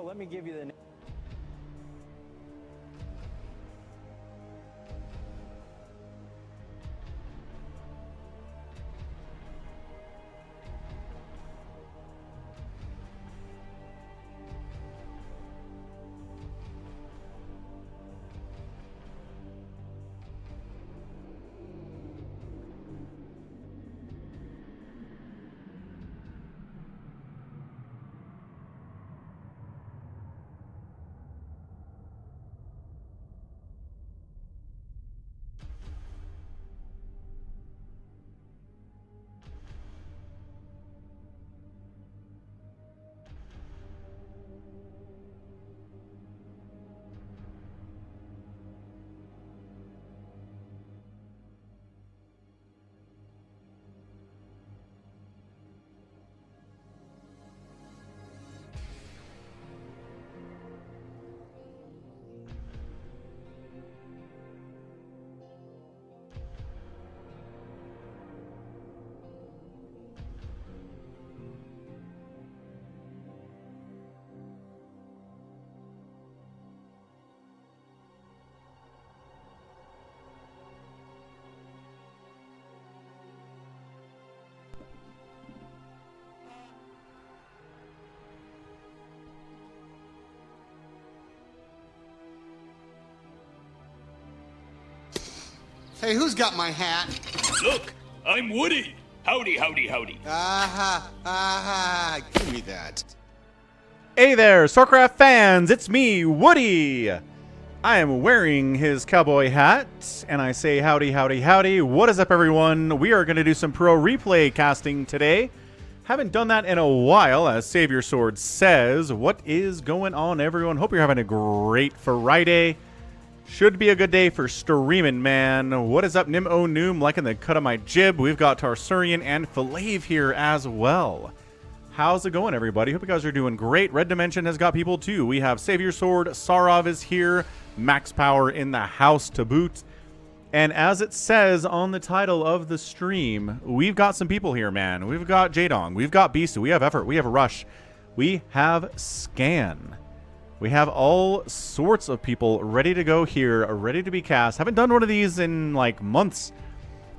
let me give you the name. Hey, who's got my hat? Look, I'm Woody. Howdy, howdy, howdy. Give me that. Hey there, StarCraft fans, it's me, Woody. I am wearing his cowboy hat, and I say howdy, howdy, howdy. What is up, everyone? We are going to do some pro replay casting today. Haven't done that in a while, as Savior Sword says. What is going on, everyone? Hope you're having a great Friday. Should be a good day for streaming, man. What is up, Nim O Noom? Liking the cut of my jib. We've got Tarsurian and Filave here as well. How's it going, everybody? Hope you guys are doing great. Red Dimension has got people too. We have Savior Sword, Sarov is here, Max Power in the house to boot. And as it says on the title of the stream, we've got some people here, man. We've got Jaedong, we've got Bisu, we have Effort, we have Rush, we have Scan. We have all sorts of people ready to go here, ready to be cast. Haven't done one of these in like months.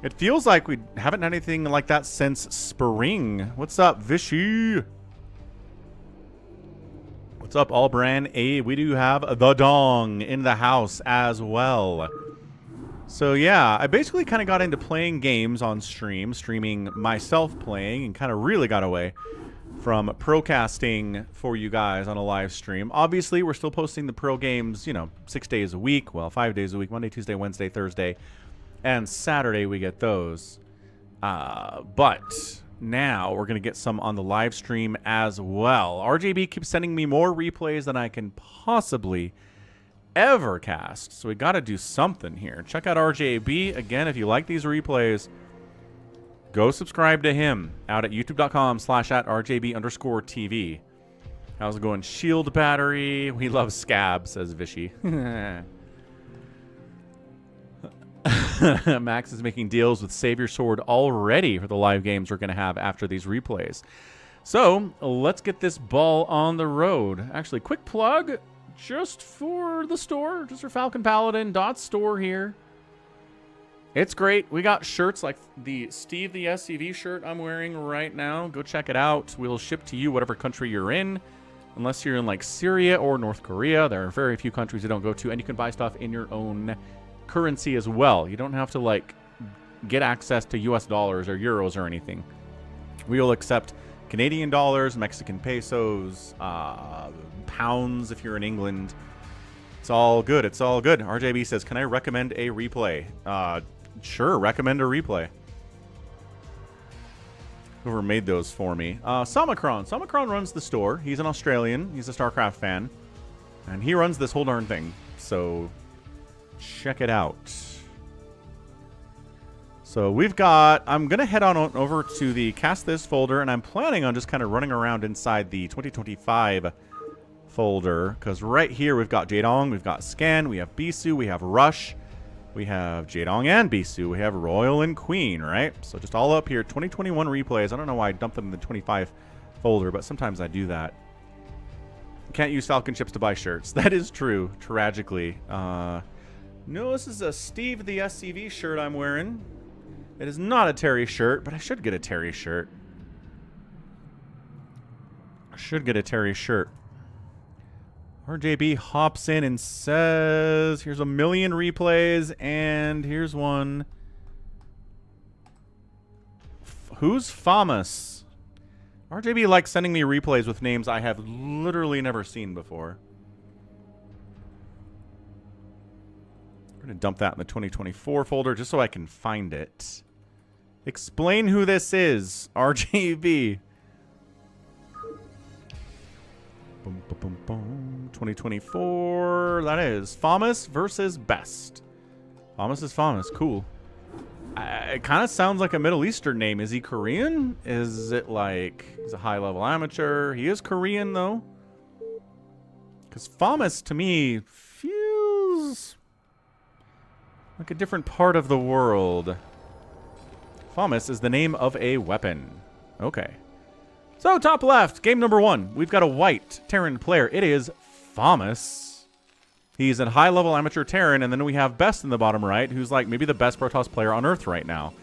It feels like we haven't done anything like that since spring. What's up, Vishy? What's up, Allbrand? Hey, we do have the Dong in the house as well. So yeah, I basically kind of got into playing games on stream, streaming myself playing, and kind of really got away from procasting for you guys on a live stream. Obviously, we're still posting the pro games, you know, 6 days a week. Well, 5 days a week. Monday, Tuesday, Wednesday, Thursday, and Saturday we get those. But now we're going to get some on the live stream as well. RJB keeps sending me more replays than I can possibly ever cast. So we got to do something here. Check out RJB. Again, if you like these replays, go subscribe to him out at youtube.com/@RJB_TV. How's it going? Shield battery. We love Scab, says Vishy. Max is making deals with Savior Sword already for the live games we're going to have after these replays. So let's get this ball on the road. Actually, quick plug just for the store, just for Falcon Paladin .store here. It's great. We got shirts like the Steve the SCV shirt I'm wearing right now. Go check it out. We'll ship to you whatever country you're in. Unless you're in like Syria or North Korea. There are very few countries you don't go to. And you can buy stuff in your own currency as well. You don't have to like get access to US dollars or euros or anything. We will accept Canadian dollars, Mexican pesos, pounds if you're in England. It's all good. It's all good. RJB says, can I recommend a replay? Sure, recommend a replay. Whoever made those for me. Samacron. Samacron runs the store. He's an Australian. He's a StarCraft fan. And he runs this whole darn thing. So, check it out. So, we've got... I'm going to head on over to the Cast This folder. And I'm planning on just kind of running around inside the 2025 folder. Because right here, we've got Jaedong. We've got Scan. We have Bisu. We have Rush. We have Jaedong and Bisu. We have Royal and Queen, right? So just all up here. 2021 replays. I don't know why I dumped them in the 25 folder, but sometimes I do that. Can't use Falcon chips to buy shirts. That is true, tragically. No, this is a Steve the SCV shirt I'm wearing. It is not a Terry shirt, but I should get a Terry shirt. I should get a Terry shirt. RJB hops in and says, here's 1 million replays, and here's one. Who's Famus? RJB likes sending me replays with names I have literally never seen before. I'm going to dump that in the 2024 folder just so I can find it. Explain who this is, RJB. Boom, boom, boom, boom. 2024. That is Famus versus Best. Famus is Famus. Cool. It kind of sounds like a Middle Eastern name. Is he Korean? Is it like he's a high-level amateur? He is Korean, though. Because Famus, to me, feels like a different part of the world. Famus is the name of a weapon. Okay. So, top left, game number 1. We've got a white Terran player. It is Famus. He's a high-level amateur Terran, and then we have Best in the bottom right, who's like maybe the best Protoss player on Earth right now.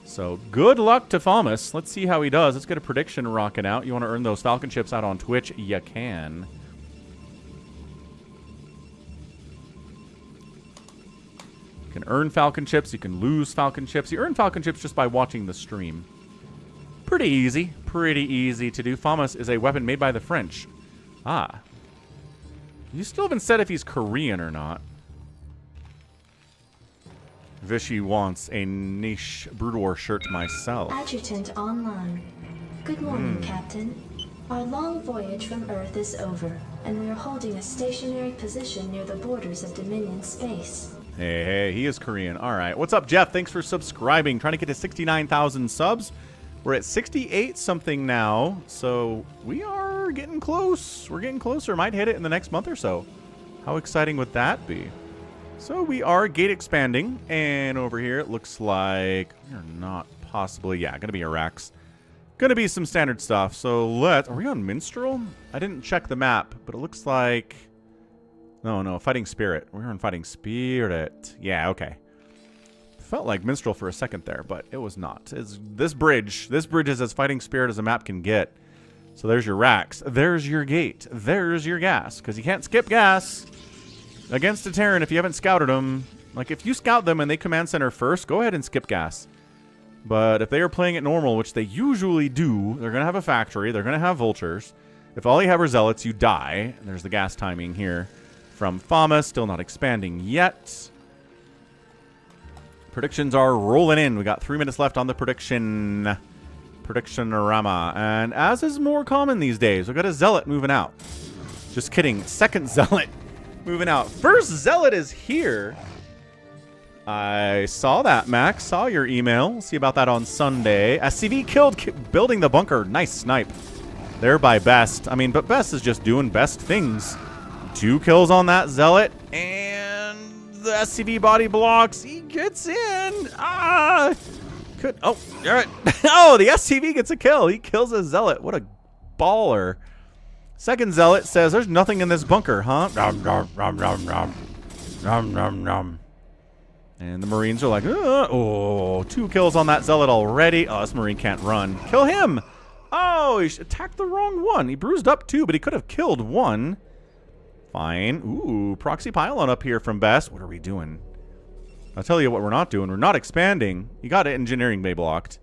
So, good luck to Famus. Let's see how he does. Let's get a prediction rocking out. You want to earn those Falcon chips out on Twitch? You can. You can earn Falcon chips. You can lose Falcon chips. You earn Falcon chips just by watching the stream. Pretty easy. Pretty easy to do. Famus is a weapon made by the French. Ah. You still haven't said if he's Korean or not. Vishy wants a niche Brood War shirt myself. Adjutant online. Good morning, Captain. Our long voyage from Earth is over, and we are holding a stationary position near the borders of Dominion space. Hey, he is Korean. All right. What's up, Jeff? Thanks for subscribing. Trying to get to 69,000 subs. We're at 68 something now, so we are getting close. We're getting closer. Might hit it in the next month or so. How exciting would that be? So we are gate expanding, and over here it looks like we're not possibly, yeah, gonna be Iraq's. Gonna be some standard stuff. So are we on Minstrel? I didn't check the map, but it looks like, no, Fighting Spirit. We're on Fighting Spirit. Yeah, okay. Felt like Minstrel for a second there, but it was not. It's this bridge is as Fighting Spirit as a map can get. So there's your racks. There's your gate. There's your gas. Because you can't skip gas against a Terran if you haven't scouted them. Like, if you scout them and they command center first, go ahead and skip gas. But if they are playing it normal, which they usually do, they're going to have a factory. They're going to have vultures. If all you have are zealots, you die. And there's the gas timing here from Famus. Still not expanding yet. Predictions are rolling in. We got 3 minutes left on the prediction-rama. And as is more common these days, we got a zealot moving out. Just kidding. Second zealot moving out. First zealot is here. I saw that, Max. Saw your email. We'll see about that on Sunday. SCV killed building the bunker. Nice snipe. There by Best. I mean, but Best is just doing Best things. 2 kills on that zealot. And the SCV body blocks. He gets in. Oh, all right. Oh, the SCV gets a kill. He kills a zealot. What a baller. Second zealot says, there's nothing in this bunker, huh? Nom, nom, nom, nom, nom. Nom, nom, nom. And the Marines are like, oh, 2 kills on that zealot already. Oh, this Marine can't run. Kill him. Oh, he attacked the wrong one. He bruised up 2, but he could have killed 1. Fine. Ooh, proxy pylon up here from Best. What are we doing? I'll tell you what we're not doing. We're not expanding. You got engineering bay blocked.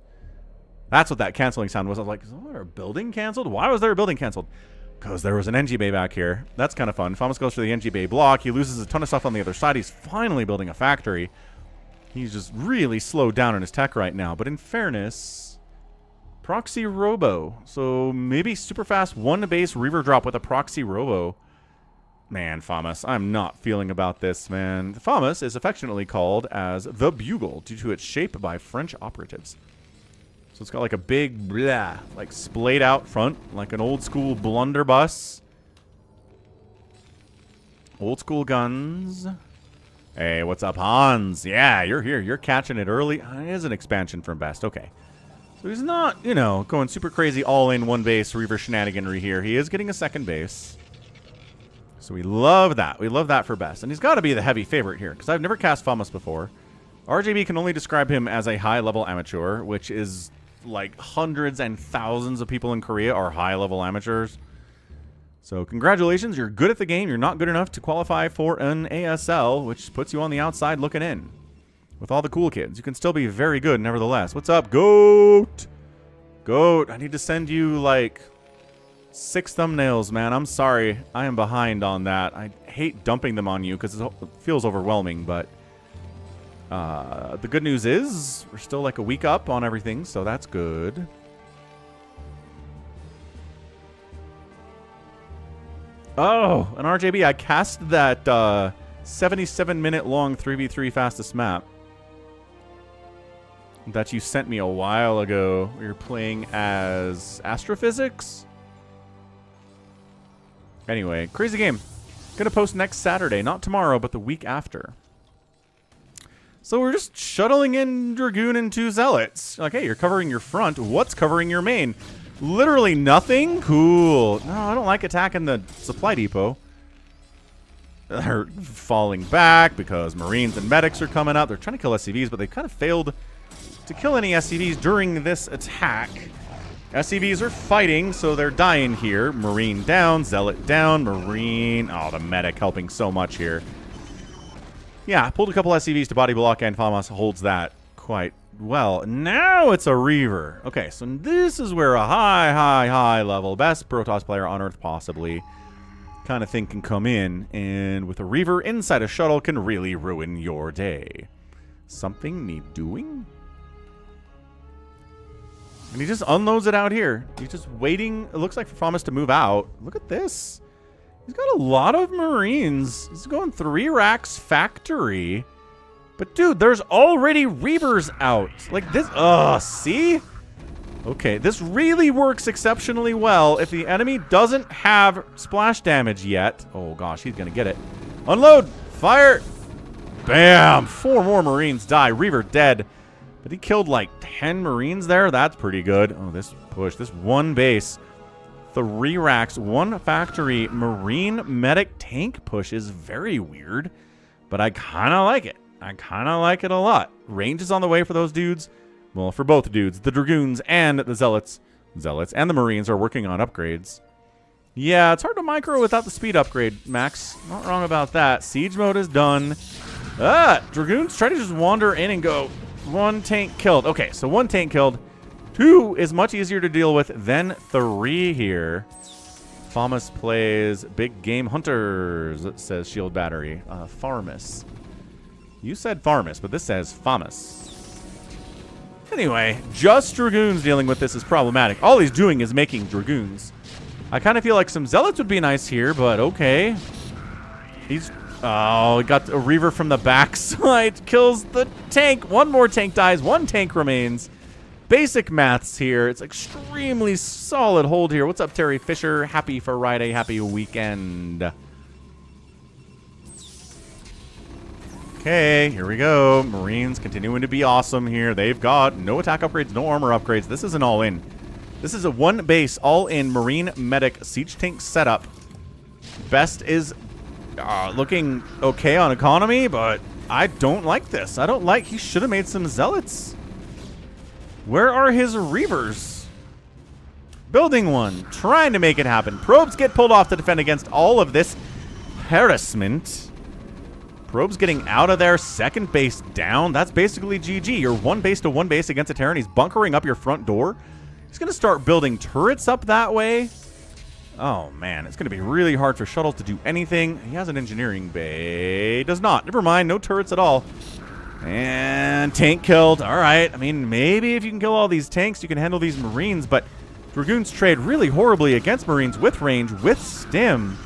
That's what that canceling sound was. I was like, is there a building canceled? Why was there a building canceled? Because there was an NG bay back here. That's kind of fun. Famus goes for the NG bay block. He loses a ton of stuff on the other side. He's finally building a factory. He's just really slowed down in his tech right now. But in fairness, proxy robo. So maybe super fast 1-base reaver drop with a proxy robo. Man, Famus, I'm not feeling about this, man. Famus is affectionately called as the Bugle due to its shape by French operatives. So it's got like a big, blah, like splayed out front, like an old school blunderbuss. Old school guns. Hey, what's up, Hans? Yeah, you're here. You're catching it early. It is an expansion from Best. Okay. So he's not, you know, going super crazy all in 1-base reaver shenaniganry here. He is getting a 2nd base. So we love that. We love that for best. And he's got to be the heavy favorite here, because I've never cast Famas before. RJB can only describe him as a high-level amateur, which is like hundreds and thousands of people in Korea are high-level amateurs. So congratulations, you're good at the game. You're not good enough to qualify for an ASL, which puts you on the outside looking in. With all the cool kids, you can still be very good nevertheless. What's up, Goat? Goat, I need to send you like 6 thumbnails, man. I'm sorry. I am behind on that. I hate dumping them on you because it feels overwhelming, but the good news is we're still like a week up on everything, so that's good. Oh, an RJB. I cast that 77-minute long 3v3 fastest map that you sent me a while ago. You're playing as Astrophysics? Anyway, crazy game. Gonna post next Saturday. Not tomorrow, but the week after. So we're just shuttling in Dragoon and 2 Zealots. Like, hey, you're covering your front. What's covering your main? Literally nothing? Cool. No, I don't like attacking the supply depot. They're falling back because Marines and medics are coming up. They're trying to kill SCVs, but they've kind of failed to kill any SCVs during this attack. SCVs are fighting, so they're dying here. Marine down, Zealot down, Marine. Oh, the medic helping so much here. Yeah, pulled a couple SCVs to body block, and Famas holds that quite well. Now it's a Reaver. Okay, so this is where a high level, best Protoss player on Earth possibly kind of thing can come in, and with a Reaver inside a shuttle can really ruin your day. Something need doing? And he just unloads it out here. He's just waiting, it looks like, for Famas to move out. Look at this. He's got a lot of Marines. He's going 3 racks factory. But dude, there's already Reavers out. Like this, see? Okay, this really works exceptionally well if the enemy doesn't have splash damage yet. Oh gosh, he's gonna get it. Unload! Fire! Bam! 4 more Marines die. Reaver dead. But he killed like 10 Marines there. That's pretty good. Oh, this push. This one base. 3 racks, 1 factory, Marine medic tank push is very weird. But I kind of like it. I kind of like it a lot. Range is on the way for those dudes. Well, for both dudes. The Dragoons and the Zealots. Zealots and the Marines are working on upgrades. Yeah, it's hard to micro without the speed upgrade, Max. Not wrong about that. Siege mode is done. Dragoons try to just wander in and go. 1 tank killed. Okay, so 1 tank killed. 2 is much easier to deal with than 3 here. Famas plays Big Game Hunters, it says Shield Battery. Farmus. You said Farmus, but this says Famas. Anyway, just Dragoons dealing with this is problematic. All he's doing is making Dragoons. I kind of feel like some Zealots would be nice here, but okay. He's... Oh, he got a Reaver from the backside. Kills the tank. 1 more tank dies. 1 tank remains. Basic maths here. It's extremely solid hold here. What's up, Terry Fisher? Happy Friday. Happy weekend. Okay, here we go. Marines continuing to be awesome here. They've got no attack upgrades, no armor upgrades. This is an all-in. This is a 1 base, all-in Marine medic siege tank setup. Best is looking okay on economy, but I don't like this. I don't like... He should have made some Zealots. Where are his Reavers? Building 1. Trying to make it happen. Probes get pulled off to defend against all of this harassment. Probes getting out of there. 2nd base down. That's basically GG. You're 1 base to 1 base against a Terran. He's bunkering up your front door. He's going to start building turrets up that way. Oh, man. It's going to be really hard for shuttles to do anything. He has an engineering bay. Does not. Never mind. No turrets at all. And tank killed. All right. I mean, maybe if you can kill all these tanks, you can handle these Marines. But Dragoons trade really horribly against Marines with range, with stim.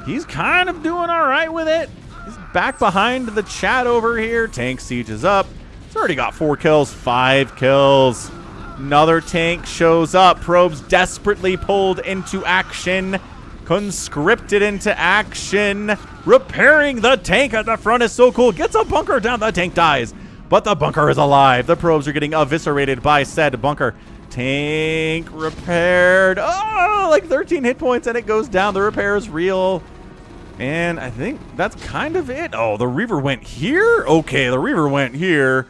He's kind of doing all right with it. He's back behind the chat over here. Tank siege is up. He's already got 4 kills, 5 kills. Another tank shows up. Probes desperately pulled into action. Conscripted into action. Repairing the tank at the front is so cool. Gets a bunker down. The tank dies. But the bunker is alive. The probes are getting eviscerated by said bunker. Tank repaired. Oh, like 13 hit points and it goes down. The repair is real. And I think that's kind of it. Oh, the Reaver went here? Okay, the Reaver went here.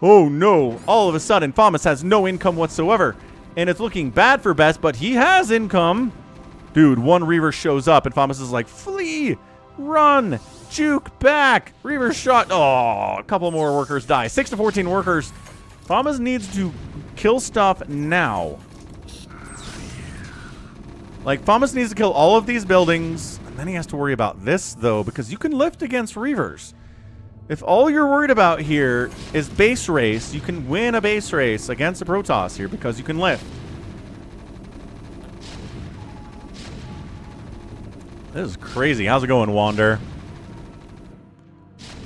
Oh, no. All of a sudden, Famas has no income whatsoever. And it's looking bad for Best, but he has income. Dude, one Reaver shows up, and Famas is like, flee, run, juke back. Reaver shot. Oh, a couple more workers die. 6 to 14 workers. Famas needs to kill stuff now. Like, Famas needs to kill all of these buildings. And then he has to worry about this, though, because you can lift against Reavers. If all you're worried about here is base race, you can win a base race against a Protoss here because you can lift. This is crazy. How's it going, Wander?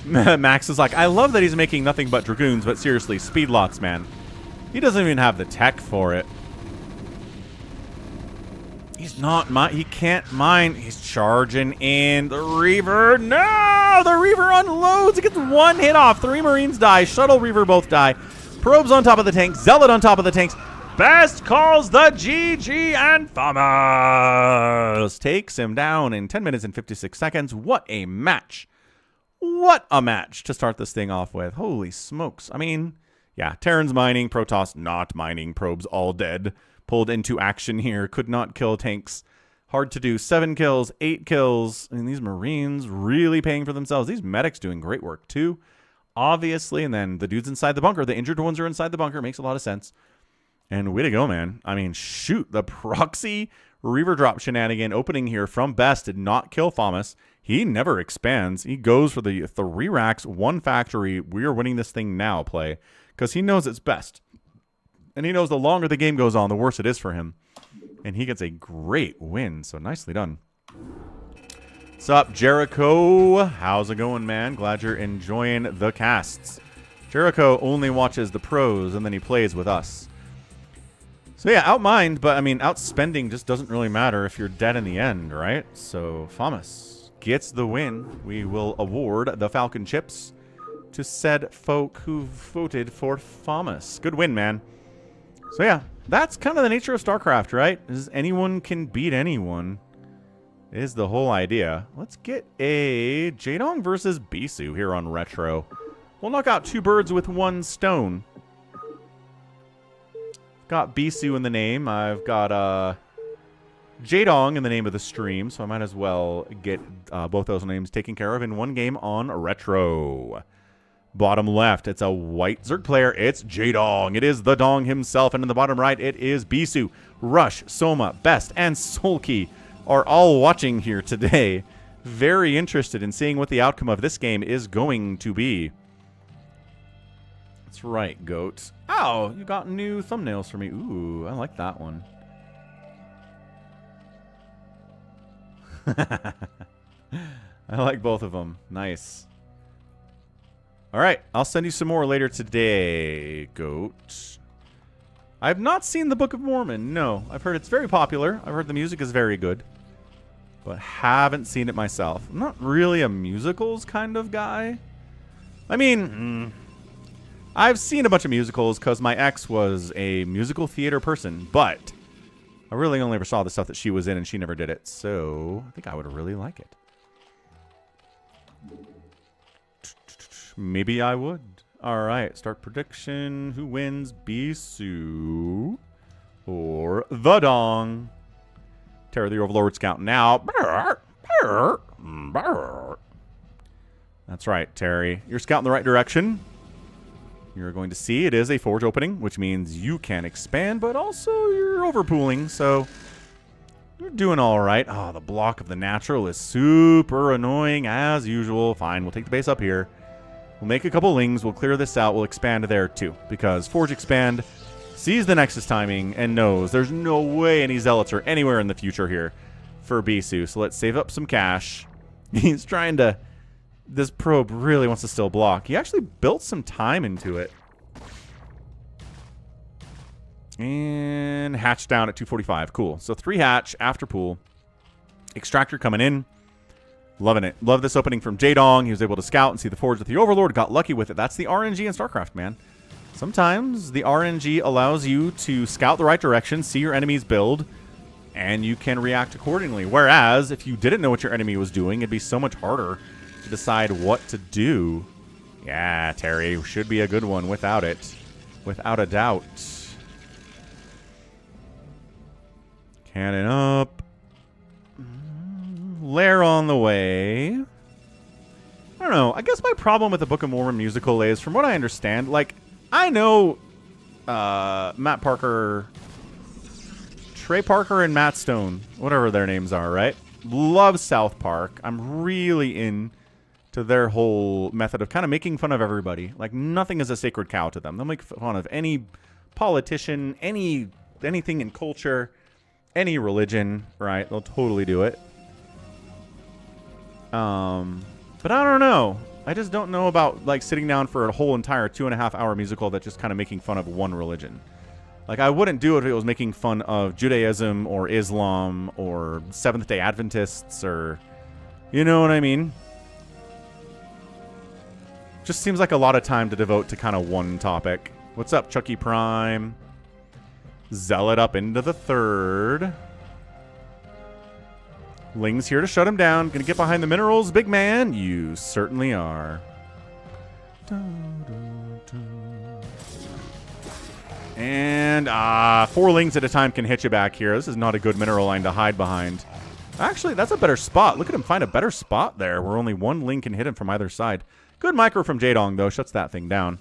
Max is like, I love that he's making nothing but Dragoons, but seriously, speed lots, man. He doesn't even have the tech for it. He's not he can't mine. He's charging in. The Reaver. No! The Reaver unloads. It gets one hit off. 3 Marines die. Shuttle Reaver both die. Probes on top of the tanks. Zealot on top of the tanks. Best calls the GG, and Famas takes him down in 10 minutes and 56 seconds. What a match. What a match to start this thing off with. Holy smokes. I mean, yeah, Terran's mining. Protoss not mining. Probes all dead. Pulled into action here. Could not kill tanks. Hard to do. 7 kills, 8 kills. And these Marines really paying for themselves. These medics doing great work too, obviously. And then the dudes inside the bunker. The injured ones are inside the bunker. Makes a lot of sense. And way to go, man. I mean, shoot. The proxy Reaver drop shenanigan opening here from Best did not kill Famas. He never expands. He goes for the 3 racks, 1 factory. We are winning this thing now play because he knows it's Best. And he knows the longer the game goes on, the worse it is for him. And he gets a great win. So nicely done. What's up, Jericho? How's it going, man? Glad you're enjoying the casts. Jericho only watches the pros, and then he plays with us. So yeah, outmined, but I mean, outspending just doesn't really matter if you're dead in the end, right? So Famas gets the win. We will award the Falcon chips to said folk who voted for Famas. Good win, man. So yeah, that's kind of the nature of StarCraft, right? Is anyone can beat anyone is the whole idea. Let's get a Jaedong versus Bisu here on Retro. We'll knock out 2 birds with 1 stone. Got Bisu in the name. I've got Jaedong in the name of the stream, so I might as well get both those names taken care of in one game on Retro. Bottom left, it's a white Zerg player. It's Jaedong. It is the Dong himself. And in the bottom right, it is Bisu. Rush, Soma, Best, and Sulky are all watching here today. Very interested in seeing what the outcome of this game is going to be. That's right, Goat. Oh, you got new thumbnails for me. Ooh, I like that one. I like both of them. Nice. All right, I'll send you some more later today, Goat. I have not seen the Book of Mormon. No, I've heard it's very popular. I've heard the music is very good, but haven't seen it myself. I'm not really a musicals kind of guy. I mean, I've seen a bunch of musicals because my ex was a musical theater person, but I really only ever saw the stuff that she was in, and she never did it. So I think I would really like it. Maybe I would. All right, start prediction. Who wins, Bisu or the Dong? Terror the Overlord Scout now. That's right, Terry. You're scouting the right direction. You're going to see it is a forge opening, which means you can expand, but also you're overpooling, so you're doing all right. Oh, the block of the natural is super annoying as usual. Fine, we'll take the base up here. We'll make a couple lings. We'll clear this out. We'll expand there too, because Forge Expand sees the Nexus timing and knows there's no way any Zealots are anywhere in the future here for Bisu. So let's save up some cash. He's trying to... This probe really wants to still block. He actually built some time into it. And hatch down at 245. Cool. So 3 hatch after pool. Extractor coming in. Loving it. Love this opening from Jaedong. He was able to scout and see the forge with the Overlord. Got lucky with it. That's the RNG in StarCraft, man. Sometimes the RNG allows you to scout the right direction, see your enemies build, and you can react accordingly. Whereas, if you didn't know what your enemy was doing, it'd be so much harder to decide what to do. Yeah, Terry, should be a good one without it. Without a doubt. Cannon up. Lair on the way. I don't know. I guess my problem with the Book of Mormon musical is, from what I understand, like, I know Matt Parker, Trey Parker and Matt Stone, whatever their names are, right? Love South Park. I'm really into their whole method of kind of making fun of everybody. Like, nothing is a sacred cow to them. They'll make fun of any politician, anything in culture, any religion, right? They'll totally do it. But I don't know. I just don't know about, like, sitting down for a whole entire 2.5-hour musical that's just kind of making fun of one religion. Like, I wouldn't do it if it was making fun of Judaism or Islam or Seventh-day Adventists or... You know what I mean? Just seems like a lot of time to devote to kind of one topic. What's up, Chucky Prime? Zealot up into the third. Ling's here to shut him down. Gonna get behind the minerals, big man. You certainly are. And 4 Lings at a time can hit you back here. This is not a good mineral line to hide behind. Actually, that's a better spot. Look at him find a better spot there where only 1 Ling can hit him from either side. Good micro from Jaedong, though. Shuts that thing down.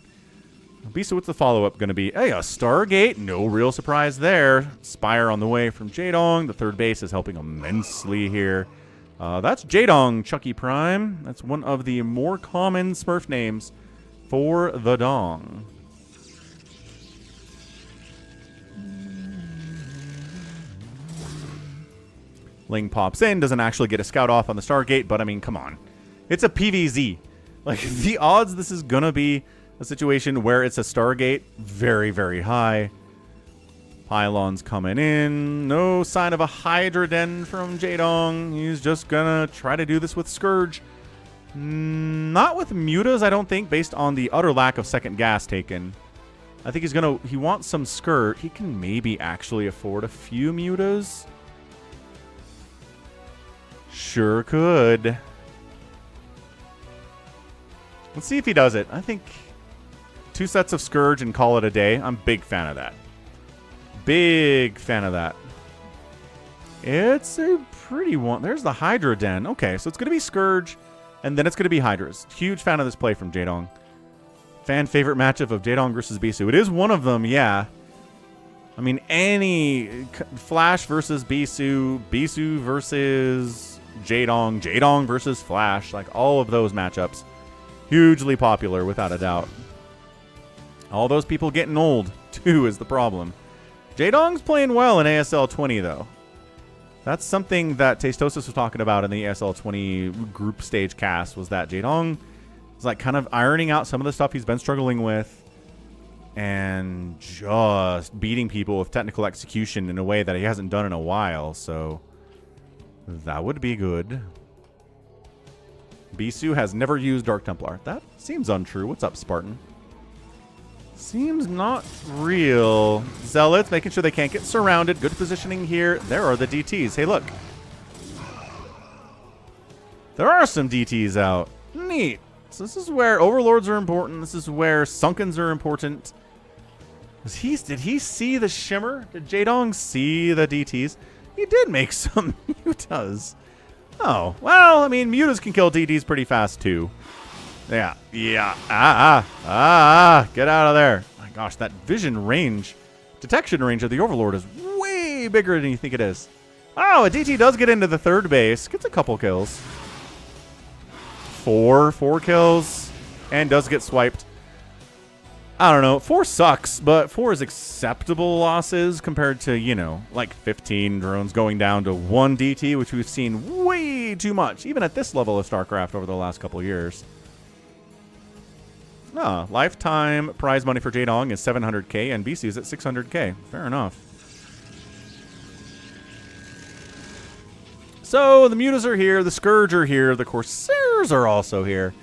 Bisu, what's the follow-up going to be? Hey, a Stargate. No real surprise there. Spire on the way from Jaedong. The third base is helping immensely here. That's Jaedong, Chucky Prime. That's one of the more common Smurf names for the Dong. Ling pops in. Doesn't actually get a scout off on the Stargate, but I mean, come on. It's a PVZ. Like, the odds this is going to be a situation where it's a Stargate, very, very high. Pylons coming in. No sign of a Hydra Den from Jaedong. He's just gonna try to do this with Scourge. Not with Mutas, I don't think, based on the utter lack of second gas taken. I think he wants some Scourge. He can maybe actually afford a few Mutas. Sure could. Let's see if he does it. I think 2 sets of Scourge and call it a day. I'm a big fan of that. Big fan of that. It's a pretty one. There's the Hydra Den. Okay, so it's going to be Scourge, and then it's going to be Hydras. Huge fan of this play from Jaedong. Fan favorite matchup of Jaedong versus Bisu. It is one of them, yeah. I mean, any Flash versus Bisu, Bisu versus Jaedong, Jaedong versus Flash, like all of those matchups. Hugely popular, without a doubt. All those people getting old, too, is the problem. Jaedong's playing well in ASL 20, though. That's something that Tastosis was talking about in the ASL 20 group stage cast, was that Jaedong is like kind of ironing out some of the stuff he's been struggling with and just beating people with technical execution in a way that he hasn't done in a while, so that would be good. Bisu has never used Dark Templar. That seems untrue. What's up, Spartan? Seems not real. Zealots making sure they can't get surrounded. Good positioning here. There are the DTs. Hey, look. There are some DTs out. Neat. So this is where Overlords are important. This is where Sunkens are important. Did he see the Shimmer? Did Jaedong see the DTs? He did make some Mutas. Oh, well, I mean, Mutas can kill DTs pretty fast, too. Yeah. Get out of there. My gosh, that vision range, detection range of the Overlord is way bigger than you think it is. Oh, a DT does get into the third base. Gets a couple kills. Four kills. And does get swiped. I don't know. 4 sucks, but 4 is acceptable losses compared to, you know, like 15 drones going down to 1 DT, which we've seen way too much, even at this level of StarCraft over the last couple of years. Lifetime prize money for Jaedong is 700k, and BC's at 600k. Fair enough. So, the Mutas are here, the Scourge are here, the Corsairs are also here.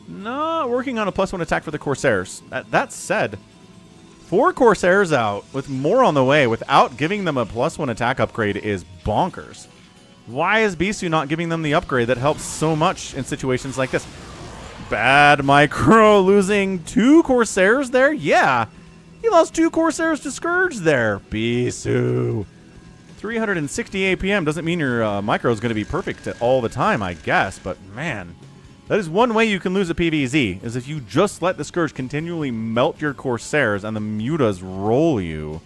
Not working on a +1 attack for the Corsairs. That said, 4 Corsairs out with more on the way without giving them a +1 attack upgrade is bonkers. Why is Bisu not giving them the upgrade that helps so much in situations like this? Bad micro, losing 2 Corsairs there? Yeah, he lost 2 Corsairs to Scourge there. Bisu. 360 APM doesn't mean your micro is going to be perfect all the time, I guess. But man, that is one way you can lose a PvZ, is if you just let the Scourge continually melt your Corsairs and the Mutas roll you.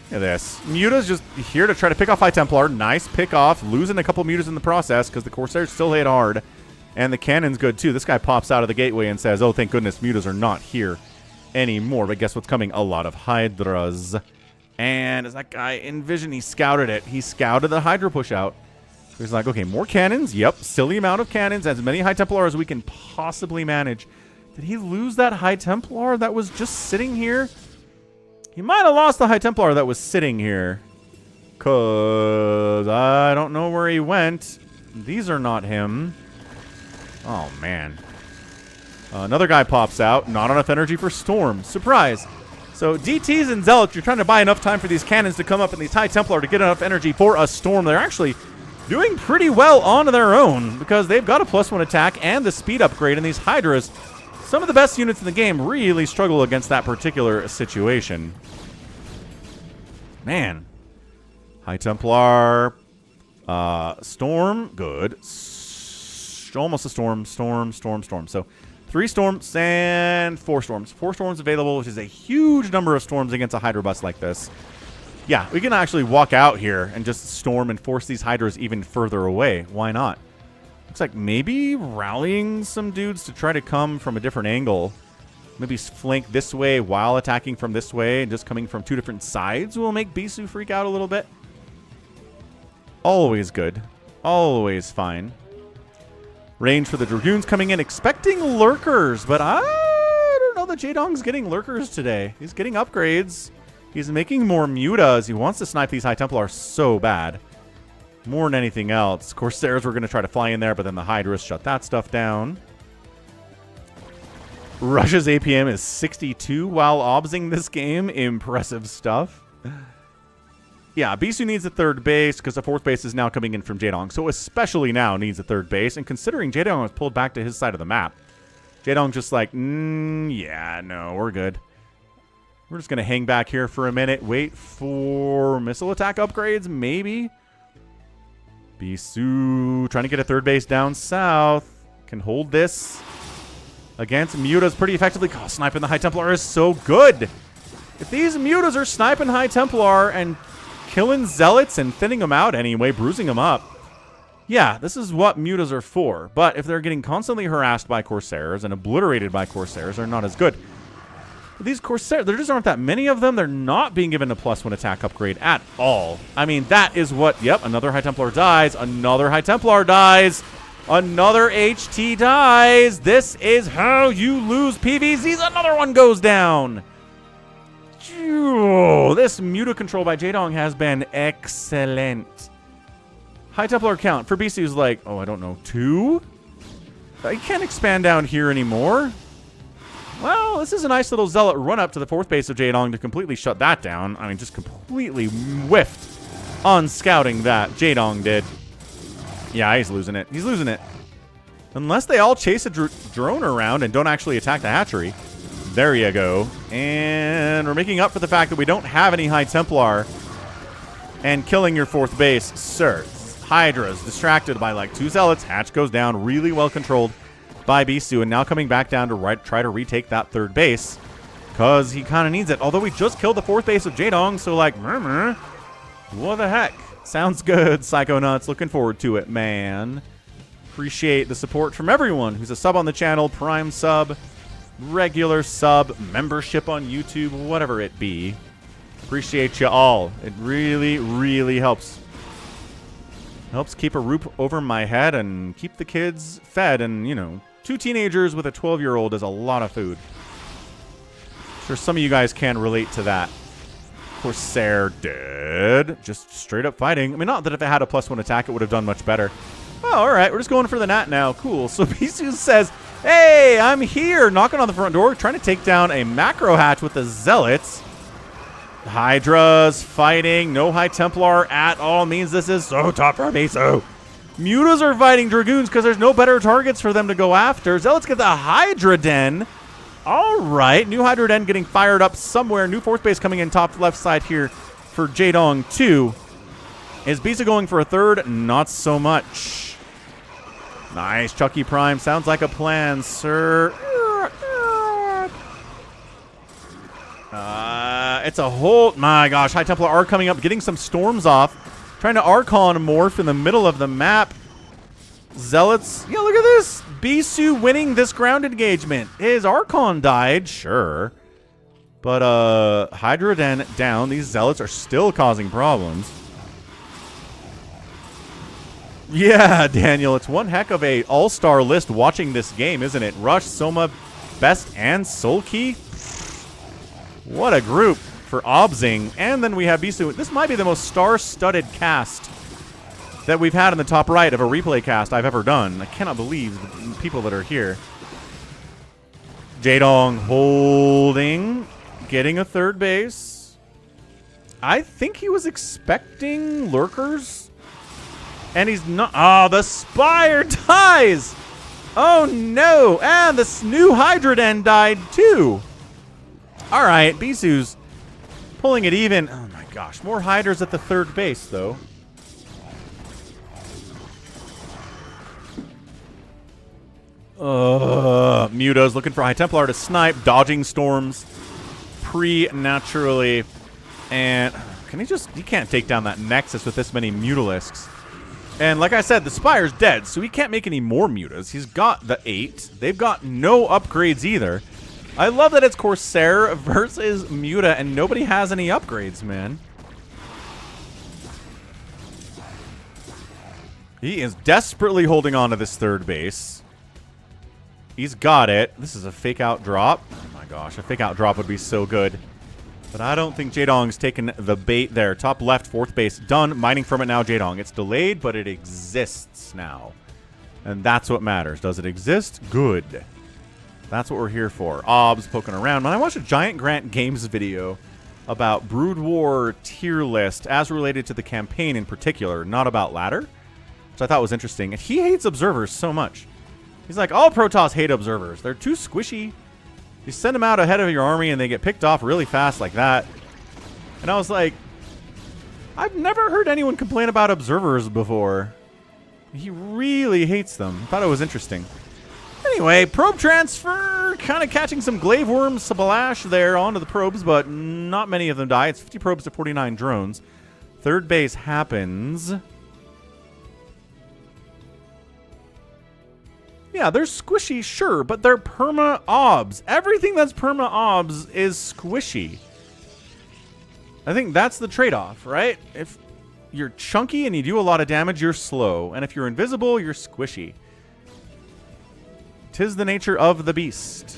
Look at this. Muta's just here to try to pick off High Templar. Nice pick off. Losing a couple Mutas in the process because the Corsairs still hit hard. And the cannon's good too. This guy pops out of the gateway and says, oh, thank goodness Mutas are not here anymore. But guess what's coming? A lot of Hydras. And is that guy Envision? He scouted it. He scouted the Hydra push out. So he's like, okay, more cannons. Yep, silly amount of cannons. As many High Templar as we can possibly manage. Did he lose that High Templar that was just sitting here? He might have lost the High Templar that was sitting here. Because I don't know where he went. These are not him. Oh, man. Another guy pops out. Not enough energy for Storm. Surprise. So DTs and Zealots, you're trying to buy enough time for these cannons to come up and these High Templar to get enough energy for a Storm. They're actually doing pretty well on their own because they've got a +1 attack and the speed upgrade. And these Hydras, some of the best units in the game, really struggle against that particular situation. Man. High Templar. Storm. Good. Almost a Storm. Storm. So 3 Storms and 4 Storms. 4 Storms available, which is a huge number of Storms against a Hydra bus like this. Yeah, we can actually walk out here and just Storm and force these Hydras even further away. Why not? Looks like maybe rallying some dudes to try to come from a different angle. Maybe flank this way while attacking from this way and just coming from 2 different sides will make Bisu freak out a little bit. Always good. Always fine. Range for the Dragoons coming in, expecting Lurkers, but I don't know that Jaedong's getting Lurkers today. He's getting upgrades. He's making more Mutas. He wants to snipe these High Templar so bad. More than anything else. Corsairs were going to try to fly in there, but then the Hydras shut that stuff down. Russia's APM is 62 while obsing this game. Impressive stuff. Yeah, Bisu needs a 3rd base because the 4th base is now coming in from Jaedong. So especially now needs a 3rd base. And considering Jaedong was pulled back to his side of the map, Jaedong just like, yeah, no, we're good. We're just going to hang back here for a minute. Wait for missile attack upgrades, maybe. Bisu trying to get a 3rd base down south. Can hold this against Mutas pretty effectively. Oh, sniping the High Templar is so good. If these Mutas are sniping High Templar and killing Zealots and thinning them out anyway, bruising them up, yeah, this is what Mutas are for. But if they're getting constantly harassed by Corsairs and obliterated by Corsairs, they're not as good. But these Corsairs, there just aren't that many of them. They're not being given a +1 attack upgrade at all. I mean, that is what, yep, another High Templar dies. Another High Templar dies. Another HT dies. This is how you lose PvZs. Another one goes down. This Muta control by Jaedong has been excellent. High Templar count for Bisu's like, oh, I don't know, 2? I can't expand down here anymore. Well, this is a nice little Zealot run up to the 4th base of Jaedong to completely shut that down. I mean, just completely whiffed on scouting that. Jaedong did. Yeah, he's losing it. He's losing it. Unless they all chase a drone around and don't actually attack the hatchery. There you go. And we're making up for the fact that we don't have any High Templar and killing your 4th base. Sir, Hydra's distracted by like 2 Zealots. Hatch goes down. Really well controlled by Bisu. And now coming back down to try to retake that 3rd base because he kind of needs it. Although we just killed the 4th base of Jaedong. So like, what the heck? Sounds good, Psychonauts. Looking forward to it, man. Appreciate the support from everyone who's a sub on the channel, Prime sub, regular sub, membership on YouTube, whatever it be. Appreciate you all. It really, really helps. Helps keep a roof over my head and keep the kids fed. And, you know, 2 teenagers with a 12-year-old is a lot of food. I'm sure some of you guys can relate to that. Corsair dead. Just straight up fighting. I mean, not that if it had a +1 attack, it would have done much better. Oh, all right. We're just going for the Nat now. Cool. So Bisu says, hey, I'm here. Knocking on the front door, trying to take down a macro hatch with the Zealots. Hydra's fighting. No High Templar at all. Means this is so tough for Bisu. Mutas are fighting Dragoons because there's no better targets for them to go after. Zealots get the Hydra Den. All right. New Hydra Den getting fired up somewhere. New fourth base coming in top left side here for Jaedong 2. Is Bisu going for a third? Not so much. Nice. Chucky Prime. Sounds like a plan, sir. It's a whole... My gosh. High Templar are coming up, getting some storms off. Trying to Archon morph in the middle of the map. Zealots. Yeah, look at this. Bisu winning this ground engagement. His Archon died. Sure. But Hydra Den down. These Zealots are still causing problems. Yeah, Daniel, it's one heck of a all-star list watching this game, isn't it? Rush, Soma, Best, and Soulkey. What a group for Obzing. And then we have Bisu. This might be the most star-studded cast that we've had in the top right of a replay cast I've ever done. I cannot believe the people that are here. Jaedong holding, getting a third base. I think he was expecting lurkers. And he's not. Oh, the Spire dies. Oh, no. And this new Hydra Den died, too. All right. Bisu's pulling it even. Oh, my gosh. More Hydras at the third base, though. Muto's looking for High Templar to snipe. Dodging storms pre-naturally. And can he just... He can't take down that Nexus with this many Mutalisks. And like I said, the Spire's dead, so he can't make any more Mutas. He's got the 8. They've got no upgrades either. I love that it's Corsair versus Muta, and nobody has any upgrades, man. He is desperately holding on to this third base. He's got it. This is a fake-out drop. Oh my gosh, a fake-out drop would be so good. But I don't think Jaedong's taken the bait there. Top left, fourth base, done. Mining from it now, Jaedong. It's delayed, but it exists now. And that's what matters. Does it exist? Good. That's what we're here for. Obs poking around. When I watched a Giant Grant Games video about Brood War tier list as related to the campaign in particular, not about ladder, which I thought was interesting. And he hates observers so much. He's like, all Protoss hate observers. They're too squishy. You send them out ahead of your army and they get picked off really fast like that. And I was like, I've never heard anyone complain about observers before. He really hates them. I thought it was interesting. Anyway, probe transfer. Kind of catching some glaive worm splash there onto the probes, but not many of them die. It's 50 probes to 49 drones. Third base happens. Yeah, they're squishy, sure, but they're perma-obs. Everything that's perma-obs is squishy. I think that's the trade-off, right? If you're chunky and you do a lot of damage, you're slow. And if you're invisible, you're squishy. 'Tis the nature of the beast.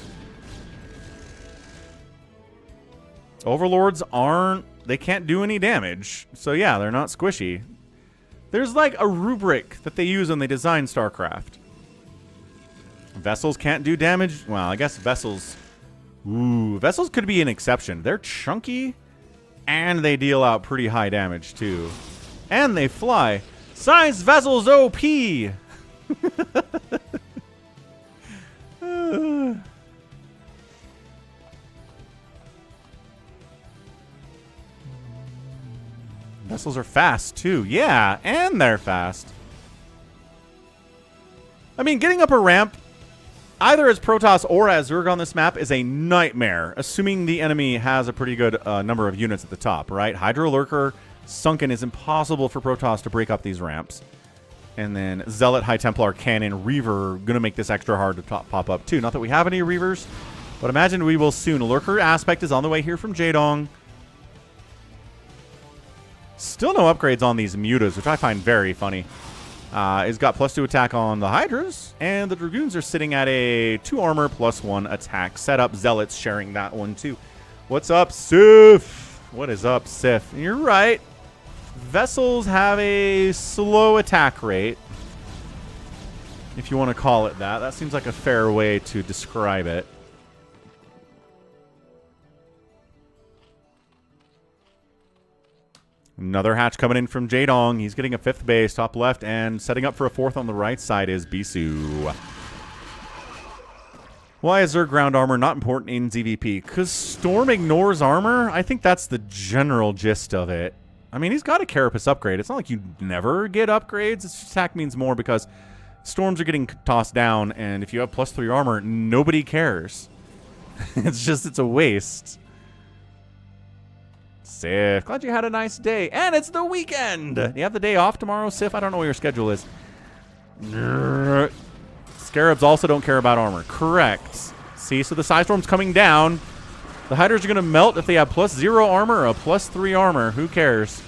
Overlords aren't... They can't do any damage. So yeah, they're not squishy. There's like a rubric that they use when they design StarCraft. Vessels can't do damage. Well, I guess Vessels... Ooh, Vessels could be an exception. They're chunky, and they deal out pretty high damage, too. And they fly. Science Vessels OP! Vessels are fast, too. Yeah, and they're fast. I mean, getting up a ramp... Either as Protoss or as Zerg on this map is a nightmare, assuming the enemy has a pretty good number of units at the top, right? Hydra Lurker, Sunken is impossible for Protoss to break up these ramps. And then Zealot, High Templar, Cannon, Reaver, going to make this extra hard to pop up too. Not that we have any Reavers, but imagine we will soon. Lurker Aspect is on the way here from Jaedong. Still no upgrades on these Mutas, which I find very funny. It's got +2 attack on the Hydras, and the Dragoons are sitting at a 2 armor +1 attack setup. Zealots sharing that one too. What's up, Sif? What is up, Sif? You're right. Vessels have a slow attack rate. if you want to call it that. That seems like a fair way to describe it. Another hatch coming in from Jaedong. He's getting a 5th base, top left, and setting up for a 4th on the right side is Bisu. Why is Zerg ground armor not important in ZVP? Because Storm ignores armor? I think that's the general gist of it. I mean, he's got a Carapace upgrade. It's not like you never get upgrades. It's just attack means more because Storms are getting tossed down, and if you have +3 armor, nobody cares. It's a waste. Sif, glad you had a nice day. And it's the weekend! You have the day off tomorrow, Sif? I don't know what your schedule is. Scarabs also don't care about armor. Correct. See, so the Psystorm's coming down. The Hydras are going to melt if they have +0 armor or +3 armor. Who cares?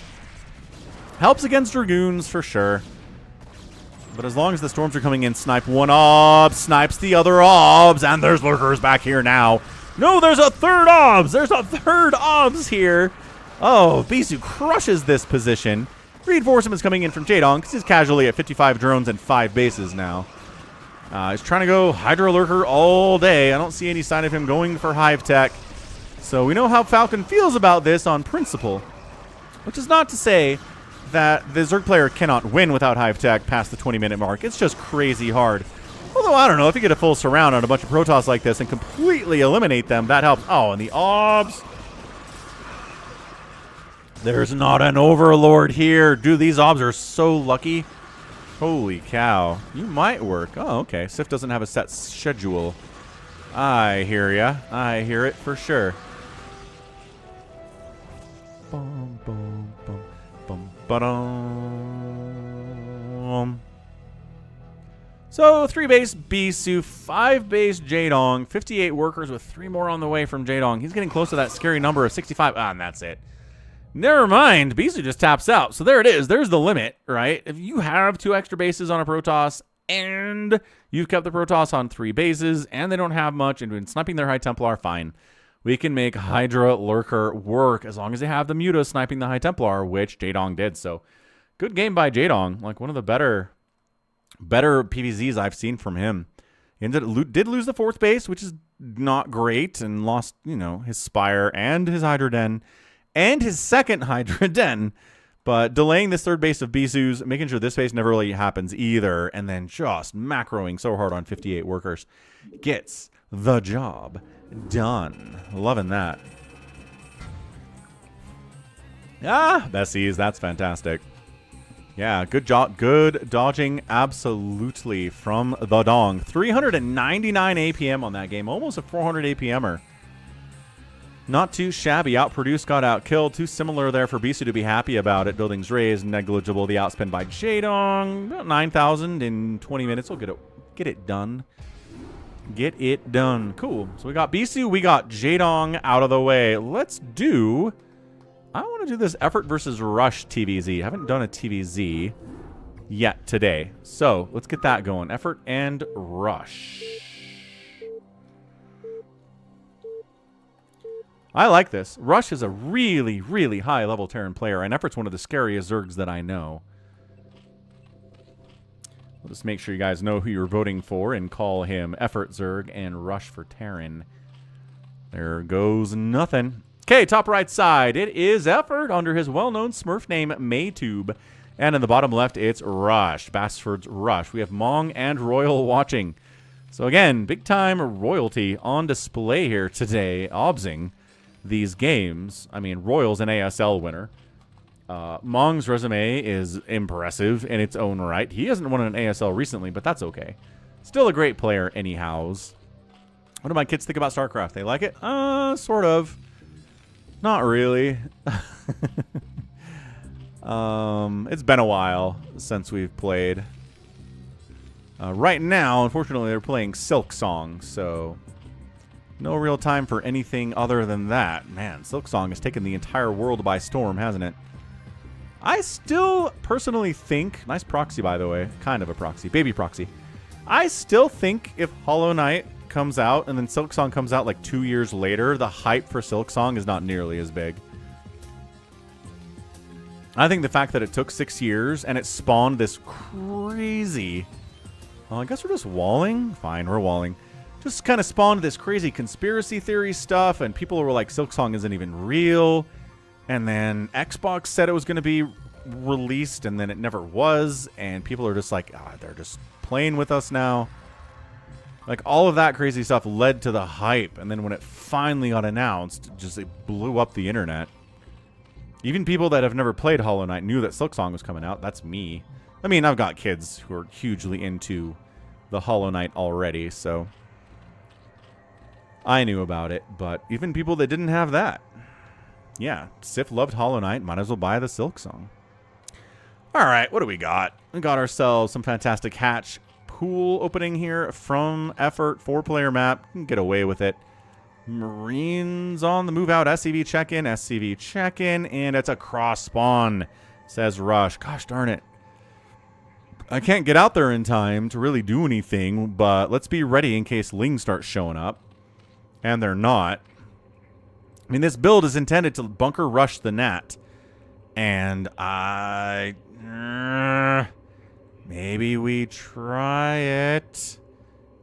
Helps against Dragoons for sure. But as long as the Storms are coming in, snipe one Ob, snipes the other Obs, and there's Lurkers back here now. No, there's a 3rd Obs! There's a 3rd Obs here! Oh, Bisu crushes this position. Reinforcements coming in from Jaedong because he's casually at 55 drones and 5 bases now. He's trying to go Hydra Lurker all day. I don't see any sign of him going for Hive Tech. So we know how Falcon feels about this on principle. Which is not to say that the Zerg player cannot win without Hive Tech past the 20-minute mark. It's just crazy hard. Although, I don't know, if you get a full surround on a bunch of Protoss like this and completely eliminate them, that helps. Oh, and the Obs. There's not an Overlord here. Dude, these Obs are so lucky. Holy cow. You might work. Oh, okay. Sif doesn't have a set schedule. I hear ya. I hear it for sure. Bum, bum, bum, bum, ba-dum. So, 3 base Bisu, 5 base Jaedong, 58 workers with 3 more on the way from Jaedong. He's getting close to that scary number of 65. Ah, and that's it. Never mind. Bisu just taps out. So there it is. There's the limit, right? If you have 2 extra bases on a Protoss and you've kept the Protoss on 3 bases and they don't have much and been sniping their High Templar, fine. We can make Hydra Lurker work as long as they have the Muta sniping the High Templar, which Jaedong did. So good game by Jaedong. Like one of the better PvZs I've seen from him. He did lose the 4th base, which is not great, and lost, you know, his Spire and his Hydra Den. And his 2nd Hydra Den, but delaying this 3rd base of Bisu's, making sure this base never really happens either, and then just macroing so hard on 58 workers. Gets the job done. Loving that. Ah, Bessies, that's fantastic. Yeah, good job, good dodging, absolutely, from the Dong. 399 APM on that game, almost a 400 APMer. Not too shabby. Outproduced, got outkilled. Too similar there for Bisu to be happy about it. Buildings raised, negligible. The outspend by Jaedong. About 9,000 in 20 minutes. We'll get it done. Get it done. Cool. So we got Bisu, we got Jaedong out of the way. Let's do... I want to do this Effort versus Rush TVZ. I haven't done a TVZ yet today. So let's get that going. Effort and Rush. I like this. Rush is a really, really high-level Terran player, and Effort's one of the scariest Zergs that I know. I'll just make sure you guys know who you're voting for and call him Effort Zerg and Rush for Terran. There goes nothing. Okay, top right side. It is Effort under his well-known Smurf name, Maytube. And in the bottom left, it's Rush. Bastard's Rush. We have Mong and Royal watching. So again, big-time royalty on display here today, obsing these games. I mean, Royal's an ASL winner. Mong's resume is impressive in its own right. He hasn't won an ASL recently, but that's okay. Still a great player anyhows. What do my kids think about StarCraft? They like it? Sort of. Not really. It's been a while since we've played. Right now, unfortunately, they're playing Silk Song, so... no real time for anything other than that. Man, Silksong has taken the entire world by storm, hasn't it? I still personally think... nice proxy, by the way. Kind of a proxy. Baby proxy. I still think if Hollow Knight comes out and then Silksong comes out like 2 years later, the hype for Silksong is not nearly as big. I think the fact that it took 6 years and it spawned this crazy Oh, I guess we're just walling. Fine, we're walling. Just kind of spawned this crazy conspiracy theory stuff, and people were like, Silksong isn't even real. And then Xbox said it was going to be released, and then it never was. And people are just like, they're just playing with us now. Like, all of that crazy stuff led to the hype. And then when it finally got announced, it blew up the internet. Even people that have never played Hollow Knight knew that Silksong was coming out. That's me. I mean, I've got kids who are hugely into the Hollow Knight already, so I knew about it. But even people that didn't have that, yeah, Sif loved Hollow Knight, might as well buy the Silksong. All right, what do we got? We got ourselves some fantastic hatch pool opening here from Effort, 4-player map. Can get away with it. Marines on the move out. SCV check-in, and it's a cross spawn, says Rush. Gosh darn it. I can't get out there in time to really do anything, but let's be ready in case Ling starts showing up. And they're not. I mean, this build is intended to bunker rush the Nat. And maybe we try it.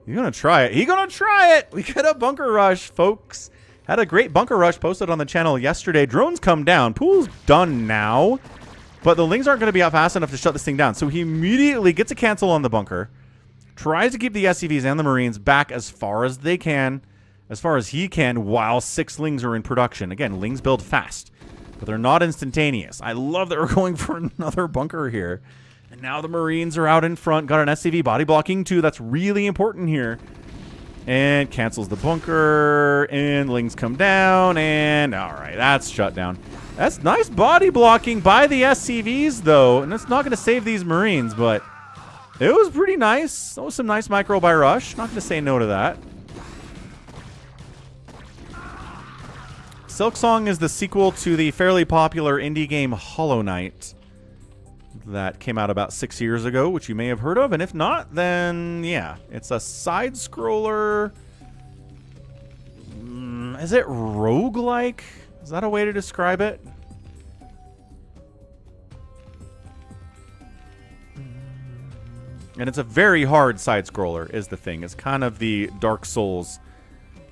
You're going to try it. He's going to try it. We get a bunker rush, folks. Had a great bunker rush posted on the channel yesterday. Drones come down. Pool's done now. But the Lings aren't going to be out fast enough to shut this thing down. So he immediately gets a cancel on the bunker. Tries to keep the SCVs and the Marines back as far as they can. As far as he can, while 6 Lings are in production. Again, Lings build fast. But they're not instantaneous. I love that we're going for another bunker here. And now the Marines are out in front. Got an SCV body blocking too. That's really important here. And cancels the bunker. And Lings come down. And all right, that's shut down. That's nice body blocking by the SCVs, though. And it's not going to save these Marines, but it was pretty nice. That was some nice micro by Rush. Not going to say no to that. Silksong is the sequel to the fairly popular indie game Hollow Knight that came out about 6 years ago, which you may have heard of. And if not, then yeah, it's a side-scroller. Is it roguelike? Is that a way to describe it? And it's a very hard side-scroller, is the thing. It's kind of the Dark Souls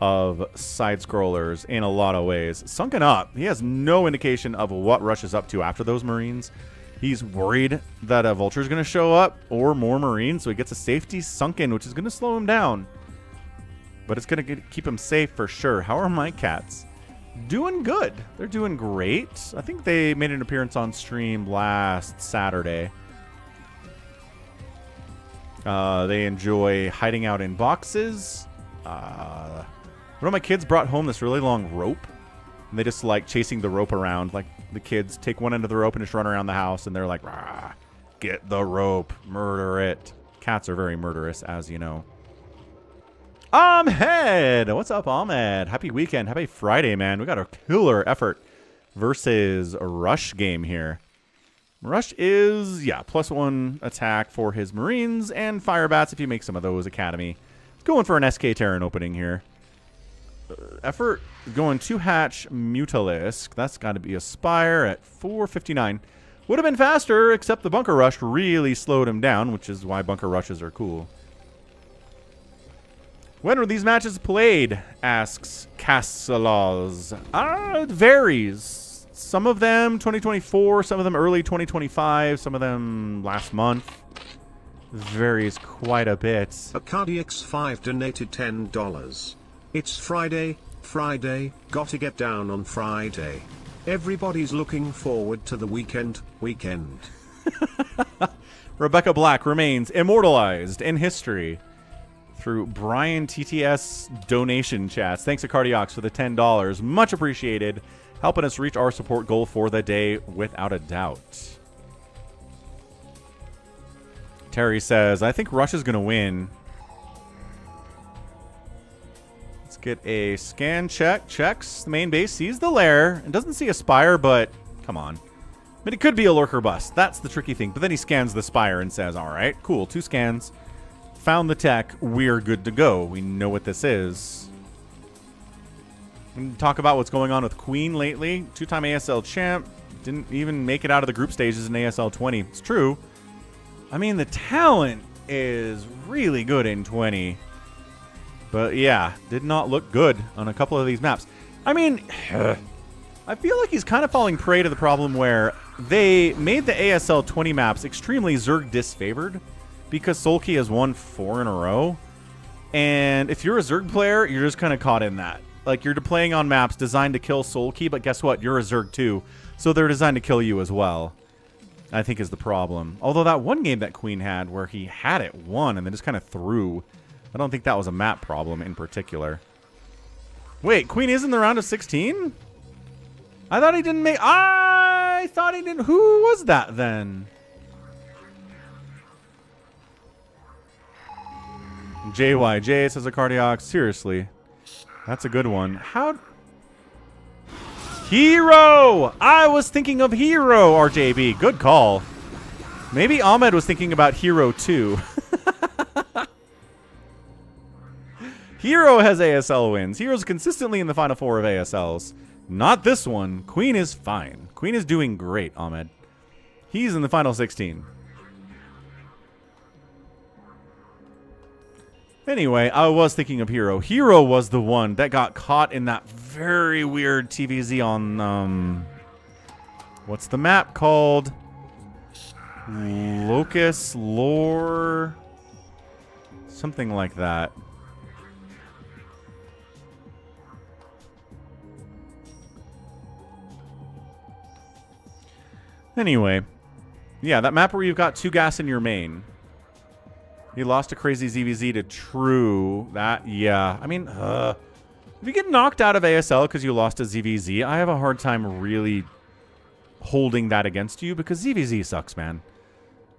of side-scrollers in a lot of ways. Sunken up. He has no indication of what Rush is up to after those Marines. He's worried that a Vulture is going to show up or more Marines, so he gets a safety sunken, which is going to slow him down. But it's going to keep him safe for sure. How are my cats? Doing good. They're doing great. I think they made an appearance on stream last Saturday. They enjoy hiding out in boxes. One of my kids brought home this really long rope, and they just like chasing the rope around. Like the kids take one end of the rope and just run around the house, and they're like, "Rah, get the rope, murder it." Cats are very murderous, as you know. Ahmed! What's up, Ahmed? Happy weekend. Happy Friday, man. We got a killer Effort versus a Rush game here. Rush is, yeah, +1 attack for his Marines and Fire Bats if you make some of those Academy. Going for an SK Terran opening here. Effort going 2 hatch Mutalisk. That's got to be a Spire at 459. Would have been faster, except the Bunker Rush really slowed him down, which is why Bunker Rushes are cool. When were these matches played? Asks Castellaws. It varies. Some of them 2024, some of them early 2025, some of them last month. Varies quite a bit. AcardiX5 donated $10. It's Friday, gotta get down on Friday. Everybody's looking forward to the weekend. Rebecca Black remains immortalized in history through Brian TTS donation chats. Thanks to Cardiox for the $10. Much appreciated. Helping us reach our support goal for the day without a doubt. Terry says, I think Rush is going to win. Let's get a scan check. Checks the main base, sees the lair, and doesn't see a spire, but come on. I mean, it could be a lurker bust. That's the tricky thing. But then he scans the spire and says, all right, cool, 2 scans. Found the tech. We're good to go. We know what this is. And talk about what's going on with Queen lately. 2-time ASL champ. Didn't even make it out of the group stages in ASL 20. It's true. I mean, the talent is really good in 20. But yeah, did not look good on a couple of these maps. I mean, I feel like he's kind of falling prey to the problem where they made the ASL 20 maps extremely Zerg disfavored because Sulky has won 4 in a row. And if you're a Zerg player, you're just kind of caught in that. Like, you're playing on maps designed to kill Sulky, but guess what? You're a Zerg too, so they're designed to kill you as well, I think is the problem. Although that one game that Queen had where he had it won and then just kind of threw, I don't think that was a map problem in particular. Wait, Queen is in the round of 16? I thought he didn't make... I thought he didn't... Who was that then? JYJ says a Cardiac. Seriously. That's a good one. How... Hero! I was thinking of Hero, RJB. Good call. Maybe Ahmed was thinking about Hero too. Hero has ASL wins. Hero's consistently in the final 4 of ASLs. Not this one. Queen is fine. Queen is doing great, Ahmed. He's in the final 16. Anyway, I was thinking of Hero. Hero was the one that got caught in that very weird TVZ on, what's the map called? Locus Lore? Something like that. Anyway, yeah, that map where you've got 2 gas in your main. You lost a crazy ZVZ to True. That, yeah. I mean, if you get knocked out of ASL because you lost a ZVZ, I have a hard time really holding that against you because ZVZ sucks, man.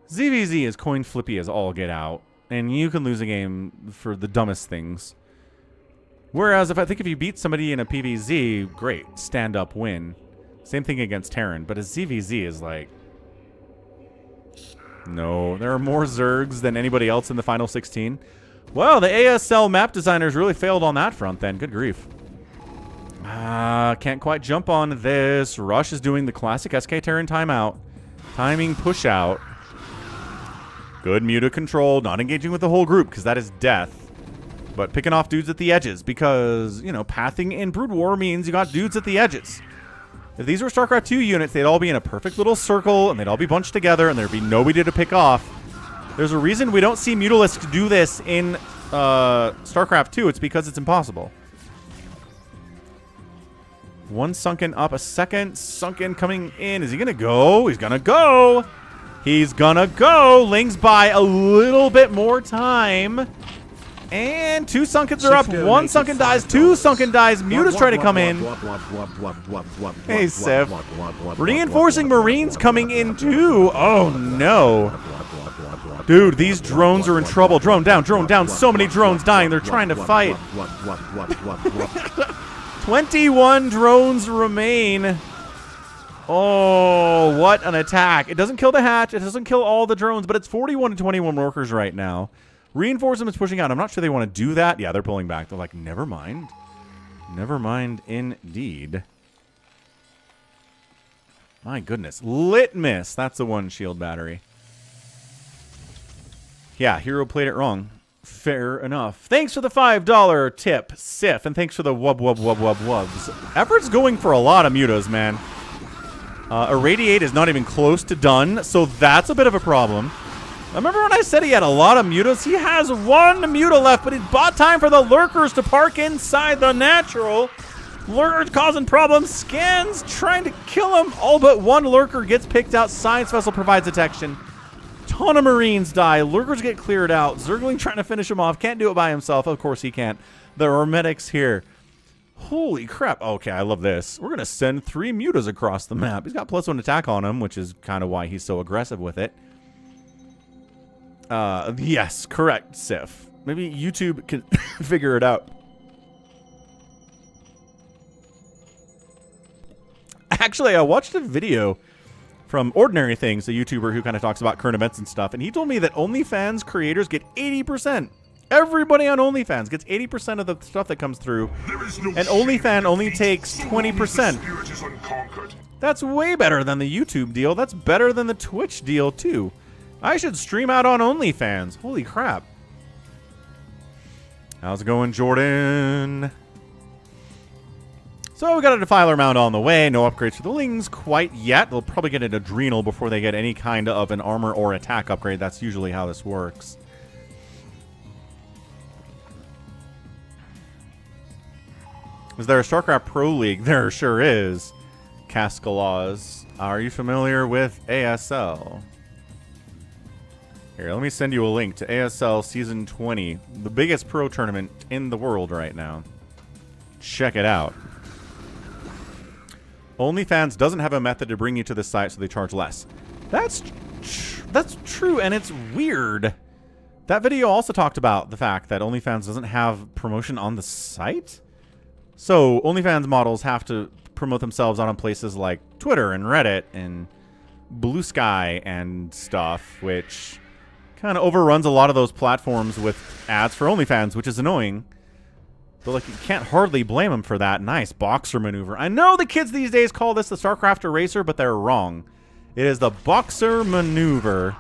ZVZ is coin flippy as all get out, and you can lose a game for the dumbest things. Whereas if you beat somebody in a PVZ, great, stand up win. Same thing against Terran, but a ZVZ is like... No, there are more Zergs than anybody else in the final 16. Well, the ASL map designers really failed on that front then. Good grief. Can't quite jump on this. Rush is doing the classic SK Terran timeout. Timing push out. Good muta control. Not engaging with the whole group because that is death. But picking off dudes at the edges because, you know, pathing in Brood War means you got dudes at the edges. If these were StarCraft 2 units, they'd all be in a perfect little circle, and they'd all be bunched together, and there'd be nobody to pick off. There's a reason we don't see Mutalisks do this in StarCraft 2. It's because it's impossible. One sunken up, a second sunken coming in. Is he going to go? He's going to go. He's going to go. Ling's by a little bit more time. And 2 sunkens are up. 1 sunken dies. 2 sunken dies. Muta's trying to come in. Hey, Sif. Reinforcing Marines coming in too. Oh, no. Dude, these drones are in trouble. Drone down, drone down. So many drones dying. They're trying to fight. 21 drones remain. Oh, what an attack. It doesn't kill the hatch. It doesn't kill all the drones, but it's 41 to 21 workers right now. Reinforcement is pushing out. I'm not sure they want to do that. Yeah, they're pulling back. They're like, never mind. Never mind indeed. My goodness. Litmus. That's the one shield battery. Yeah, Hero played it wrong. Fair enough. Thanks for the $5 tip, Sif. And thanks for the wubs. Effort's going for a lot of mutas, man. Irradiate is not even close to done, so that's a bit of a problem. Remember when I said he had a lot of mutas? He has 1 muta left, but he bought time for the lurkers to park inside the natural. Lurkers causing problems. Scans trying to kill him. All but 1 lurker gets picked out. Science vessel provides detection. Ton of Marines die. Lurkers get cleared out. Zergling trying to finish him off. Can't do it by himself. Of course he can't. There are medics here. Holy crap. Okay, I love this. We're going to send 3 mutas across the map. He's got +1 attack on him, which is kind of why he's so aggressive with it. Yes, correct, Sif. Maybe YouTube can figure it out. Actually, I watched a video from Ordinary Things, a YouTuber who kind of talks about current events and stuff, and he told me that OnlyFans creators get 80%. Everybody on OnlyFans gets 80% of the stuff that comes through, and OnlyFans only takes 20%. That's way better than the YouTube deal. That's better than the Twitch deal, too. I should stream out on OnlyFans. Holy crap. How's it going, Jordan? So we got a Defiler mount on the way. No upgrades for the Lings quite yet. They'll probably get an Adrenal before they get any kind of an armor or attack upgrade. That's usually how this works. Is there a StarCraft Pro League? There sure is. Cascalaws. Are you familiar with ASL? Here, let me send you a link to ASL Season 20. The biggest pro tournament in the world right now. Check it out. OnlyFans doesn't have a method to bring you to the site, so they charge less. That's true, and it's weird. That video also talked about the fact that OnlyFans doesn't have promotion on the site. So OnlyFans models have to promote themselves on places like Twitter and Reddit and Blue Sky and stuff, which kind of overruns a lot of those platforms with ads for OnlyFans, which is annoying. But like, you can't hardly blame them for that. Nice boxer maneuver. I know the kids these days call this the StarCraft Eraser, but they're wrong. It is the boxer maneuver.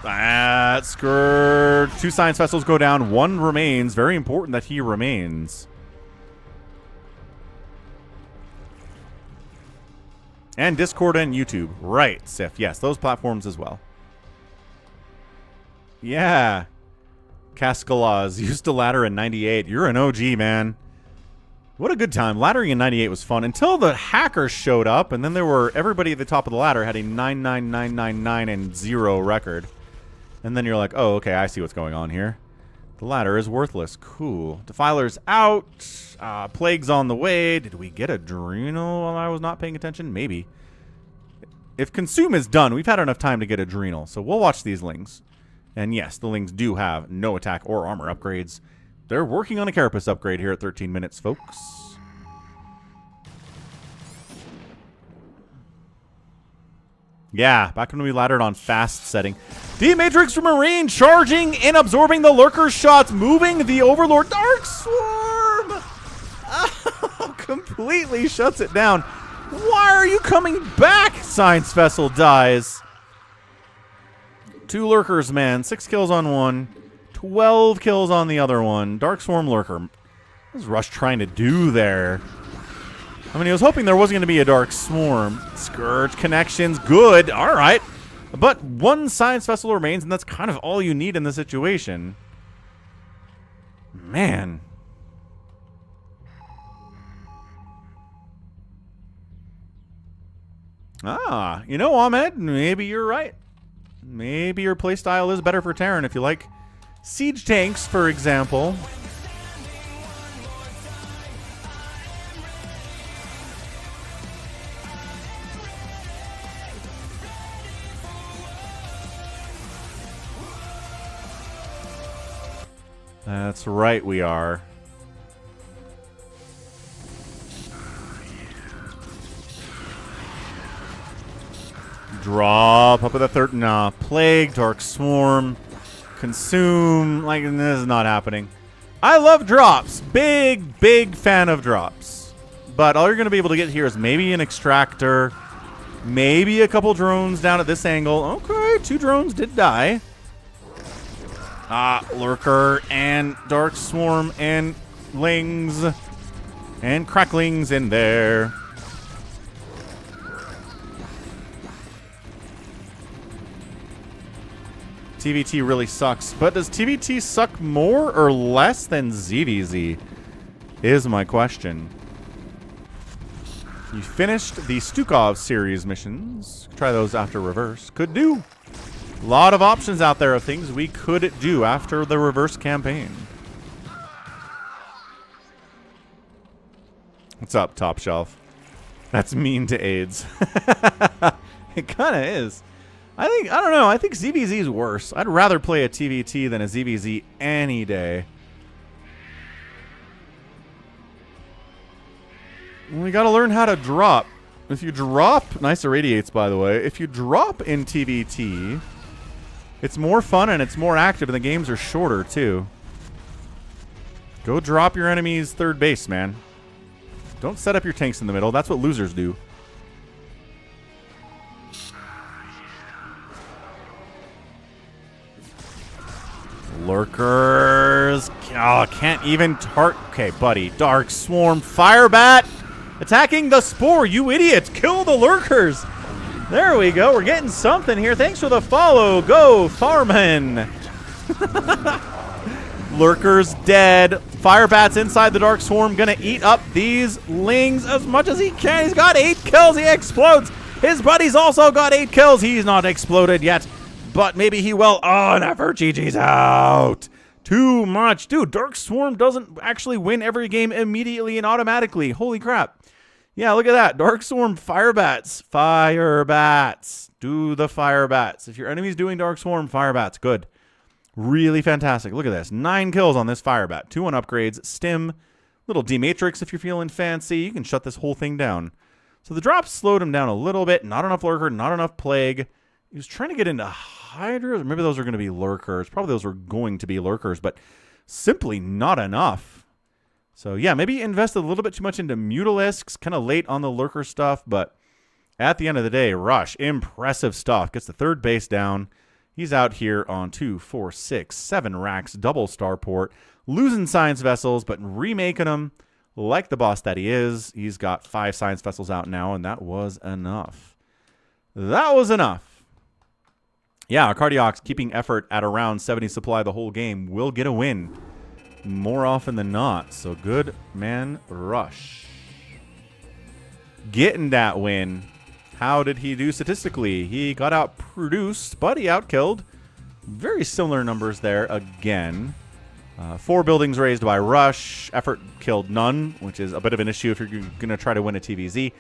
That skirt. 2 science vessels go down. 1 remains. Very important that he remains. And Discord and YouTube. Right, Sif. Yes, those platforms as well. Yeah. Cascalaws used to ladder in 98. You're an OG, man. What a good time. Laddering in 98 was fun until the hackers showed up, and then there were everybody at the top of the ladder had a 99999 and 0 record. And then you're like, oh, okay, I see what's going on here. The ladder is worthless. Cool. Defiler's out. Plague's on the way. Did we get Adrenal while I was not paying attention? Maybe. If Consume is done, we've had enough time to get Adrenal, so we'll watch these Lings. And yes, the Lings do have no attack or armor upgrades. They're working on a Carapace upgrade here at 13 minutes, folks. Yeah, back when we laddered on fast setting. D-Matrix from Marine charging and absorbing the lurker shots, moving the Overlord Dark Swarm. Oh, completely shuts it down. Why are you coming back? Science Vessel dies. 2 lurkers, man. 6 kills on one. 12 kills on the other one. Dark Swarm lurker. What was Rush trying to do there? I mean, he was hoping there wasn't going to be a Dark Swarm. Scourge connections. Good. All right. But 1 Science Vessel remains, and that's kind of all you need in this situation. Man. Ah, you know, Ahmed, maybe you're right. Maybe your playstyle is better for Terran if you like siege tanks, for example. That's right, we are. Drop up at the third. Nah, Plague, Dark Swarm, Consume. Like, this is not happening. I love drops. Big fan of drops. But all you're going to be able to get here is maybe an Extractor, maybe a couple drones down at this angle. Okay, 2 drones did die. Lurker and Dark Swarm and Lings and Cracklings in there. TVT really sucks. But does TVT suck more or less than ZVZ? Is my question. You finished the Stukov series missions. Try those after reverse. Could do. A lot of options out there of things we could do after the reverse campaign. What's up, Top Shelf? That's mean to AIDS. It kind of is. I don't know. I think ZVZ is worse. I'd rather play a TVT than a ZVZ any day. We got to learn how to drop. If you drop, nice irradiates, by the way. If you drop in TVT, it's more fun and it's more active, and the games are shorter too. Go drop your enemy's third base, man. Don't set up your tanks in the middle. That's what losers do. Lurkers. Oh, can't even Okay, buddy. Dark Swarm Firebat attacking the Spore. You idiots. Kill the Lurkers. There we go. We're getting something here. Thanks for the follow. Go, Farman. Lurkers dead. Firebat's inside the Dark Swarm. Gonna eat up these Lings as much as he can. He's got 8 kills. He explodes. His buddy's also got 8 kills. He's not exploded yet, but maybe he will. Oh, never. GG's out. Too much. Dude, Dark Swarm doesn't actually win every game immediately and automatically. Holy crap. Yeah, look at that. Dark Swarm Firebats. Firebats. Do the Firebats. If your enemy's doing Dark Swarm Firebats, good. Really fantastic. Look at this. 9 kills on this Firebat. 2 on upgrades. Stim. Little D-Matrix if you're feeling fancy. You can shut this whole thing down. So the drops slowed him down a little bit. Not enough Lurker. Not enough Plague. He was trying to get into Hydras. Maybe those are going to be Lurkers. Probably those were going to be Lurkers, but simply not enough. So yeah, maybe invested a little bit too much into Mutalisks. Kind of late on the Lurker stuff, but at the end of the day, Rush. Impressive stuff. Gets the 3rd base down. He's out here on 2, 4, 6, 7 racks, double starport, losing science vessels, but remaking them like the boss that he is. He's got 5 science vessels out now, and that was enough. That was enough. Yeah, Cardiacs keeping effort at around 70 supply the whole game will get a win more often than not. So good man, Rush. Getting that win. How did he do statistically? He got outproduced, but he outkilled. Very similar numbers there again. 4 buildings raised by Rush. Effort killed none, which is a bit of an issue if you're going to try to win a TVZ.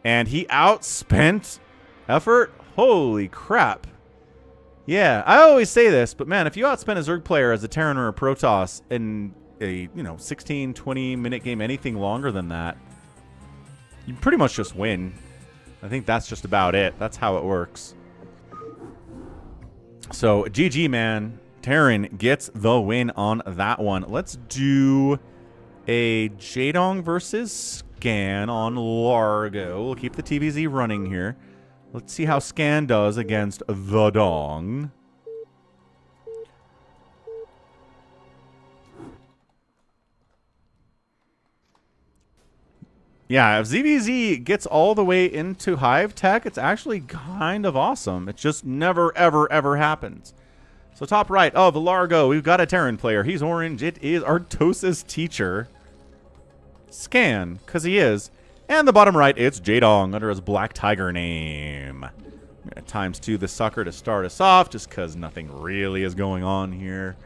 And he outspent Effort. Holy crap. Yeah, I always say this, but man, if you outspend a Zerg player as a Terran or a Protoss in a 16, 20-minute game, anything longer than that, you pretty much just win. I think that's just about it. That's how it works. So, GG, man. Terran gets the win on that one. Let's do a Jaedong versus Scan on Largo. We'll keep the TVZ running here. Let's see how Scan does against the Dong. Yeah, if ZVZ gets all the way into Hive Tech, it's actually kind of awesome. It just never, ever, ever happens. So top right of Largo, we've got a Terran player. He's orange. It is Artosis Teacher. Scan, because he is. And the bottom right, it's Jaedong under his Black Tiger name. I'm going to ×2 the sucker to start us off, just because nothing really is going on here.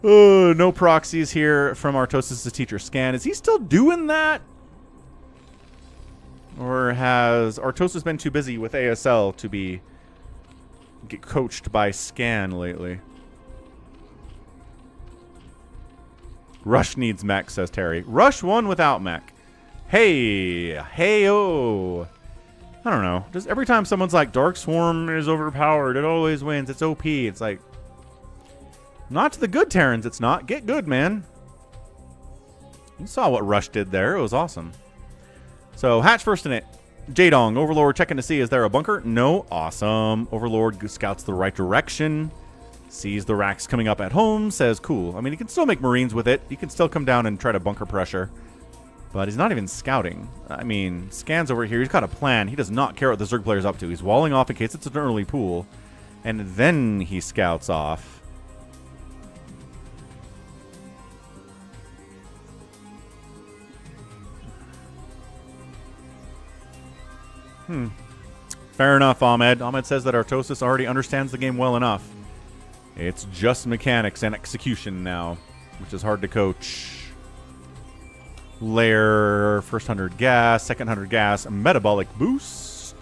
No proxies here from Artosis' Teacher Scan. Is he still doing that? Or has Artosis been too busy with ASL to get coached by Scan lately? Rush needs mech, says Terry. Rush won without mech. Hey-oh. I don't know. Just every time someone's like, Dark Swarm is overpowered, it always wins, it's OP. It's like, not to the good Terrans, it's not. Get good, man. You saw what Rush did there. It was awesome. So, hatch first in it. Jaedong, Overlord checking to see, is there a bunker? No. Awesome. Overlord scouts the right direction. Sees the racks coming up at home. Says, cool. I mean, he can still make Marines with it. He can still come down and try to bunker pressure. But he's not even scouting. I mean, Scan's over here. He's got a plan. He does not care what the Zerg player's up to. He's walling off in case it's an early pool. And then he scouts off. Fair enough, Ahmed. Ahmed says that Artosis already understands the game well enough. It's just mechanics and execution now, which is hard to coach. Layer, first 100 gas, second 100 gas, metabolic boost.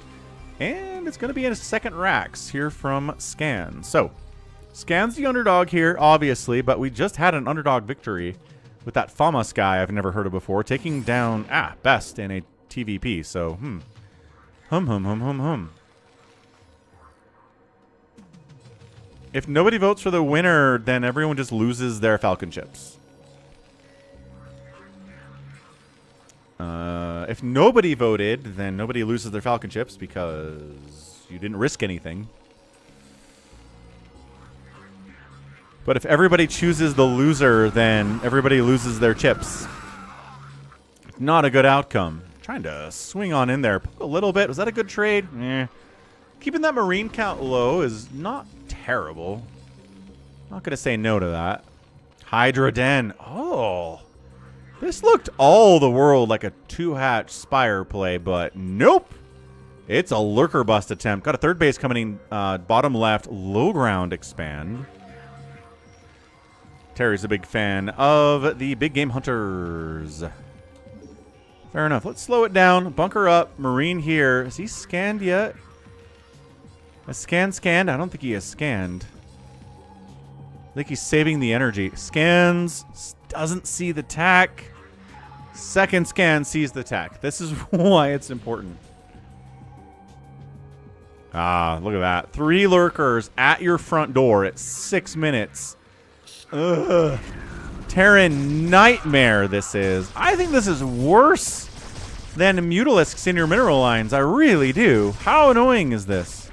And it's going to be in a second racks here from Scan. So, Scan's the underdog here, obviously, but we just had an underdog victory with that Famas guy I've never heard of before, taking down, Best in a TVP. So, If nobody votes for the winner, then everyone just loses their Falcon chips. If nobody voted, then nobody loses their Falcon chips because you didn't risk anything. But if everybody chooses the loser, then everybody loses their chips. Not a good outcome. Trying to swing on in there a little bit. Was that a good trade? Eh. Keeping that marine count low is not terrible. Not going to say no to that. Hydra Den. Oh. This looked all the world like a 2-hatch Spire play, but nope. It's a lurker bust attempt. Got a third base coming in bottom left. Low ground expand. Terry's a big fan of the big game hunters. Fair enough. Let's slow it down. Bunker up. Marine here. Is he scanned yet? Has scanned? I don't think he has scanned. I think he's saving the energy. Scans. Doesn't see the tack. Second scan sees the tack. This is why it's important. Ah, look at that. 3 lurkers at your front door at 6 minutes. Ugh. Terran nightmare this is. I think this is worse than Mutalisks in your mineral lines. I really do. How annoying is this?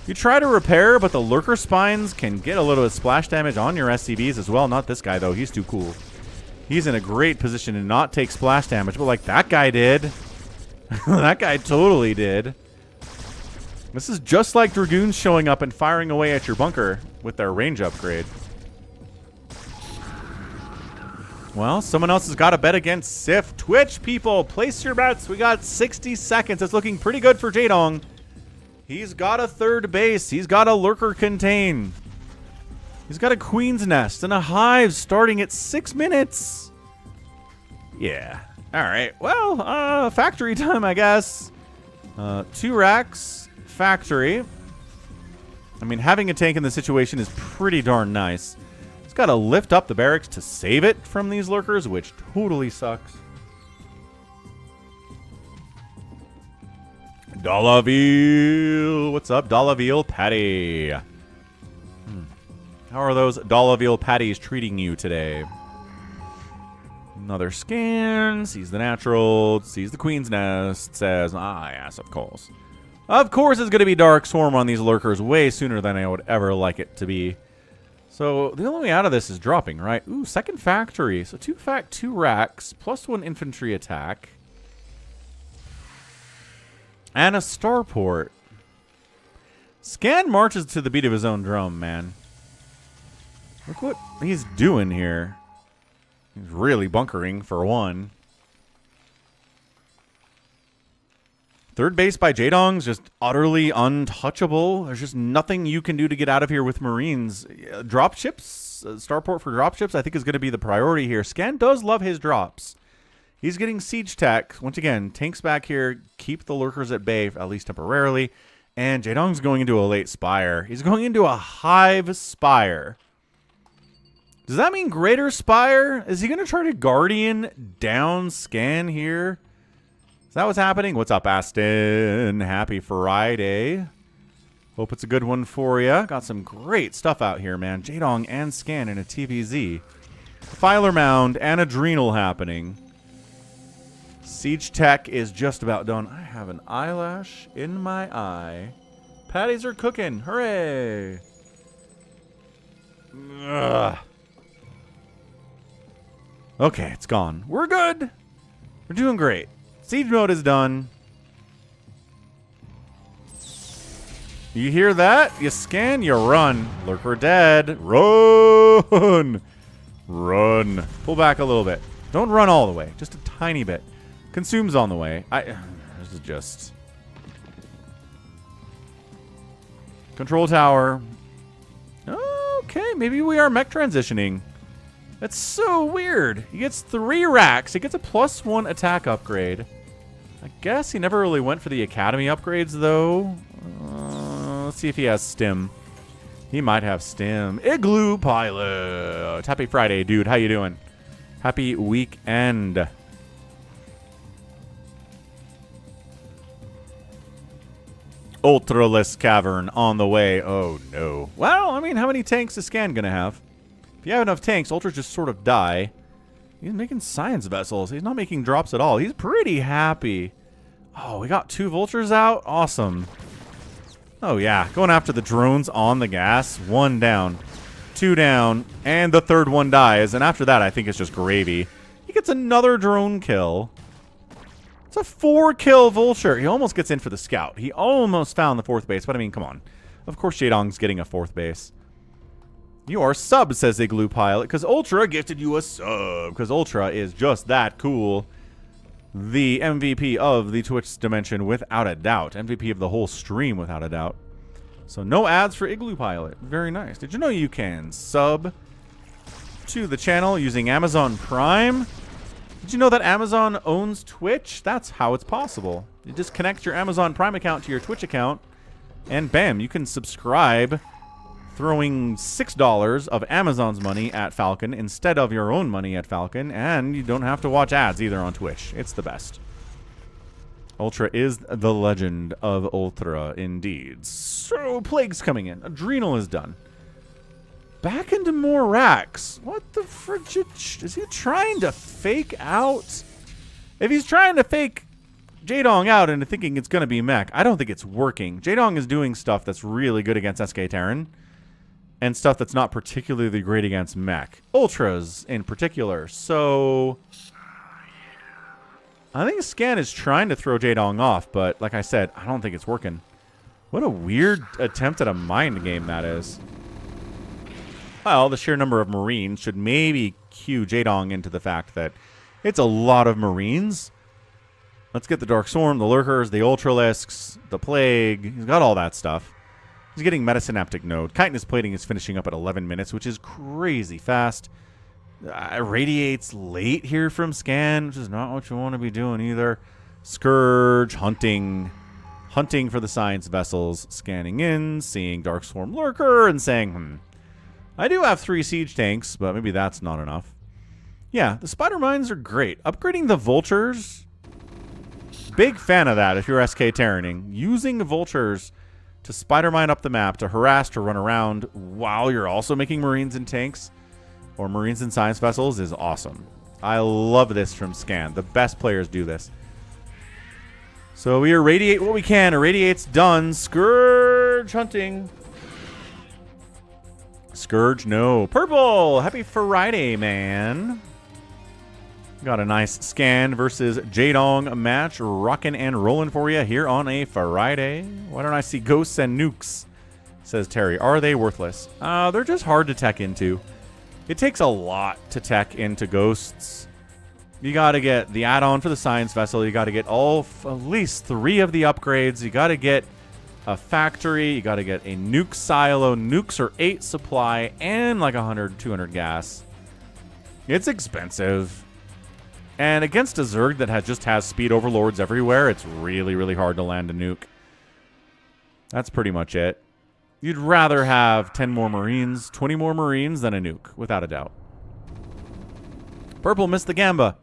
You try to repair, but the lurker spines can get a little splash damage on your SCVs as well. Not this guy, though. He's too cool. He's in a great position to not take splash damage, but like that guy did. That guy totally did. This is just like Dragoons showing up and firing away at your bunker with their range upgrade. Well, someone else has got to bet against Sif. Twitch, people, place your bets. We got 60 seconds. It's looking pretty good for Jaedong. He's got a third base. He's got a lurker contain. He's got a queen's nest and a hive starting at 6 minutes. Yeah. All right. Well, factory time, I guess. 2 racks, factory. I mean, having a tank in this situation is pretty darn nice. He's got to lift up the barracks to save it from these lurkers, which totally sucks. Dollaville. What's up, Dollaville Patty? How are those Dollaville patties treating you today? Another scan. Sees the natural. Sees the queen's nest. Says, ah, yes, of course. Of course it's going to be Dark Swarm on these lurkers way sooner than I would ever like it to be. So the only way out of this is dropping, right? Ooh, second factory. So 2 racks, plus 1 infantry attack. And a starport. Scan marches to the beat of his own drum, man. Look what he's doing here. He's really bunkering, for one. Third base by Jaedong's just utterly untouchable. There's just nothing you can do to get out of here with Marines. Dropships, starport for dropships, I think is going to be the priority here. Scan does love his drops. He's getting siege tech. Once again, tanks back here, keep the lurkers at bay, at least temporarily. And Jaedong's going into a late spire. He's going into a hive spire. Does that mean greater spire? Is he going to try to guardian down scan here? Is that what's happening? What's up, Aston? Happy Friday. Hope it's a good one for you. Got some great stuff out here, man. Jaedong and Scan in a TVZ. Filer Mound and Adrenal happening. Siege Tech is just about done. I have an eyelash in my eye. Patties are cooking. Hooray. Ugh. Okay, it's gone. We're good. We're doing great. Siege mode is done. You hear that? You scan, you run. Lurker dead. Run. Run. Pull back a little bit. Don't run all the way. Just a tiny bit. Consumes on the way. This is just... Control tower. Okay, maybe we are mech transitioning. That's so weird. He gets 3 racks. He gets a +1 attack upgrade. I guess he never really went for the academy upgrades, though. Let's see if he has stim. He might have stim. Igloo pilot. Happy Friday, dude. How you doing? Happy weekend. Ultralisk Cavern on the way. Oh, no. Well, I mean, how many tanks is Scan going to have? If you have enough tanks, Ultras just sort of die. He's making science vessels. He's not making drops at all. He's pretty happy. Oh, we got 2 vultures out? Awesome. Oh, yeah. Going after the drones on the gas. 1 down. 2 down, and the third one dies. And after that, I think it's just gravy. He gets another drone kill. It's a 4-kill vulture. He almost gets in for the scout. He almost found the 4th base, but I mean, come on. Of course Jaedong's getting a 4th base. You are sub, says Igloo Pilot, because Ultra gifted you a sub. Because Ultra is just that cool. The MVP of the Twitch dimension, without a doubt. MVP of the whole stream, without a doubt. So no ads for Igloo Pilot. Very nice. Did you know you can sub to the channel using Amazon Prime? Did you know that Amazon owns Twitch? That's how it's possible. You just connect your Amazon Prime account to your Twitch account, and bam, you can subscribe, throwing $6 of Amazon's money at Falcon instead of your own money at Falcon, and you don't have to watch ads either on Twitch. It's the best. Ultra is the legend of Ultra, indeed. So, Plague's coming in. Adrenal is done. Back into more racks. What the fridge? Is he trying to fake out? If he's trying to fake Jaedong out into thinking it's going to be mech, I don't think it's working. Jaedong is doing stuff that's really good against SK Terran, and stuff that's not particularly great against mech. Ultras, in particular. So I think Scan is trying to throw Jaedong off, but like I said, I don't think it's working. What a weird attempt at a mind game that is. Well, the sheer number of Marines should maybe cue Jaedong into the fact that it's a lot of Marines. Let's get the Dark Swarm, the Lurkers, the Ultralisks, the Plague. He's got all that stuff. He's getting Metasynaptic Node. Chitinous Plating is finishing up at 11 minutes, which is crazy fast. Radiates late here from Scan, which is not what you want to be doing either. Scourge, hunting for the science vessels, scanning in, seeing Dark Swarm Lurker, and saying, I do have 3 siege tanks, but maybe that's not enough. Yeah, the spider mines are great. Upgrading the vultures, big fan of that if you're SK Terraning. Using the vultures to spider mine up the map, to harass, to run around, while you're also making marines and tanks, or marines and science vessels, is awesome. I love this from Scan. The best players do this. So we irradiate what we can. Irradiate's done. Scourge hunting. Scourge, no. Purple! Happy Friday, man. Got a nice Scan versus Jaedong match rocking and rolling for you here on a Friday. Why don't I see ghosts and nukes, says Terry. Are they worthless? They're just hard to tech into. It takes a lot to tech into ghosts. You got to get the add-on for the science vessel. You got to get at least 3 of the upgrades. You got to get a factory. You got to get a nuke silo. Nukes are 8 supply and like 100, 200 gas. It's expensive. And against a Zerg that just has speed overlords everywhere, it's really, really hard to land a nuke. That's pretty much it. You'd rather have 10 more Marines, 20 more Marines than a nuke, without a doubt. Purple missed the Gamba.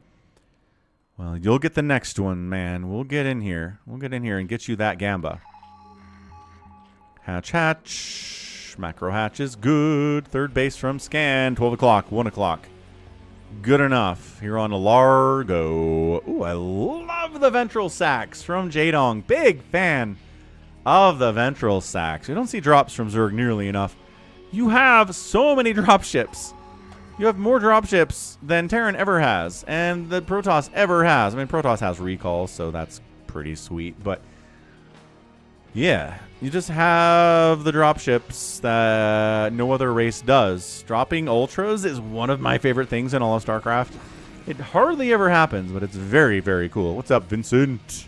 Well, you'll get the next one, man. We'll get in here. We'll get in here and get you that Gamba. Hatch, hatch. Macro hatch is good. 3rd base from Scan. 12 o'clock, 1 o'clock. Good enough. Here on Largo. Ooh, I love the Ventral Sacks from Jaedong. Big fan of the Ventral Sacks. We don't see drops from Zerg nearly enough. You have so many dropships. You have more dropships than Terran ever has, and the Protoss ever has. I mean, Protoss has recalls, so that's pretty sweet, but yeah, you just have the dropships that no other race does. Dropping Ultras is one of my favorite things in all of StarCraft. It hardly ever happens, but it's very, very cool. What's up, Vincent?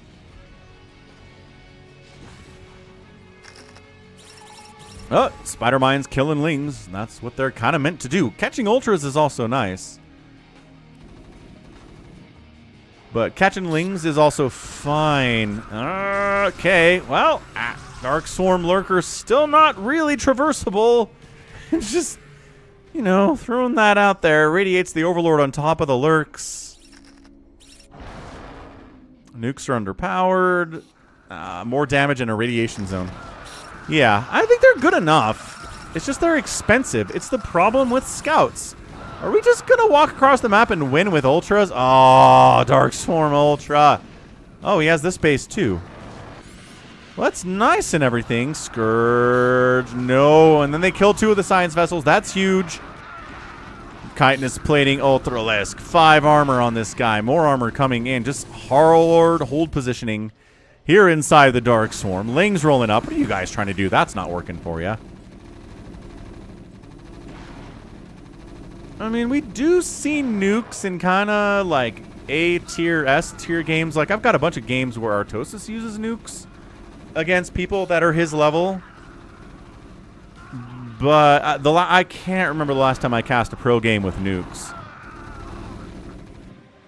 Oh, spider mines killing lings. That's what they're kind of meant to do. Catching Ultras is also nice. But catching lings is also fine. Okay, well, Dark Swarm Lurker still not really traversable. It's just, you know, throwing that out there. Radiates the Overlord on top of the Lurks. Nukes are underpowered. More damage in a radiation zone. Yeah, I think they're good enough. It's just they're expensive. It's the problem with scouts. Are we just going to walk across the map and win with Ultras? Oh, Dark Swarm Ultra. Oh, he has this base too. Well, that's nice and everything. Scourge. No. And then they kill 2 of the science vessels. That's huge. Chitinous plating, Ultralisk. 5 armor on this guy. More armor coming in. Just hard hold positioning here inside the Dark Swarm. Ling's rolling up. What are you guys trying to do? That's not working for you. I mean, we do see nukes in kind of like A tier, S tier games. Like, I've got a bunch of games where Artosis uses nukes against people that are his level. But I can't remember the last time I cast a pro game with nukes.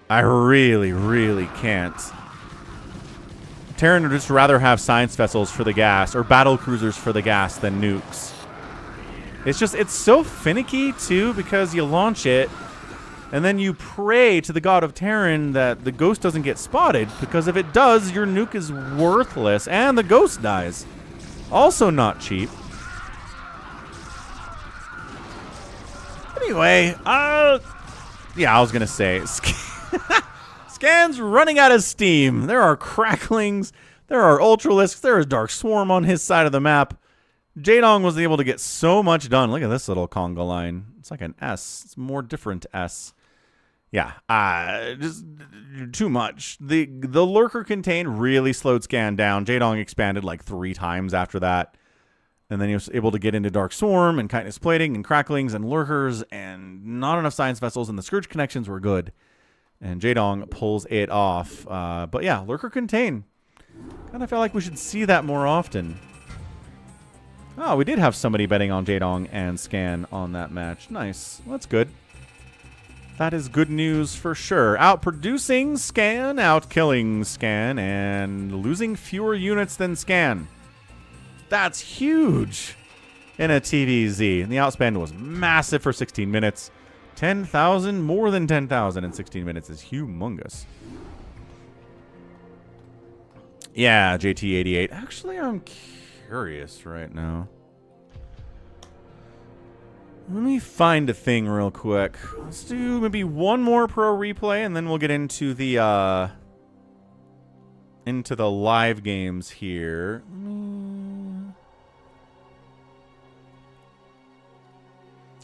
I really, really can't. Terran would just rather have science vessels for the gas or battle cruisers for the gas than nukes. It's so finicky, too, because you launch it, and then you pray to the god of Terran that the ghost doesn't get spotted, because if it does, your nuke is worthless, and the ghost dies. Also not cheap. Anyway, yeah, I was going to say, Scan's running out of steam. There are cracklings, there are Ultralisks, there is Dark Swarm on his side of the map. Jaedong was able to get so much done. Look at this little conga line. It's like an S. It's more different S. Yeah, just too much. The Lurker Contain really slowed Scan down. Jaedong expanded like 3 times after that. And then he was able to get into Dark Swarm and Chitinous Plating and Cracklings and Lurkers and not enough Science Vessels, and the Scourge connections were good. And Jaedong pulls it off. But yeah, Lurker Contain. Kind of feel like we should see that more often. Oh, we did have somebody betting on Jaedong and Scan on that match. Nice. That's good. That is good news for sure. Outproducing Scan, outkilling Scan, and losing fewer units than Scan. That's huge in a TVZ. And the outspend was massive for 16 minutes. 10,000, more than 10,000 in 16 minutes is humongous. Yeah, JT88. Actually, I'm curious right now. Let me find a thing real quick. Let's do maybe one more pro replay, and then we'll get into the live games here.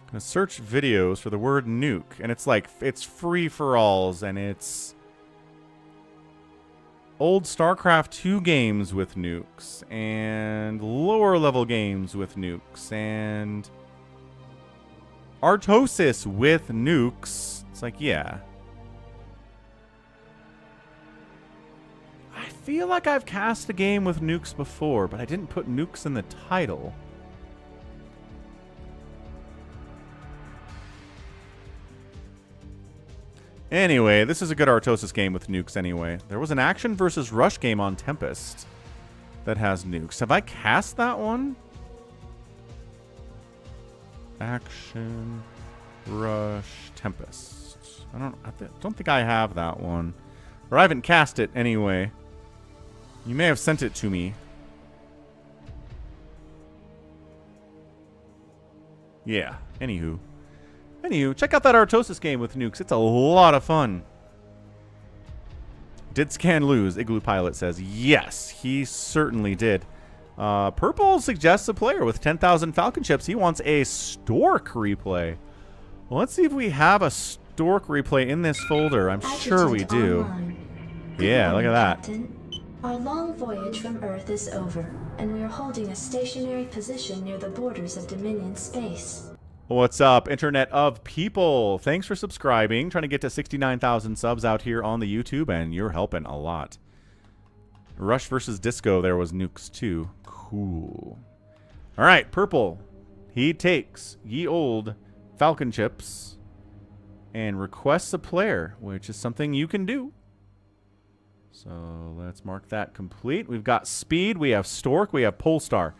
Gonna search videos for the word nuke, and it's like it's free-for-alls, and it's old StarCraft 2 games with nukes, and lower level games with nukes, and Artosis with nukes. It's like, yeah. I feel like I've cast a game with nukes before, but I didn't put nukes in the title. Anyway, this is a good Artosis game with nukes anyway. There was an action versus rush game on Tempest that has nukes. Have I cast that one? Action, rush, Tempest. I don't think I have that one. Or I haven't cast it anyway. You may have sent it to me. Yeah, anywho, check out that Artosis game with nukes. It's a lot of fun. Did Scan lose? Igloo Pilot says, yes, he certainly did. Purple suggests a player with 10,000 Falcon ships. He wants a Stork replay. Well, let's see if we have a Stork replay in this folder. I'm sure we do. Yeah, look at that. Captain. Our long voyage from Earth is over, and we are holding a stationary position near the borders of Dominion space. What's up, Internet of People? Thanks for subscribing. Trying to get to 69,000 subs out here on the YouTube, and you're helping a lot. Rush versus Disco, there was nukes too. Cool. All right, Purple. He takes ye old Falcon chips and requests a player, which is something you can do. So let's mark that complete. We've got Speed, we have Stork, we have Polestar.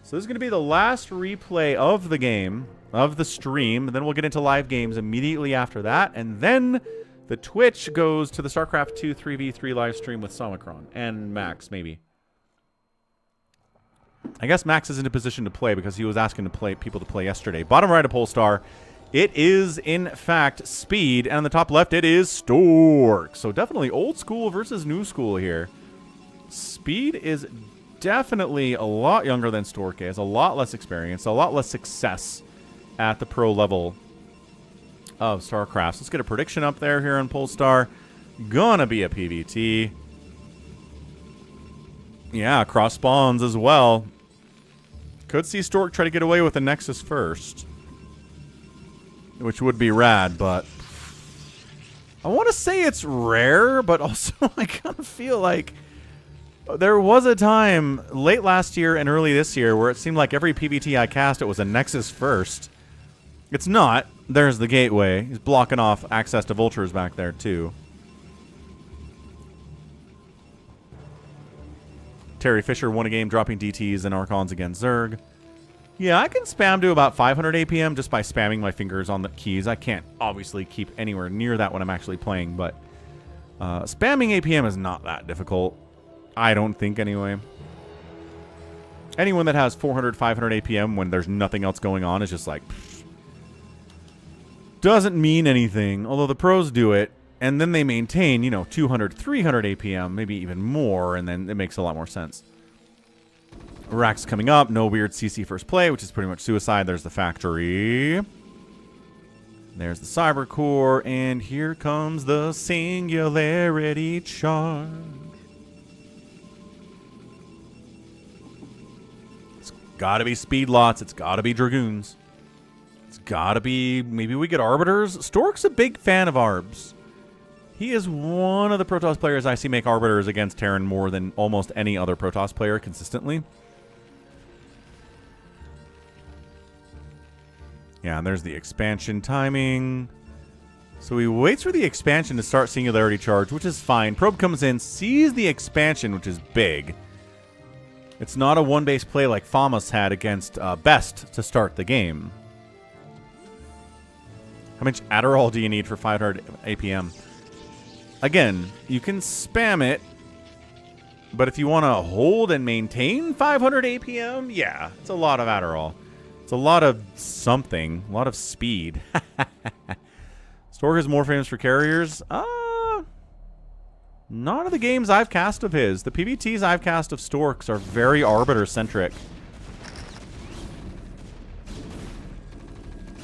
So this is going to be the last replay of the game, of the stream. And then we'll get into live games immediately after that. And then the Twitch goes to the StarCraft 2 3v3 live stream with Somicron. And Max, maybe. I guess Max is in a position to play because he was asking people to play yesterday. Bottom right of Polestar, it is, in fact, Speed. And on the top left, it is Stork. So definitely old school versus new school here. Speed is definitely a lot younger than Stork is, a lot less experience, a lot less success at the pro level of StarCraft. So let's get a prediction up there here on Polestar. Gonna be a PVT. Yeah, cross spawns as well. Could see Stork try to get away with the Nexus first, which would be rad, but I want to say it's rare, but also I kind of feel like there was a time late last year and early this year where it seemed like every PVT I cast, it was a Nexus first. It's not. There's the gateway. He's blocking off access to vultures back there, too. Terry Fisher won a game dropping DTs and Archons against Zerg. Yeah, I can spam to about 500 APM just by spamming my fingers on the keys. I can't obviously keep anywhere near that when I'm actually playing, but spamming APM is not that difficult. I don't think, anyway. Anyone that has 400, 500 APM when there's nothing else going on is just like, pfft, doesn't mean anything. Although the pros do it, and then they maintain, you know, 200, 300 APM, maybe even more, and then it makes a lot more sense. Rack's coming up. No weird CC first play, which is pretty much suicide. There's the factory. There's the cyber core, and here comes the singularity charge. Gotta be speed lots. It's gotta be dragoons. It's gotta be... Maybe we get arbiters. Stork's a big fan of arbs. He is one of the Protoss players I see make arbiters against Terran more than almost any other Protoss player consistently. Yeah, and there's the expansion timing. So he waits for the expansion to start singularity charge, which is fine. Probe comes in, sees the expansion, which is big. It's not a one-base play like Famas had against Best to start the game. How much Adderall do you need for 500 APM? Again, you can spam it, but if you want to hold and maintain 500 APM, yeah, it's a lot of Adderall. It's a lot of something, a lot of speed. Stork is more famous for carriers. None of the games I've cast of his. The PVTs I've cast of Storks are very Arbiter-centric.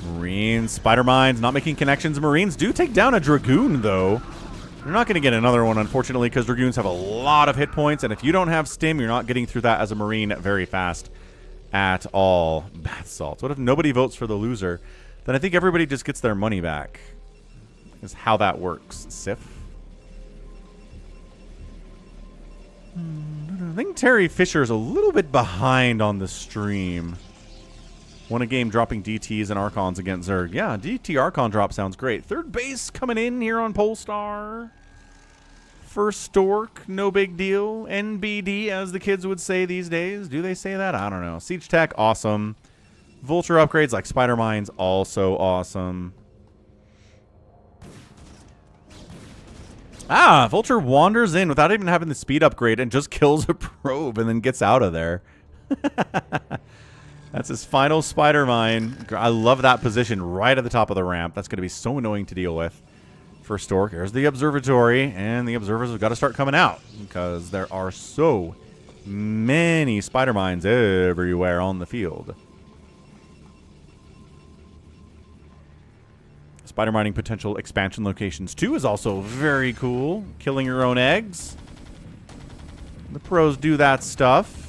Marines, Spider Mines, not making connections. Marines do take down a Dragoon, though. You're not going to get another one, unfortunately, because Dragoons have a lot of hit points, and if you don't have Stim, you're not getting through that as a Marine very fast at all. Bath salts. What if nobody votes for the loser? Then I think everybody just gets their money back. Is how that works. Sif. I think Terry Fisher is a little bit behind on the stream. Won a game dropping DTs and Archons against Zerg. Yeah, DT Archon drop sounds great. Third base coming in here on Polestar. First Stork, no big deal. NBD, as the kids would say these days. Do they say that? I don't know. Siege Tech, awesome. Vulture upgrades like Spider Mines, also awesome. Ah, Vulture wanders in without even having the speed upgrade and just kills a probe and then gets out of there. That's his final Spider Mine. I love that position right at the top of the ramp. That's going to be so annoying to deal with for Stork. There's the observatory, and the observers have got to start coming out because there are so many Spider Mines everywhere on the field. Spider mining potential expansion locations 2 is also very cool. Killing your own eggs. The pros do that stuff.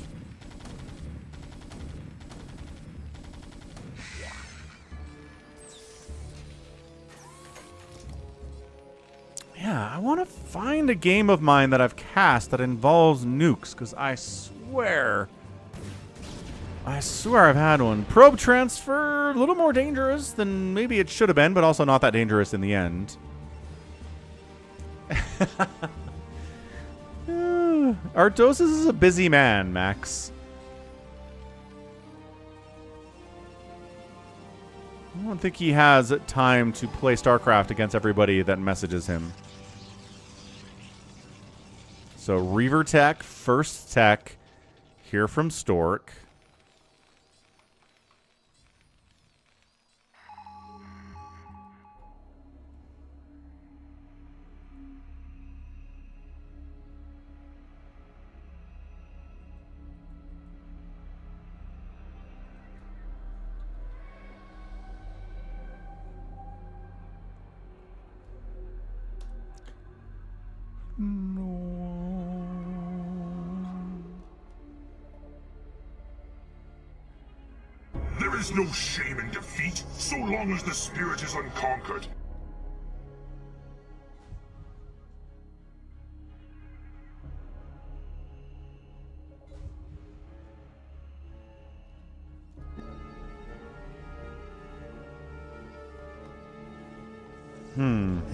Yeah, I want to find a game of mine that I've cast that involves nukes, because I swear I've had one. Probe transfer, a little more dangerous than maybe it should have been, but also not that dangerous in the end. Artosis is a busy man, Max. I don't think he has time to play StarCraft against everybody that messages him. So Reaver Tech, first tech, here from Stork. There is no shame in defeat, so long as the spirit is unconquered.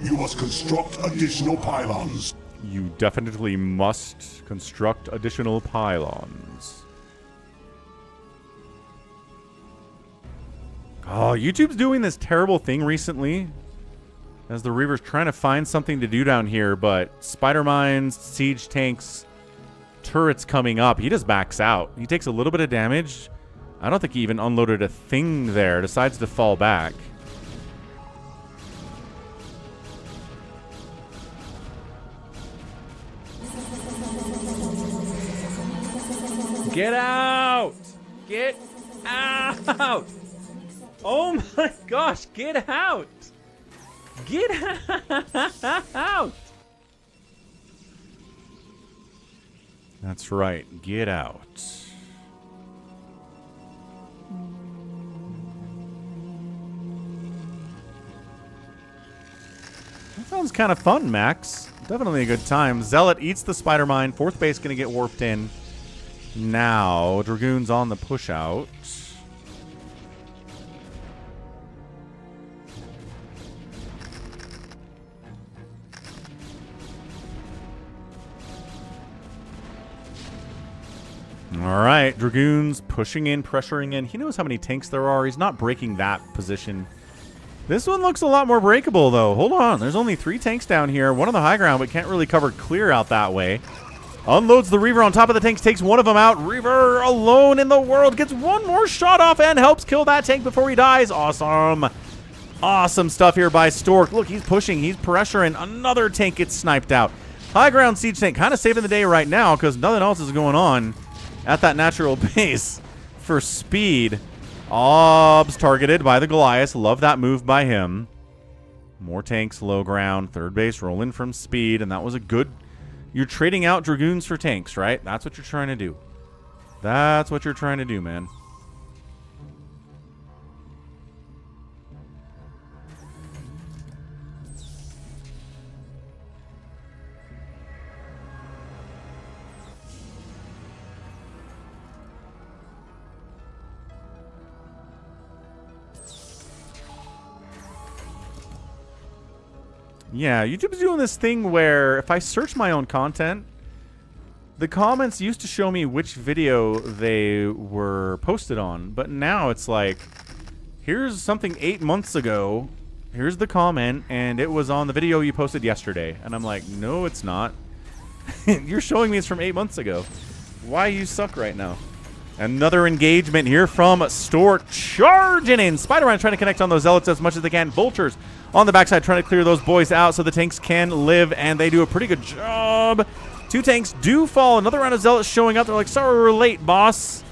You must construct additional pylons. You definitely must construct additional pylons. Oh, YouTube's doing this terrible thing recently. As the Reaver's trying to find something to do down here, but spider mines, siege tanks, turrets coming up. He just backs out. He takes a little bit of damage. I don't think he even unloaded a thing there. Decides to fall back. Get out! Get out! Oh my gosh, get out! Get out! That's right, get out. That sounds kind of fun, Max. Definitely a good time. Zealot eats the spider mine. Fourth base gonna get warped in. Now, Dragoon's on the push out. All right, Dragoon's pushing in, pressuring in. He knows how many tanks there are. He's not breaking that position. This one looks a lot more breakable, though. Hold on. There's only 3 tanks down here. One on the high ground, but can't really cover clear out that way. Unloads the Reaver on top of the tanks, takes one of them out. Reaver alone in the world gets one more shot off and helps kill that tank before he dies. Awesome. Awesome stuff here by Stork. Look, he's pushing. He's pressuring. Another tank gets sniped out. High ground siege tank kind of saving the day right now because nothing else is going on at that natural base for speed. Obs targeted by the Goliath. Love that move by him. More tanks, low ground. Third base rolling from speed, and that was a good... You're trading out Dragoons for tanks, right? That's what you're trying to do. That's what you're trying to do, man. Yeah, YouTube's doing this thing where if I search my own content, the comments used to show me which video they were posted on, but now it's like, here's something 8 months ago, here's the comment, and it was on the video you posted yesterday. And I'm like, no, it's not. You're showing me it's from 8 months ago. Why you suck right now? Another engagement here from Stork, charging in. Spider-Man trying to connect on those Zealots as much as they can. Vultures on the backside trying to clear those boys out so the tanks can live, and they do a pretty good job. 2 tanks do fall. Another round of Zealots showing up. They're like, sorry we're late, boss.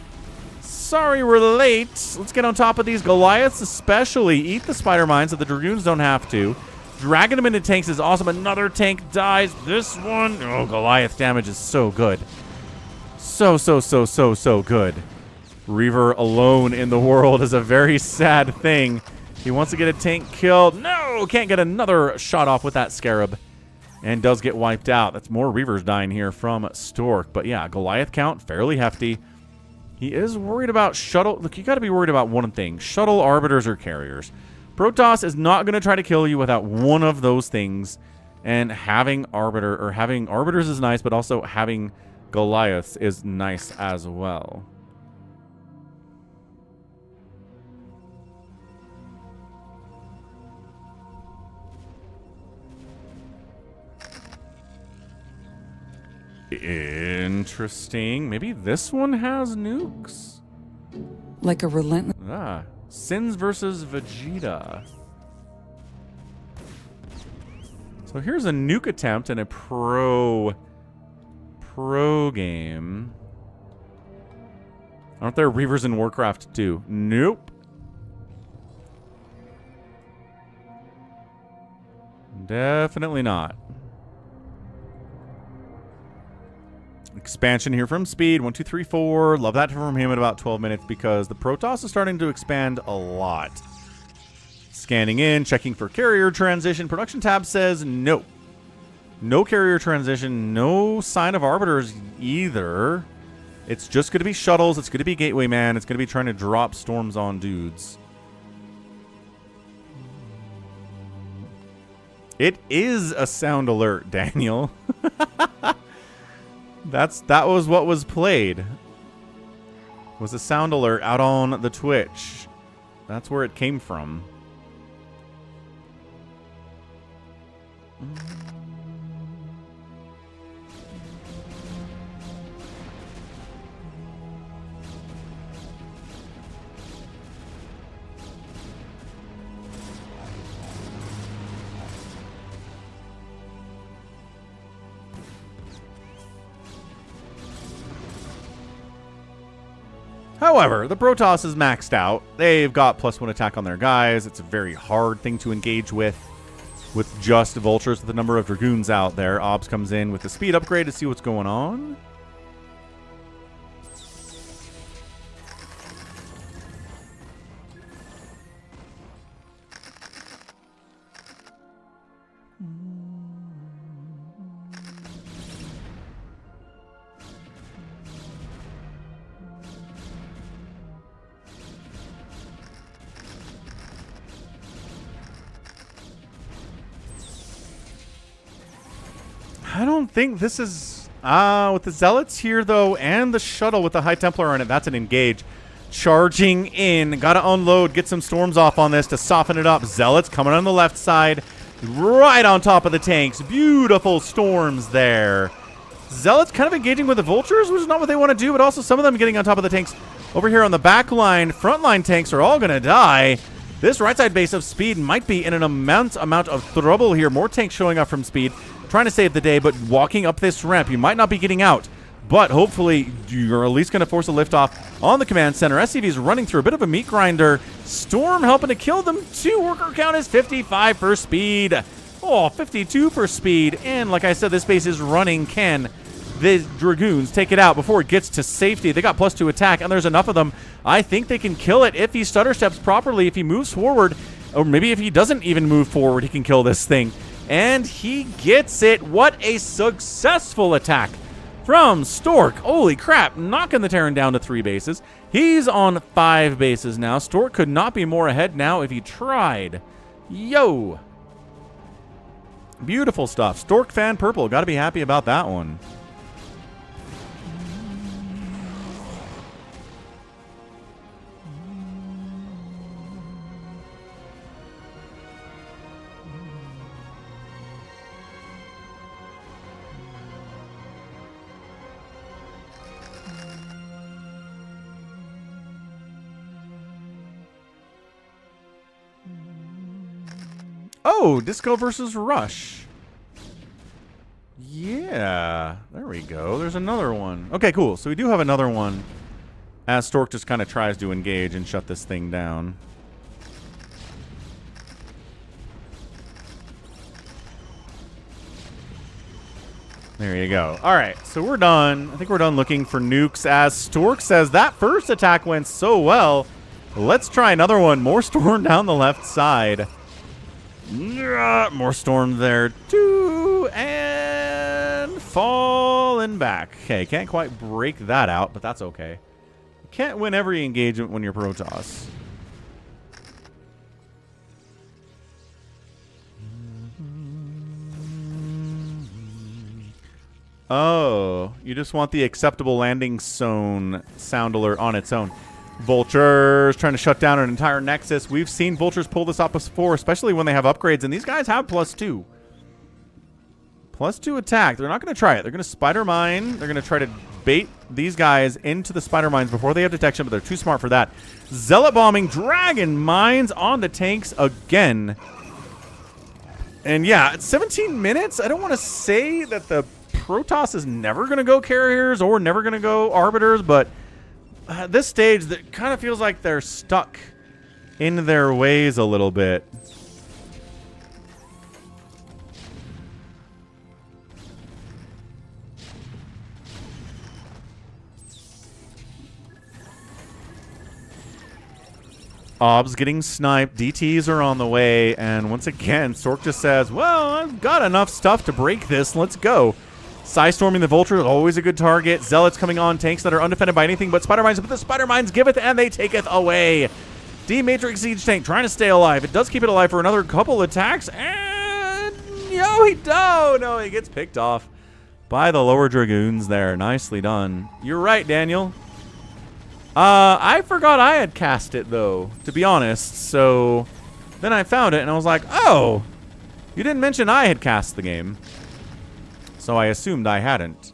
Sorry we're late. Let's get on top of these Goliaths especially. Eat the spider mines so the Dragoons don't have to. Dragging them into tanks is awesome. Another tank dies. This one, oh, Goliath damage is so good. So good. Reaver alone in the world is a very sad thing. He wants to get a tank killed. No, can't get another shot off with that Scarab. And does get wiped out. That's more Reavers dying here from Stork. But yeah, Goliath count, fairly hefty. He is worried about shuttle. Look, you got to be worried about one thing. Shuttle, arbiters, or carriers. Protoss is not going to try to kill you without one of those things. And having arbiters is nice, but also having Goliaths is nice as well. Interesting. Maybe this one has nukes? Like a relentless... Ah. Sins versus Vegeta. So here's a nuke attempt in a pro game. Aren't there Reavers in Warcraft 2? Nope. Definitely not. Expansion here from Speed. 1, 2, 3, 4. Love that from him at about 12 minutes because the Protoss is starting to expand a lot. Scanning in, checking for carrier transition. Production tab says no. No carrier transition. No sign of arbiters either. It's just going to be shuttles. It's going to be Gateway Man. It's going to be trying to drop storms on dudes. It is a sound alert, Daniel. That was what was played. Was a sound alert out on the Twitch. That's where it came from. However, the Protoss is maxed out. They've got +1 attack on their guys. It's a very hard thing to engage with just vultures with the number of Dragoons out there. Obs comes in with the speed upgrade to see what's going on. I don't think this is... with the Zealots here, though, and the shuttle with the High Templar on it, that's an engage. Charging in. Gotta unload, get some storms off on this to soften it up. Zealots coming on the left side, right on top of the tanks. Beautiful storms there. Zealots kind of engaging with the Vultures, which is not what they want to do, but also some of them getting on top of the tanks. Over here on the back line, front line tanks are all going to die. This right side base of Speed might be in an amount of trouble here. More tanks showing up from Speed. Trying to save the day, but walking up this ramp, you might not be getting out, but hopefully you're at least going to force a liftoff on the command center. SCV is running through a bit of a meat grinder. Storm helping to kill them too. Worker count is 55 for Speed. Oh, 52 for Speed. And like I said, this base is running. Can the Dragoons take it out before it gets to safety? They got +2 attack, and there's enough of them. I think they can kill it if he stutter steps properly, if he moves forward, or maybe if he doesn't even move forward, he can kill this thing. And he gets it. What a successful attack from Stork. Holy crap, knocking the Terran down to 3 bases. He's on 5 bases now. Stork could not be more ahead now if he tried. Yo. Beautiful stuff. Stork fan purple. Got to be happy about that one. Oh, Disco versus Rush. Yeah, there we go. There's another one. Okay, cool. So we do have another one as Stork just kind of tries to engage and shut this thing down. There you go. All right, so we're done. I think we're done looking for nukes as Stork says that first attack went so well. Let's try another one. More storm down the left side. More storm there too, and falling back. Okay, can't quite break that out, but that's okay. You can't win every engagement when you're Protoss. Oh, you just want the acceptable landing zone sound alert on its own. Vultures trying to shut down an entire Nexus. We've seen Vultures pull this off before, especially when they have upgrades, and these guys have +2. +2 attack. They're not going to try it. They're going to Spider Mine. They're going to try to bait these guys into the Spider Mines before they have detection, but they're too smart for that. Zealot bombing, Dragon Mines on the tanks again. And yeah, it's 17 minutes. I don't want to say that the Protoss is never going to go carriers or never going to go arbiters, but at this stage, that kind of feels like they're stuck in their ways a little bit. Ob's getting sniped. DTs are on the way. And once again, Stork just says, well, I've got enough stuff to break this. Let's go. Psystorming the Vulture is always a good target. Zealots coming on tanks that are undefended by anything but Spider Mines. But the Spider Mines giveth and they taketh away. D-Matrix Siege Tank trying to stay alive. It does keep it alive for another couple attacks. And no, he gets picked off by the lower Dragoons there. Nicely done. You're right, Daniel. I forgot I had cast it, though, to be honest. So then I found it, and I was like, oh, you didn't mention I had cast the game. So I assumed I hadn't.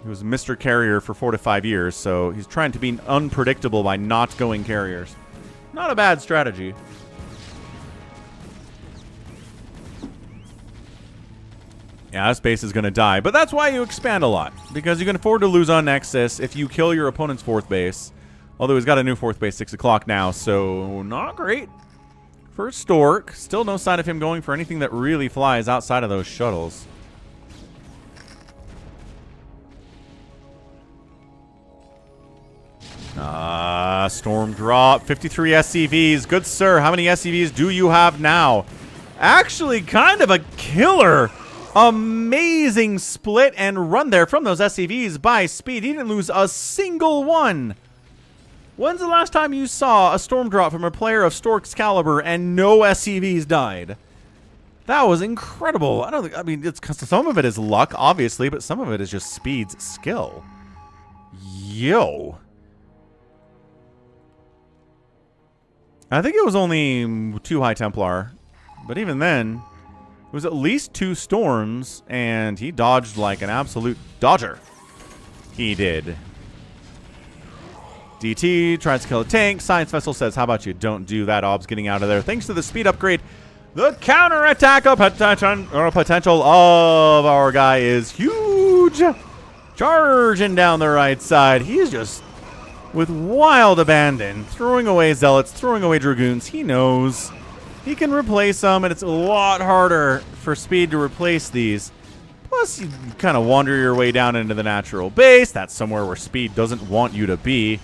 He was Mr. Carrier for 4 to 5 years, so he's trying to be unpredictable by not going carriers. Not a bad strategy. Yeah, this base is going to die, but that's why you expand a lot, because you can afford to lose on Nexus if you kill your opponent's 4th base. Although he's got a new 4th base, 6 o'clock now, so not great for Stork. Still no sign of him going for anything that really flies outside of those shuttles. Storm drop, 53 SCVs. Good sir, how many SCVs do you have now? Actually, kind of a killer. Amazing split and run there from those SCVs by Speed. He didn't lose a single one. When's the last time you saw a storm drop from a player of Stork's caliber and no SCVs died? That was incredible. I mean, it's some of it is luck, obviously, but some of it is just Speed's skill. Yo. I think it was only 2 High Templar, but even then, it was at least 2 storms, and he dodged like an absolute dodger. He did. DT tries to kill a tank. Science Vessel says, how about you don't do that? Ob's getting out of there. Thanks to the speed upgrade, the counterattack potential of our guy is huge. Charging down the right side. He's just with wild abandon, throwing away Zealots, throwing away Dragoons. He knows he can replace them, and it's a lot harder for Speed to replace these. Plus, you kind of wander your way down into the natural base. That's somewhere where Speed doesn't want you to be.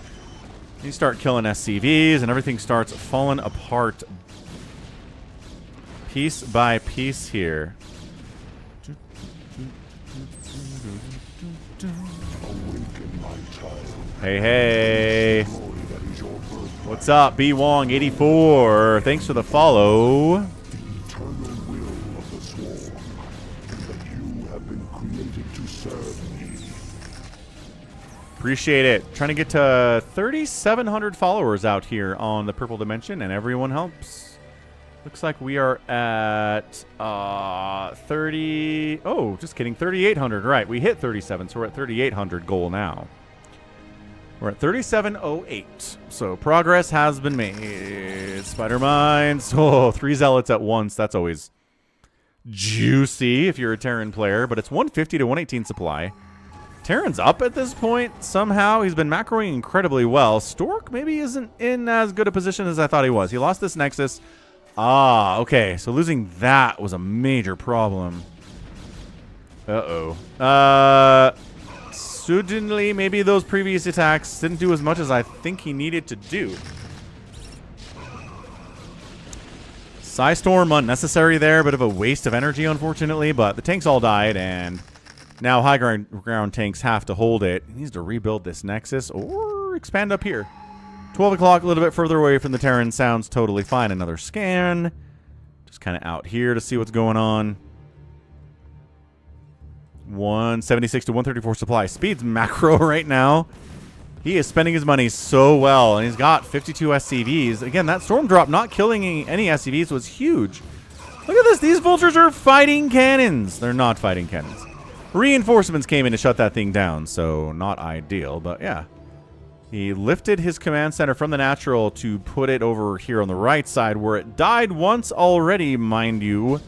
You start killing SCVs, and everything starts falling apart piece by piece here. Hey. What's up, B Wong 84? Thanks for the follow. The eternal will of the swarm, that you have been created to serve me. Appreciate it. Trying to get to 3,700 followers out here on the Purple Dimension, and everyone helps. Looks like we are at 30. Oh, just kidding. 3,800. Right, we hit 37, so we're at 3,800 goal now. We're at 3708. So progress has been made. Spider Mines. Oh, 3 Zealots at once. That's always juicy if you're a Terran player. But it's 150 to 118 supply. Terran's up at this point somehow. He's been macroing incredibly well. Stork maybe isn't in as good a position as I thought he was. He lost this Nexus. Ah, okay. So losing that was a major problem. Uh-oh. Suddenly, maybe those previous attacks didn't do as much as I think he needed to do. Psystorm unnecessary there, bit of a waste of energy, unfortunately, but the tanks all died, and now high ground tanks have to hold it. He needs to rebuild this Nexus or expand up here. 12 o'clock, a little bit further away from the Terran, sounds totally fine. Another scan. Just kind of out here to see what's going on. 176 to 134 supply. Speed's macro right now. He is spending his money so well, and he's got 52 SCVs. Again, that storm drop not killing any SCVs was huge. Look at this. These vultures are fighting cannons. They're not fighting cannons. Reinforcements came in to shut that thing down, so not ideal, but yeah. He lifted his command center from the natural to put it over here on the right side, where it died once already, mind you.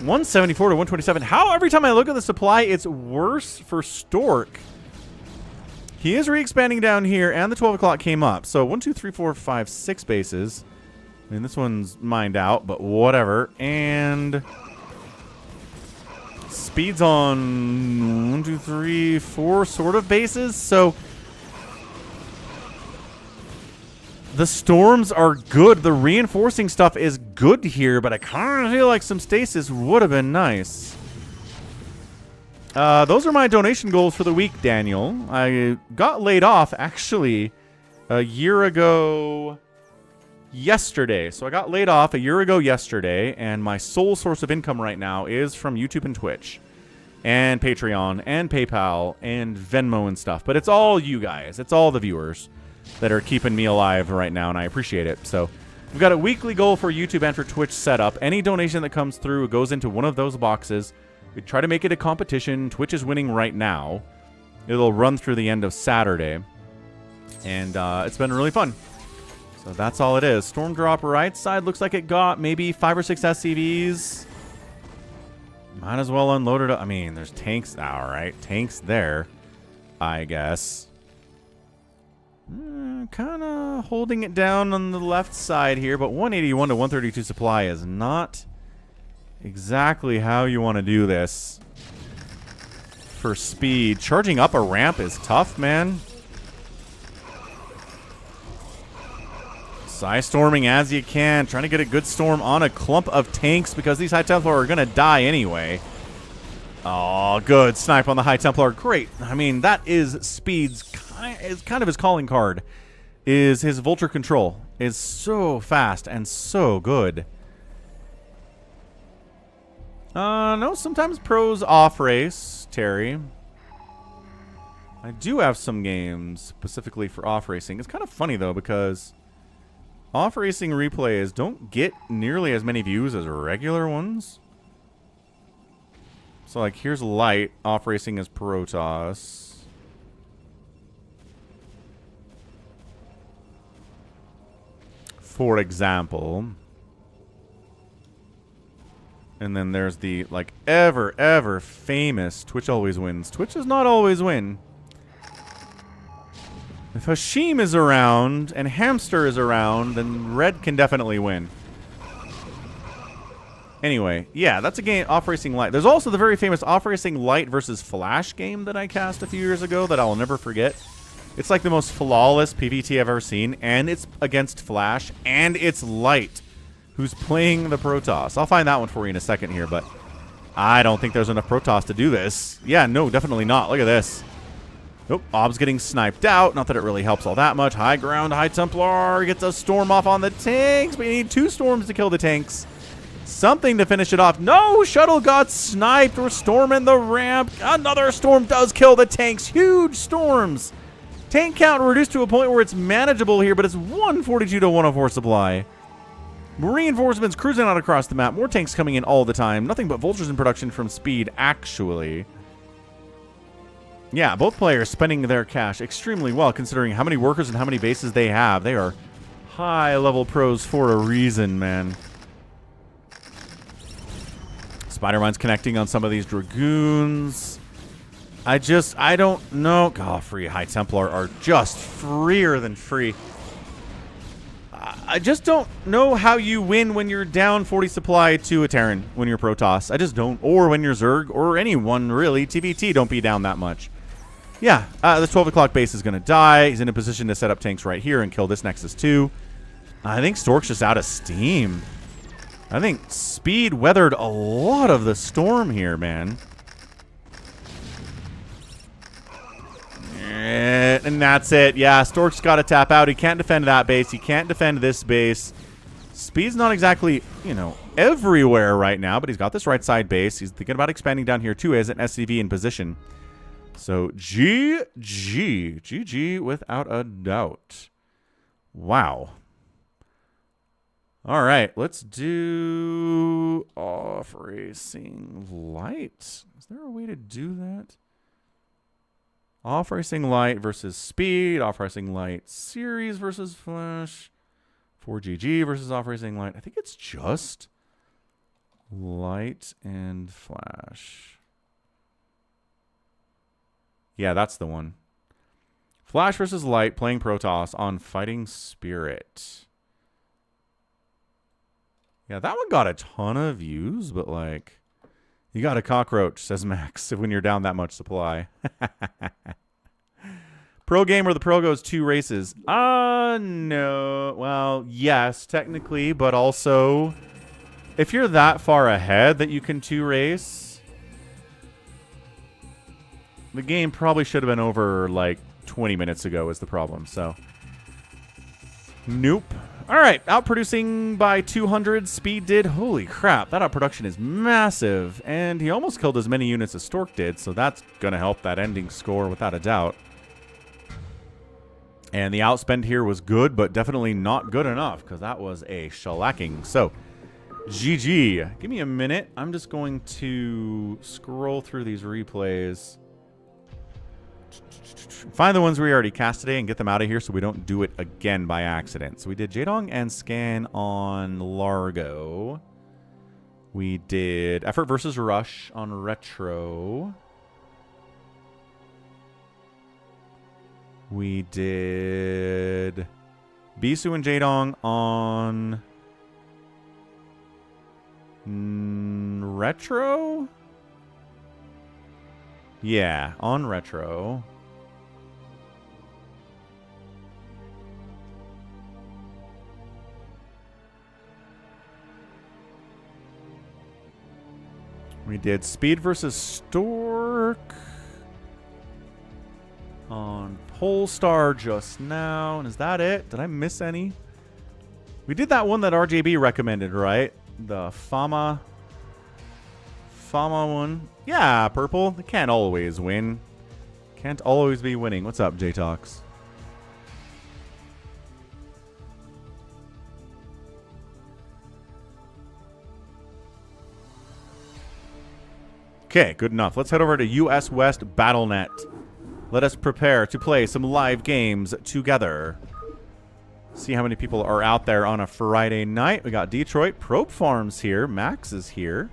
174 to 127. How every time I look at the supply, it's worse for Stork. He is re-expanding down here, and the 12 o'clock came up. So 1, 2, 3, 4, 5, 6 bases. I mean, this one's mined out, but whatever. And Speed's on 1, 2, 3, 4 sort of bases. So The storms are good. The reinforcing stuff is good here, but I kind of feel like some stasis would have been nice. Those are my donation goals for the week, Daniel. I got laid off, actually, a year ago yesterday. So I got laid off a year ago yesterday, and my sole source of income right now is from YouTube and Twitch and Patreon and PayPal and Venmo and stuff. But it's all you guys. It's all the viewers that are keeping me alive right now, and I appreciate it. So we've got a weekly goal for YouTube and for Twitch set up. Any donation that comes through goes into one of those boxes. We try to make it a competition. Twitch is winning right now. It'll run through the end of Saturday. And it's been really fun. So that's all it is. Storm drop right side looks like it got maybe 5 or 6 SCVs. Might as well unload it. I mean, there's tanks. All right, tanks there, I guess. Kind of holding it down on the left side here, but 181 to 132 supply is not exactly how you want to do this for speed. Charging up a ramp is tough, man. Storming as you can, trying to get a good storm on a clump of tanks because these High Templar are going to die anyway. Oh, good snipe on the High Templar. Great. I mean, that is Speed's kind of his calling card. Is his Vulture control is so fast and so good. No, sometimes pros off race, Terry. I do have some games specifically for off racing. It's kind of funny though because off racing replays don't get nearly as many views as regular ones. So like here's Light, off racing is Protoss. For example. And then there's the like ever famous Twitch always wins. Twitch does not always win. If Hashim is around and Hamster is around, then Red can definitely win. Anyway, yeah, that's a game, Off Racing Light. There's also the very famous Off Racing Light versus Flash game that I cast a few years ago that I'll never forget. It's like the most flawless PvT I've ever seen, and it's against Flash, and it's Light, who's playing the Protoss. I'll find that one for you in a second here, but I don't think there's enough Protoss to do this. Yeah, no, definitely not. Look at this. Nope, Ob's getting sniped out. Not that it really helps all that much. High ground, High Templar gets a storm off on the tanks. We need 2 storms to kill the tanks. Something to finish it off. No, Shuttle got sniped. We're storming the ramp. Another storm does kill the tanks. Huge storms. Tank count reduced to a point where it's manageable here, but it's 142 to 104 supply. Reinforcements cruising out across the map. More tanks coming in all the time. Nothing but vultures in production from Speed, actually. Yeah, both players spending their cash extremely well, considering how many workers and how many bases they have. They are high-level pros for a reason, man. Spider-Mine's connecting on some of these Dragoons. I don't know. Oh, free High Templar are just freer than free. I just don't know how you win when you're down 40 supply to a Terran when you're Protoss. I just don't. Or when you're Zerg, or anyone, really. TVT don't be down that much. Yeah, the 12 o'clock base is going to die. He's in a position to set up tanks right here and kill this Nexus too. I think Stork's just out of steam. I think Speed weathered a lot of the storm here, man. And that's it. Yeah, Stork's got to tap out. He can't defend that base. He can't defend this base. Speed's not exactly, you know, everywhere right now, but he's got this right side base. He's thinking about expanding down here too as an SCV in position. So GG without a doubt. Wow. All right, let's do Off Racing Light. Is there a way to do that? Off Racing Light versus Speed. Off Racing Light Series versus Flash. 4GG versus Off Racing Light. I think it's just Light and Flash. Yeah, that's the one. Flash versus Light playing Protoss on Fighting Spirit. Yeah, that one got a ton of views, but like, you got a cockroach, says Max, when you're down that much supply. Pro game where the pro goes 2 races. No. Well, yes, technically, but also if you're that far ahead that you can 2 race, the game probably should have been over like 20 minutes ago is the problem. So, nope. All right, outproducing by 200. Speed did. Holy crap, that outproduction is massive. And he almost killed as many units as Stork did, so that's going to help that ending score without a doubt. And the outspend here was good, but definitely not good enough, because that was a shellacking. So, GG. Give me a minute. I'm just going to scroll through these replays. Find the ones we already cast today and get them out of here so we don't do it again by accident. So we did Jaedong and Scan on Largo. We did Effort versus Rush on Retro. We did Bisu and Jaedong on Retro? Yeah, on Retro. We did Speed versus Stork on Polestar just now. And is that it? Did I miss any? We did that one that RJB recommended, right? The Fama one. Yeah, Purple. They can't always win. Can't always be winning. What's up, J-Tox? Okay, good enough. Let's head over to US West BattleNet. Let us prepare to play some live games together. See how many people are out there on a Friday night. We got Detroit. Probe Farms here. Max is here.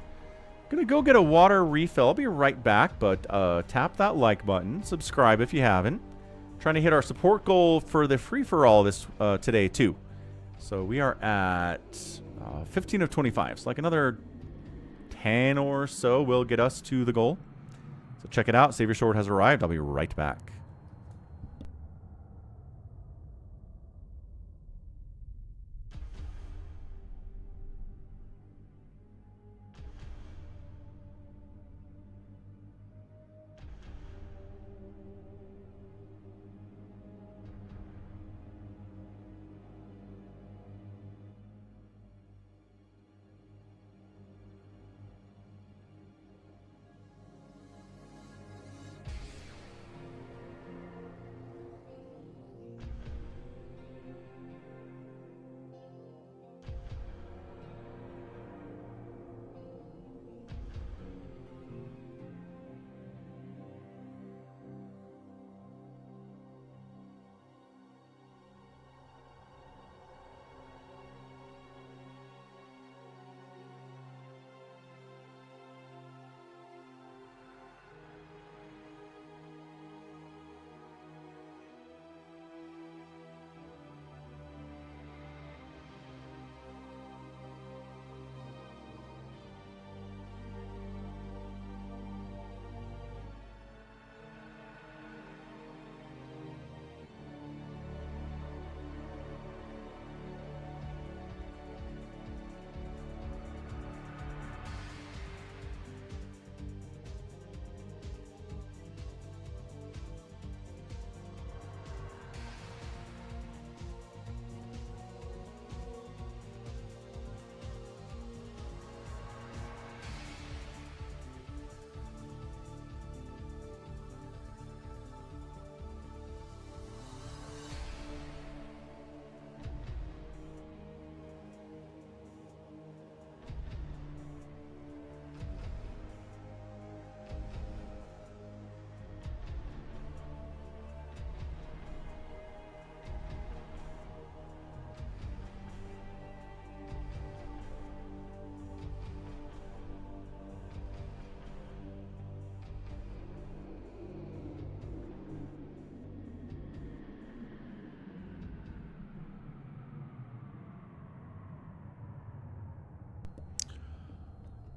Gonna go get a water refill. I'll be right back, but tap that like button. Subscribe if you haven't. Trying to hit our support goal for the free-for-all this today, too. So we are at 15 of 25. So like another 10 or so will get us to the goal. So check it out. Savior Sword has arrived. I'll be right back.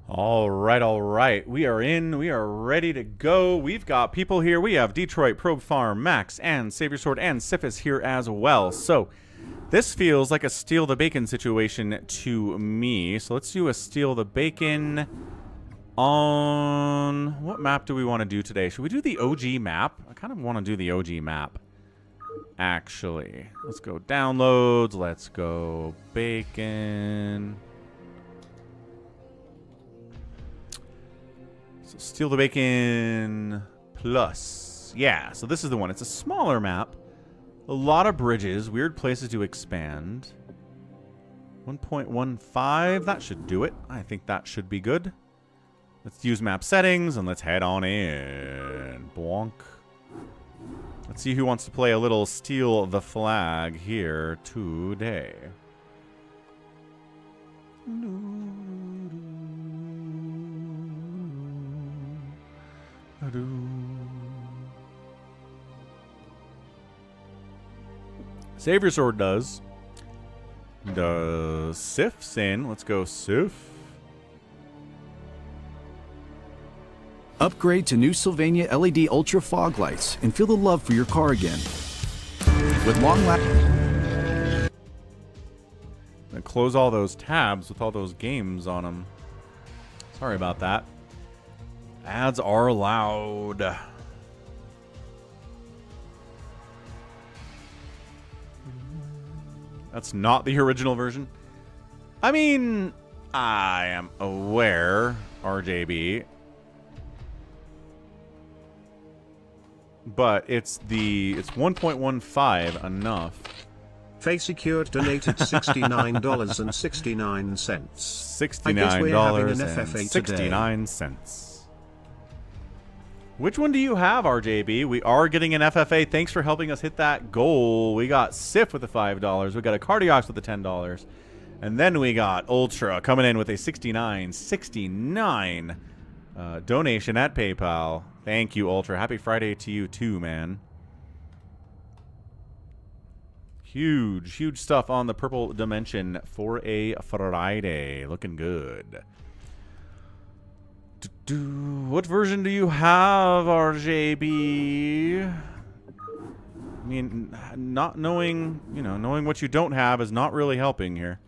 All right, all right. We are in. We are ready to go. We've got people here. We have Detroit, Probe Farm, Max, and Savior Sword, and Sif is here as well. So this feels like a steal the bacon situation to me. So let's do a steal the bacon on... What map do we want to do today? Should we do the OG map? I kind of want to do the OG map, actually. Let's go downloads. Let's go bacon. So steal the bacon plus. Yeah, so this is the one. It's a smaller map. A lot of bridges. Weird places to expand. 1.15. That should do it. I think that should be good. Let's use map settings and let's head on in. Bonk. Let's see who wants to play a little steal the flag here today. Savior Sword does. Does Sif's in? Let's go Sif. Upgrade to new Sylvania LED Ultra fog lights and feel the love for your car again. With long-lasting... Close all those tabs with all those games on them. Sorry about that. Ads are allowed. That's not the original version. I mean, I am aware, RJB. But it's 1.15 enough. Face Secured donated $69.69. $69.69. Which one do you have, RJB? We are getting an FFA. Thanks for helping us hit that goal. We got Sif with the $5. We got a Cardiox with the $10. And then we got Ultra coming in with a $69.69 donation at PayPal. Thank you, Ultra. Happy Friday to you too, man. Huge, huge stuff on the purple dimension for a Friday. Looking good. What version do you have, RJB? I mean, not knowing, knowing what you don't have is not really helping here.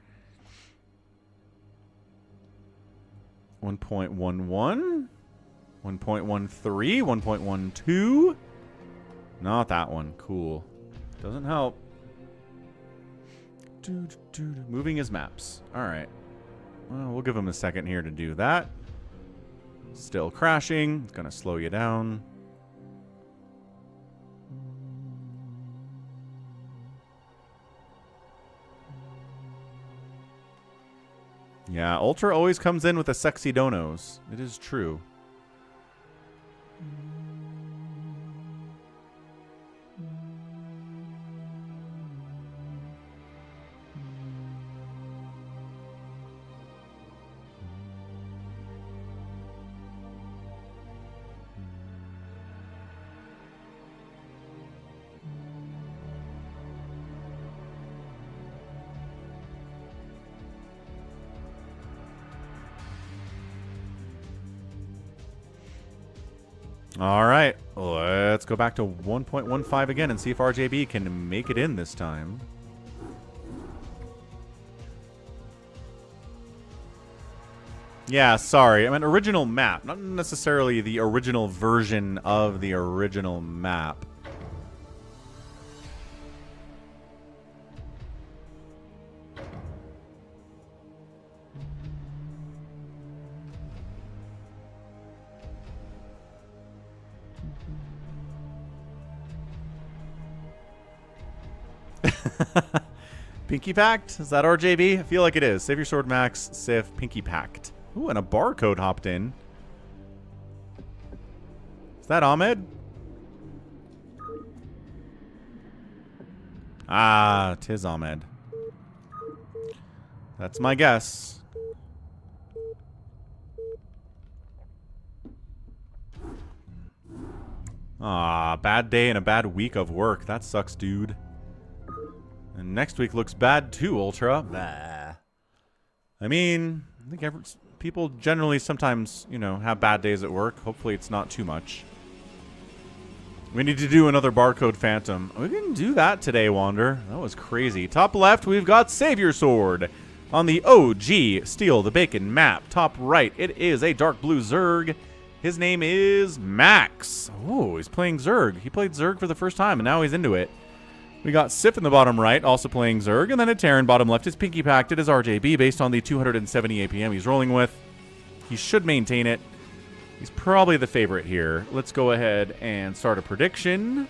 1.11, 1.13, 1.12. Not that one. Cool. Doesn't help. Moving his maps. All right. Well, we'll give him a second here to do that. Still crashing. It's going to slow you down. Yeah, Ultra always comes in with the sexy donos. It is true. All right, let's go back to 1.15 again and see if RJB can make it in this time. Yeah, sorry. I meant original map, not necessarily the original version of the original map. Pinky packed? Is that RJB? I feel like it is. Save your sword, Max. Sif. Pinky packed. Ooh, and a barcode hopped in. Is that Ahmed? Ah, tis Ahmed. That's my guess. Ah, bad day and a bad week of work. That sucks, dude. And next week looks bad too, Ultra. Bah. I mean, I think people generally sometimes, you know, have bad days at work. Hopefully it's not too much. We need to do another barcode phantom. We didn't do that today, Wander. That was crazy. Top left, we've got Savior Sword. On the OG Steal the Bacon map. Top right, it is a dark blue Zerg. His name is Max. Oh, he's playing Zerg. He played Zerg for the first time, and now he's into it. We got Sif in the bottom right, also playing Zerg. And then a Terran bottom left is Pinky Packed. It is RJB based on the 270 APM he's rolling with. He should maintain it. He's probably the favorite here. Let's go ahead and start a prediction.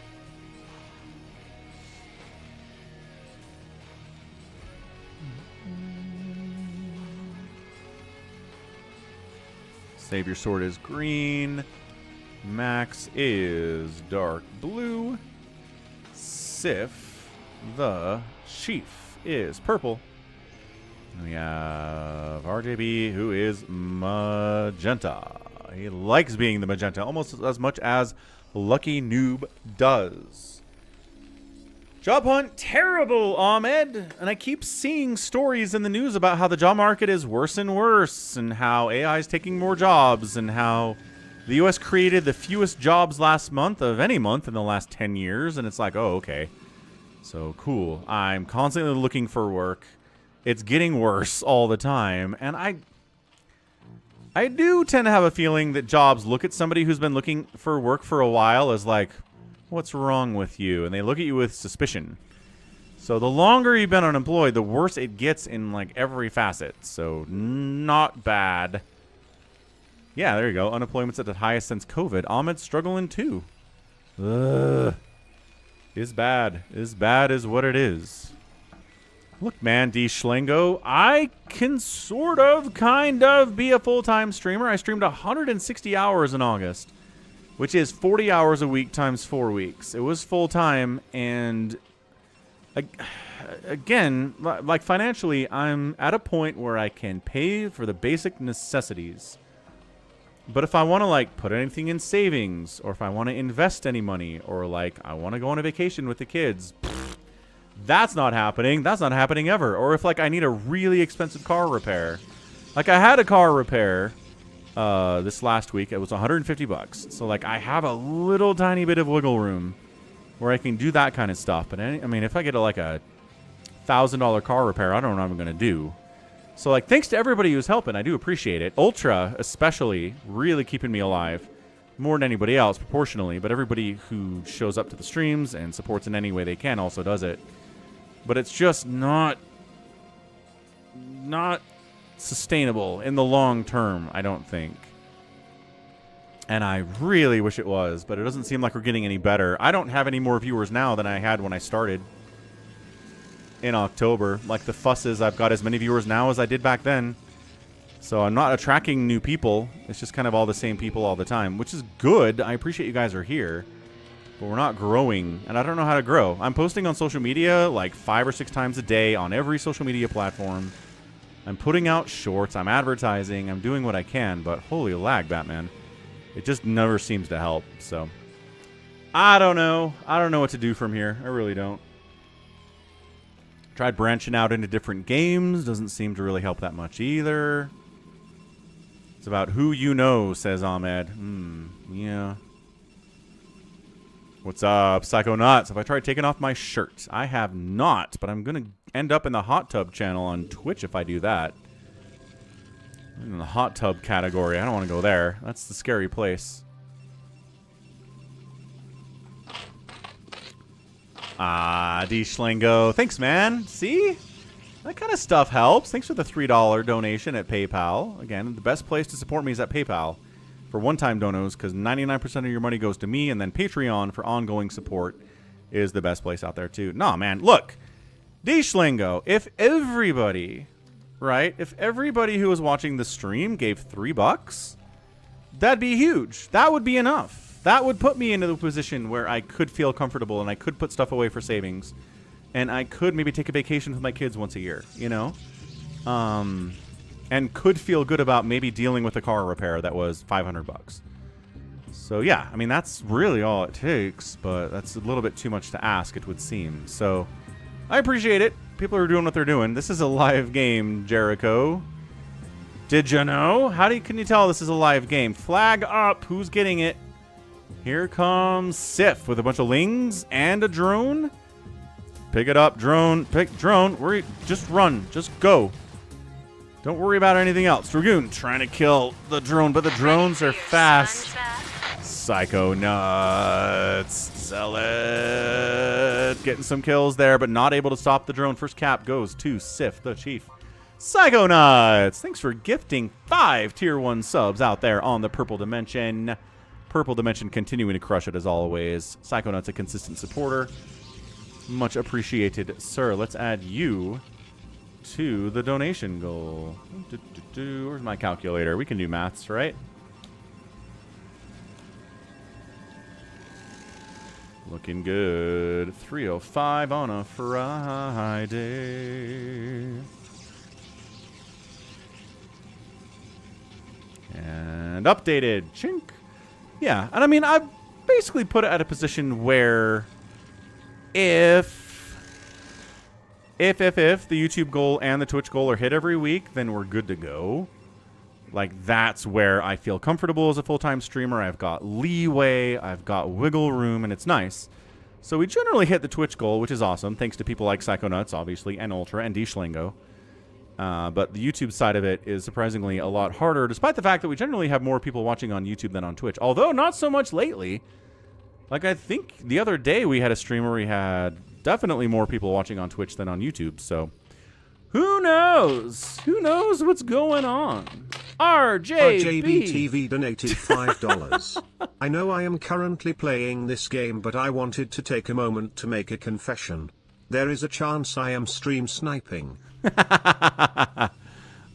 Savior Sword is green. Max is dark blue. Sif, the Chief, is purple. We have RJB, who is magenta. He likes being the magenta almost as much as Lucky Noob does. Job hunt, terrible, Ahmed. And I keep seeing stories in the news about how the job market is worse and worse, and how AI is taking more jobs, and how the U.S. created the fewest jobs last month of any month in the last 10 years. And it's like, oh, okay. So cool. I'm constantly looking for work. It's getting worse all the time. And I do tend to have a feeling that jobs look at somebody who's been looking for work for a while as like, what's wrong with you? And they look at you with suspicion. So the longer you've been unemployed, the worse it gets in like every facet. So not bad. Yeah, there you go. Unemployment's at the highest since COVID. Ahmed's struggling too. Ugh. Is bad. Is bad is what it is. Look, man, D. Schlengo, I can sort of, kind of be a full-time streamer. I streamed 160 hours in August, which is 40 hours a week times 4 weeks. It was full-time, and again, like financially, I'm at a point where I can pay for the basic necessities. But if I want to, like, put anything in savings, or if I want to invest any money, or, like, I want to go on a vacation with the kids, that's not happening. That's not happening ever. Or if, like, I need a really expensive car repair. Like, I had a car repair this last week. It was 150 bucks. So, like, I have a little tiny bit of wiggle room where I can do that kind of stuff. But, I mean, if I get, like, a $1,000 car repair, I don't know what I'm going to do. So, like, thanks to everybody who's helping. I do appreciate it. Ultra, especially, really keeping me alive. More than anybody else, proportionally. But everybody who shows up to the streams and supports in any way they can also does it. But it's just not sustainable in the long term, I don't think. And I really wish it was, but it doesn't seem like we're getting any better. I don't have any more viewers now than I had when I started in October. Like the fusses, I've got as many viewers now as I did back then. So I'm not attracting new people. It's just kind of all the same people all the time, which is good. I appreciate you guys are here. But we're not growing, and I don't know how to grow. I'm posting on social media like 5 or 6 times a day on every social media platform. I'm putting out shorts. I'm advertising. I'm doing what I can, but holy lag, Batman. It just never seems to help, so. I don't know. I don't know what to do from here. I really don't. Tried branching out into different games. Doesn't seem to really help that much either. It's about who you know, says Ahmed. Yeah. What's up, Psychonauts? Have I tried taking off my shirt? I have not, but I'm going to end up in the hot tub channel on Twitch if I do that. In the hot tub category. I don't want to go there. That's the scary place. D. Schlengo. Thanks, man. See? That kind of stuff helps. Thanks for the $3 donation at PayPal. Again, the best place to support me is at PayPal for one-time donos, because 99% of your money goes to me, and then Patreon for ongoing support is the best place out there, too. Nah, man, look. D. Schlengo, if everybody, right, if everybody who was watching the stream gave $3, that'd be huge. That would be enough. That would put me into the position where I could feel comfortable, and I could put stuff away for savings, and I could maybe take a vacation with my kids once a year, you know? And could feel good about maybe dealing with a car repair that was $500. So yeah, I mean, that's really all it takes, but that's a little bit too much to ask, it would seem. So I appreciate it. People are doing what they're doing. This is a live game, Jericho. Did you know? Can you tell this is a live game? Flag up. Who's getting it? Here comes Sif with a bunch of lings and a drone. Pick it up, drone. Pick drone. Just run. Just go. Don't worry about anything else. Dragoon trying to kill the drone, but the drones are fast. Psycho nuts. Zealot. Getting some kills there, but not able to stop the drone. First cap goes to Sif, the chief. Psycho nuts. Thanks for gifting 5 tier 1 subs out there on the Purple Dimension. Purple Dimension continuing to crush it as always. Psycho nuts a consistent supporter. Much appreciated, sir. Let's add you to the donation goal. Where's my calculator? We can do maths, right? Looking good. 305 on a Friday. And updated. Chink. Yeah, and I mean, I've basically put it at a position where if the YouTube goal and the Twitch goal are hit every week, then we're good to go. Like, that's where I feel comfortable as a full-time streamer. I've got leeway, I've got wiggle room, and it's nice. So we generally hit the Twitch goal, which is awesome, thanks to people like Psychonauts, obviously, and Ultra, and D-Schlingo. But the YouTube side of it is surprisingly a lot harder, despite the fact that we generally have more people watching on YouTube than on Twitch. Although, not so much lately. Like, I think the other day we had a stream where we had definitely more people watching on Twitch than on YouTube, so who knows? Who knows what's going on? RJBTV donated $5. I know I am currently playing this game, but I wanted to take a moment to make a confession. There is a chance I am stream sniping.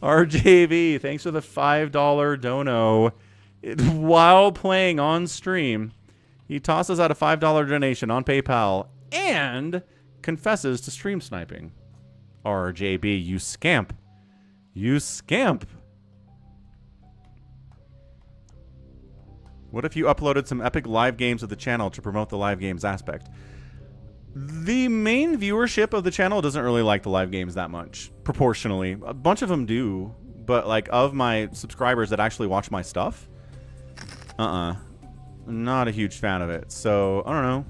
RJB, thanks for the $5 dono. While playing on stream, he tosses out a $5 donation on PayPal and confesses to stream sniping. RJB, you scamp. You scamp. What if you uploaded some epic live games of the channel to promote the live games aspect? The main viewership of the channel doesn't really like the live games that much, proportionally. A bunch of them do, but like of my subscribers that actually watch my stuff, not a huge fan of it. So, I don't know.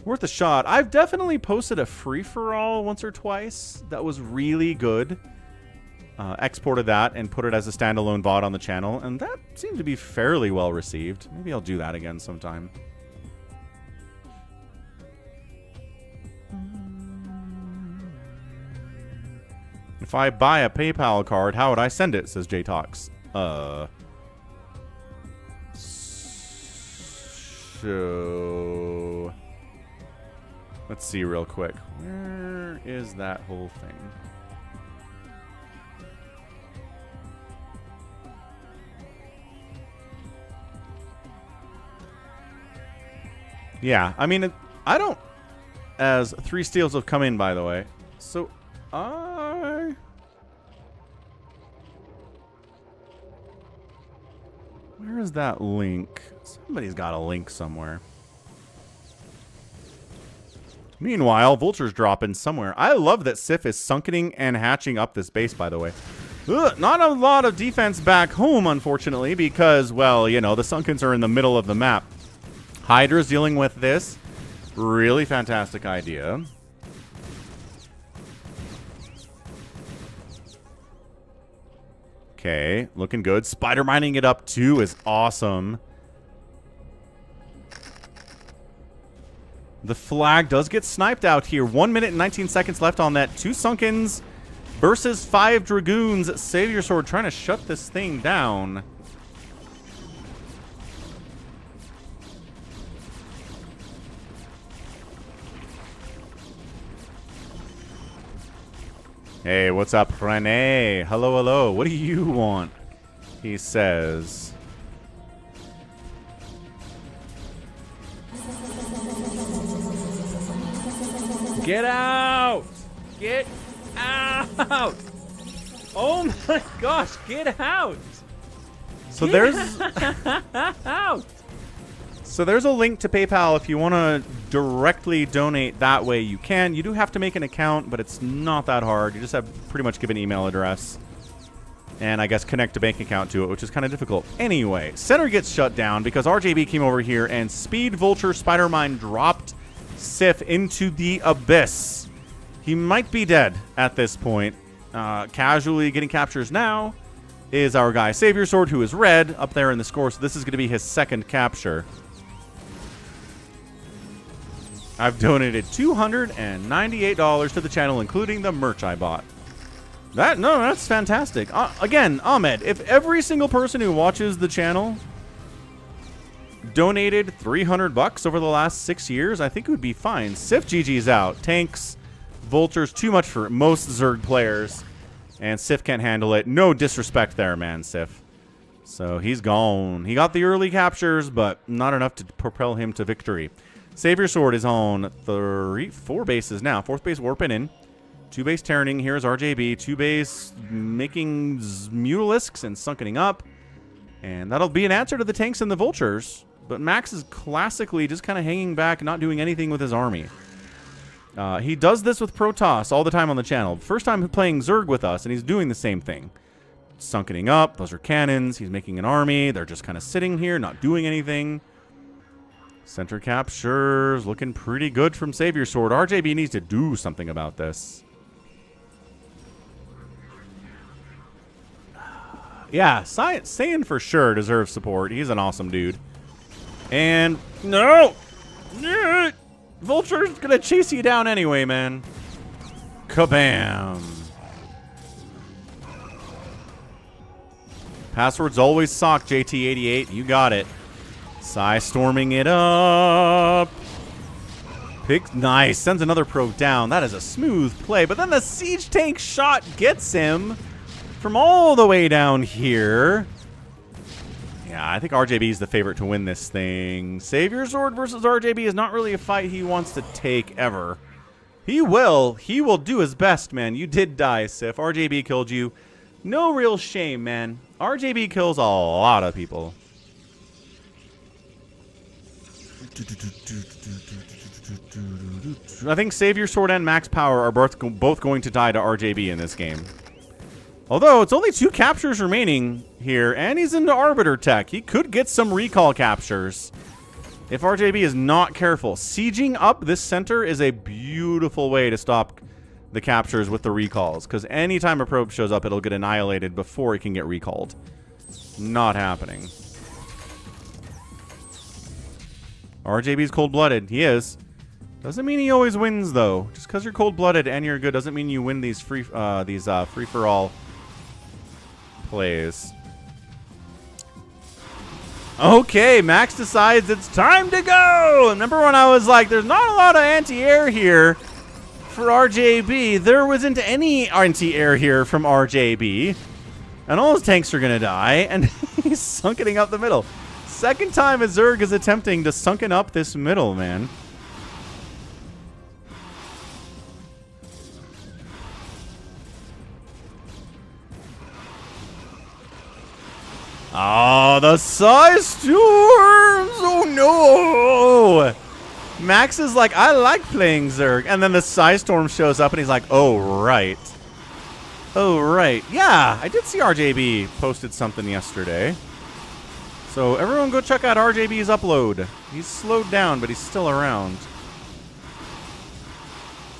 Worth a shot. I've definitely posted a free-for-all once or twice that was really good. Exported that and put it as a standalone VOD on the channel, and that seemed to be fairly well received. Maybe I'll do that again sometime. If I buy a PayPal card, how would I send it? Says JTalks. So let's see real quick. Where is that whole thing? Yeah, I mean, I don't... As 3 steals have come in, by the way. So, where is that link? Somebody's got a link somewhere. Meanwhile, Vulture's dropping somewhere. I love that Sif is sunkening and hatching up this base, by the way. Ugh, not a lot of defense back home, unfortunately, because, well, you know, the Sunkens are in the middle of the map. Hydra's dealing with this. Really fantastic idea. Okay, looking good. Spider mining it up too is awesome. The flag does get sniped out here. 1 minute and 19 seconds left on that. 2 Sunkens versus 5 Dragoons. Savior Sword trying to shut this thing down. Hey, what's up, Rene? Hello, hello. What do you want? He says. Get out! Get out! Oh my gosh, get out! So there's out. So there's a link to PayPal if you want to directly donate that way. You can. You do have to make an account, but it's not that hard. You just have pretty much give an email address. and I guess connect a bank account to it, which is kind of difficult. Anyway, center gets shut down because RJB came over here and Speed Vulture Spider-Mine dropped Sif into the abyss. He might be dead at this point. Casually getting captures now is our guy Savior Sword, who is red up there in the score, so this is going to be his second capture. I've donated $298 to the channel, including the merch I bought. That's fantastic. Again, Ahmed, if every single person who watches the channel donated $300 over the last 6 years, I think it would be fine. Sif GG's out. Tanks, Vultures, too much for most Zerg players. And Sif can't handle it. No disrespect there, man, Sif. So he's gone. He got the early captures, but not enough to propel him to victory. Savior Sword is on 4 bases now. 4th base warping in. 2 base turning. Here's RJB. 2 base making Mutalisks and sunkening up. And that'll be an answer to the tanks and the Vultures. But Max is classically just kind of hanging back, not doing anything with his army. He does this with Protoss all the time on the channel. First time playing Zerg with us, and he's doing the same thing. Sunkening up. Those are cannons. He's making an army. They're just kind of sitting here, not doing anything. Center captures. Looking pretty good from Savior Sword. RJB needs to do something about this. Yeah, Saiyan for sure deserves support. He's an awesome dude. And no! Vulture's gonna chase you down anyway, man. Kabam! Password's always sock, JT88. You got it. Psy storming it up. Nice. Sends another probe down. That is a smooth play. But then the siege tank shot gets him from all the way down here. Yeah, I think RJB is the favorite to win this thing. Savior Sword versus RJB is not really a fight he wants to take ever. He will. He will do his best, man. You did die, Sif. RJB killed you. No real shame, man. RJB kills a lot of people. I think Savior Sword and Max Power are both going to die to RJB in this game. Although, it's only 2 captures remaining here, and he's into Arbiter Tech. He could get some recall captures if RJB is not careful. Sieging up this center is a beautiful way to stop the captures with the recalls, because anytime a probe shows up, it'll get annihilated before it can get recalled. Not happening. RJB's cold-blooded. He is. Doesn't mean he always wins, though. Just because you're cold-blooded and you're good doesn't mean you win these free-for-all plays. Okay, Max decides it's time to go! Remember when I was like, there's not a lot of anti-air here for RJB. There wasn't any anti-air here from RJB. And all his tanks are going to die, and he's sunkening up the middle. Second time a Zerg is attempting to sunken up this middle, man. Oh, the Psy Storms! Oh, no! Max is like, I like playing Zerg. And then the Psy Storm shows up, and he's like, oh, right. Oh, right. Yeah, I did see RJB posted something yesterday. So everyone go check out RJB's upload. He's slowed down, but he's still around.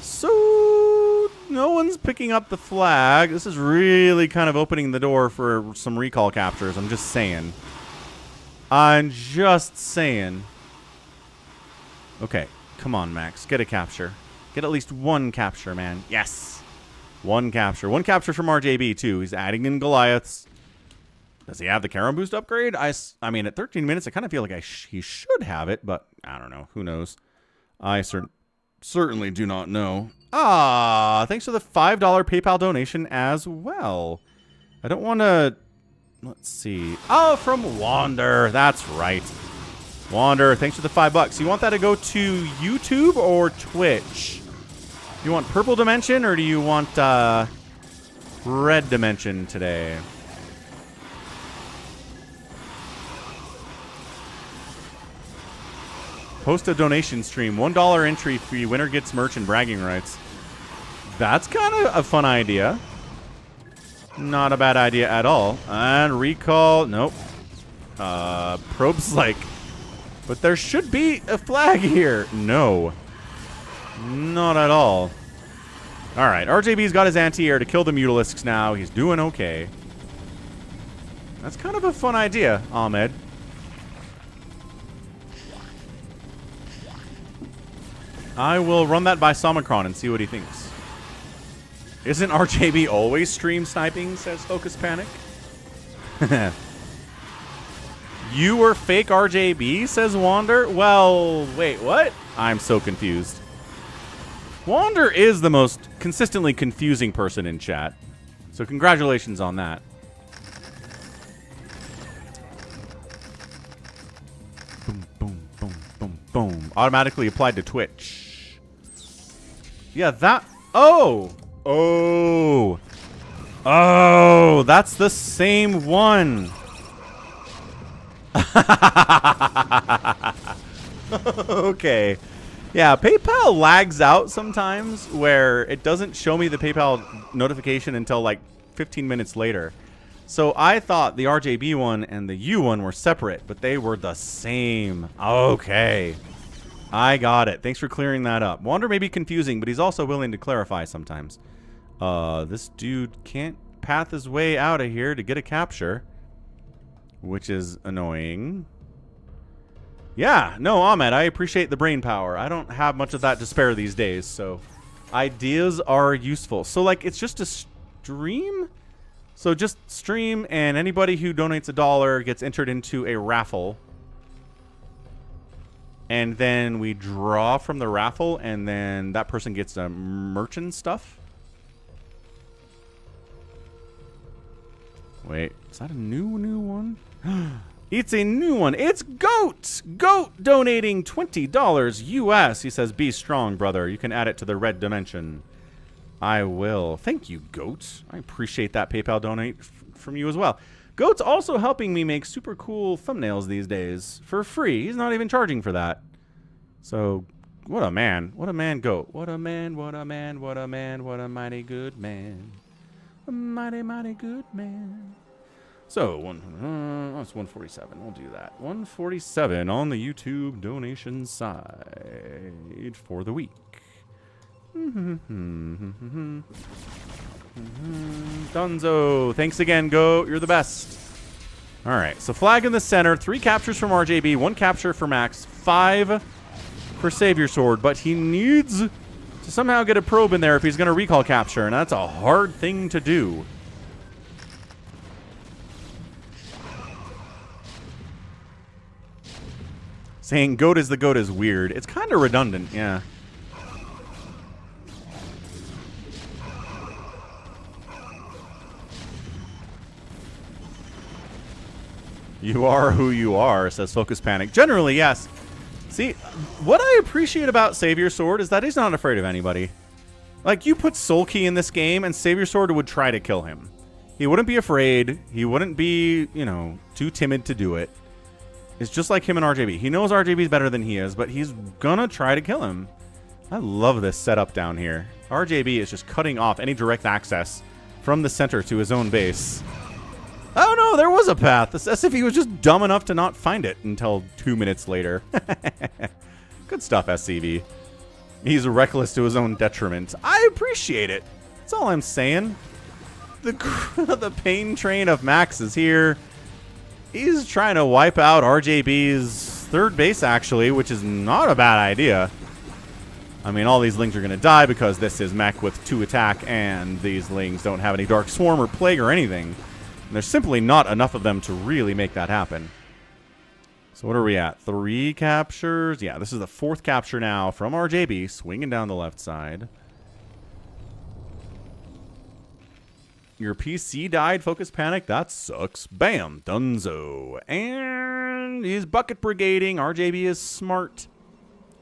So no one's picking up the flag. This is really kind of opening the door for some recall captures. I'm just saying. I'm just saying. Okay, come on, Max. Get a capture. Get at least one capture, man. Yes. One capture. One capture from RJB, too. He's adding in Goliaths. Does he have the Karam boost upgrade? I mean, at 13 minutes, I kind of feel like he should have it, but I don't know. Who knows? I certainly do not know. Ah, thanks for the $5 PayPal donation as well. I don't want to... Let's see. Oh, from Wander. That's right. Wander, thanks for the $5. You want that to go to YouTube or Twitch? You want Purple Dimension or do you want Red Dimension today? Post a donation stream. $1 entry fee. Winner gets merch and bragging rights. That's kind of a fun idea. Not a bad idea at all. And recall. Nope. Probe's like... But there should be a flag here. No. Not at all. Alright, RJB's got his anti-air to kill the Mutalisks now. He's doing okay. That's kind of a fun idea, Ahmed. I will run that by Somicron and see what he thinks. Isn't RJB always stream sniping, says Focus Panic? You were fake RJB, says Wander? Well, wait, what? I'm so confused. Wander is the most consistently confusing person in chat. So congratulations on that. Boom, boom, boom, boom, boom. Automatically applied to Twitch. Yeah, that... Oh! Oh! Oh! That's the same one! Okay. Yeah, PayPal lags out sometimes where it doesn't show me the PayPal notification until like 15 minutes later. So I thought the RJB one and the U one were separate, but they were the same. Okay. I got it. Thanks for clearing that up. Wander may be confusing, but he's also willing to clarify sometimes. This dude can't path his way out of here to get a capture, which is annoying. Yeah, no, Ahmed, I appreciate the brain power. I don't have much of that to spare these days, so ideas are useful. So, like, it's just a stream? So just stream, and anybody who donates $1 gets entered into a raffle. And then we draw from the raffle, and then that person gets merchant stuff. Wait, is that a new one? It's a new one. It's Goat! Goat donating $20 US. He says, be strong, brother. You can add it to the red dimension. I will. Thank you, Goat. I appreciate that PayPal donate from you as well. Goat's also helping me make super cool thumbnails these days for free. He's not even charging for that. So, what a man. What a man, Goat. What a man, what a man, what a man, what a mighty good man. A mighty, mighty good man. So, it's 147. We'll do that. 147 on the YouTube donation side for the week. Dunzo. Thanks again, Go. You're the best. All right. So, flag in the center. 3 captures from RJB. 1 capture for Max. 5 for Savior Sword. But he needs to somehow get a probe in there if he's going to recall capture. And that's a hard thing to do. Saying goat is the goat is weird. It's kind of redundant, yeah. You are who you are, says Focus Panic. Generally, yes. See, what I appreciate about Savior Sword is that he's not afraid of anybody. Like, you put Soul Key in this game, and Savior Sword would try to kill him. He wouldn't be afraid. He wouldn't be, you know, too timid to do it. It's just like him and RJB. He knows RJB's better than he is, but he's gonna try to kill him. I love this setup down here. RJB is just cutting off any direct access from the center to his own base. Oh no, there was a path. It's as if he was just dumb enough to not find it until 2 minutes later. Good stuff, SCV. He's reckless to his own detriment. I appreciate it. That's all I'm saying. The pain train of Max is here. He's trying to wipe out RJB's third base, actually, which is not a bad idea. I mean, all these Lings are going to die because this is mech with 2 attack, and these Lings don't have any Dark Swarm or Plague or anything. And there's simply not enough of them to really make that happen. So what are we at? 3 captures? Yeah, this is the 4th capture now from RJB, swinging down the left side. Your PC died, Focus Panic? That sucks. Bam, dunzo. And he's bucket brigading. RJB is smart.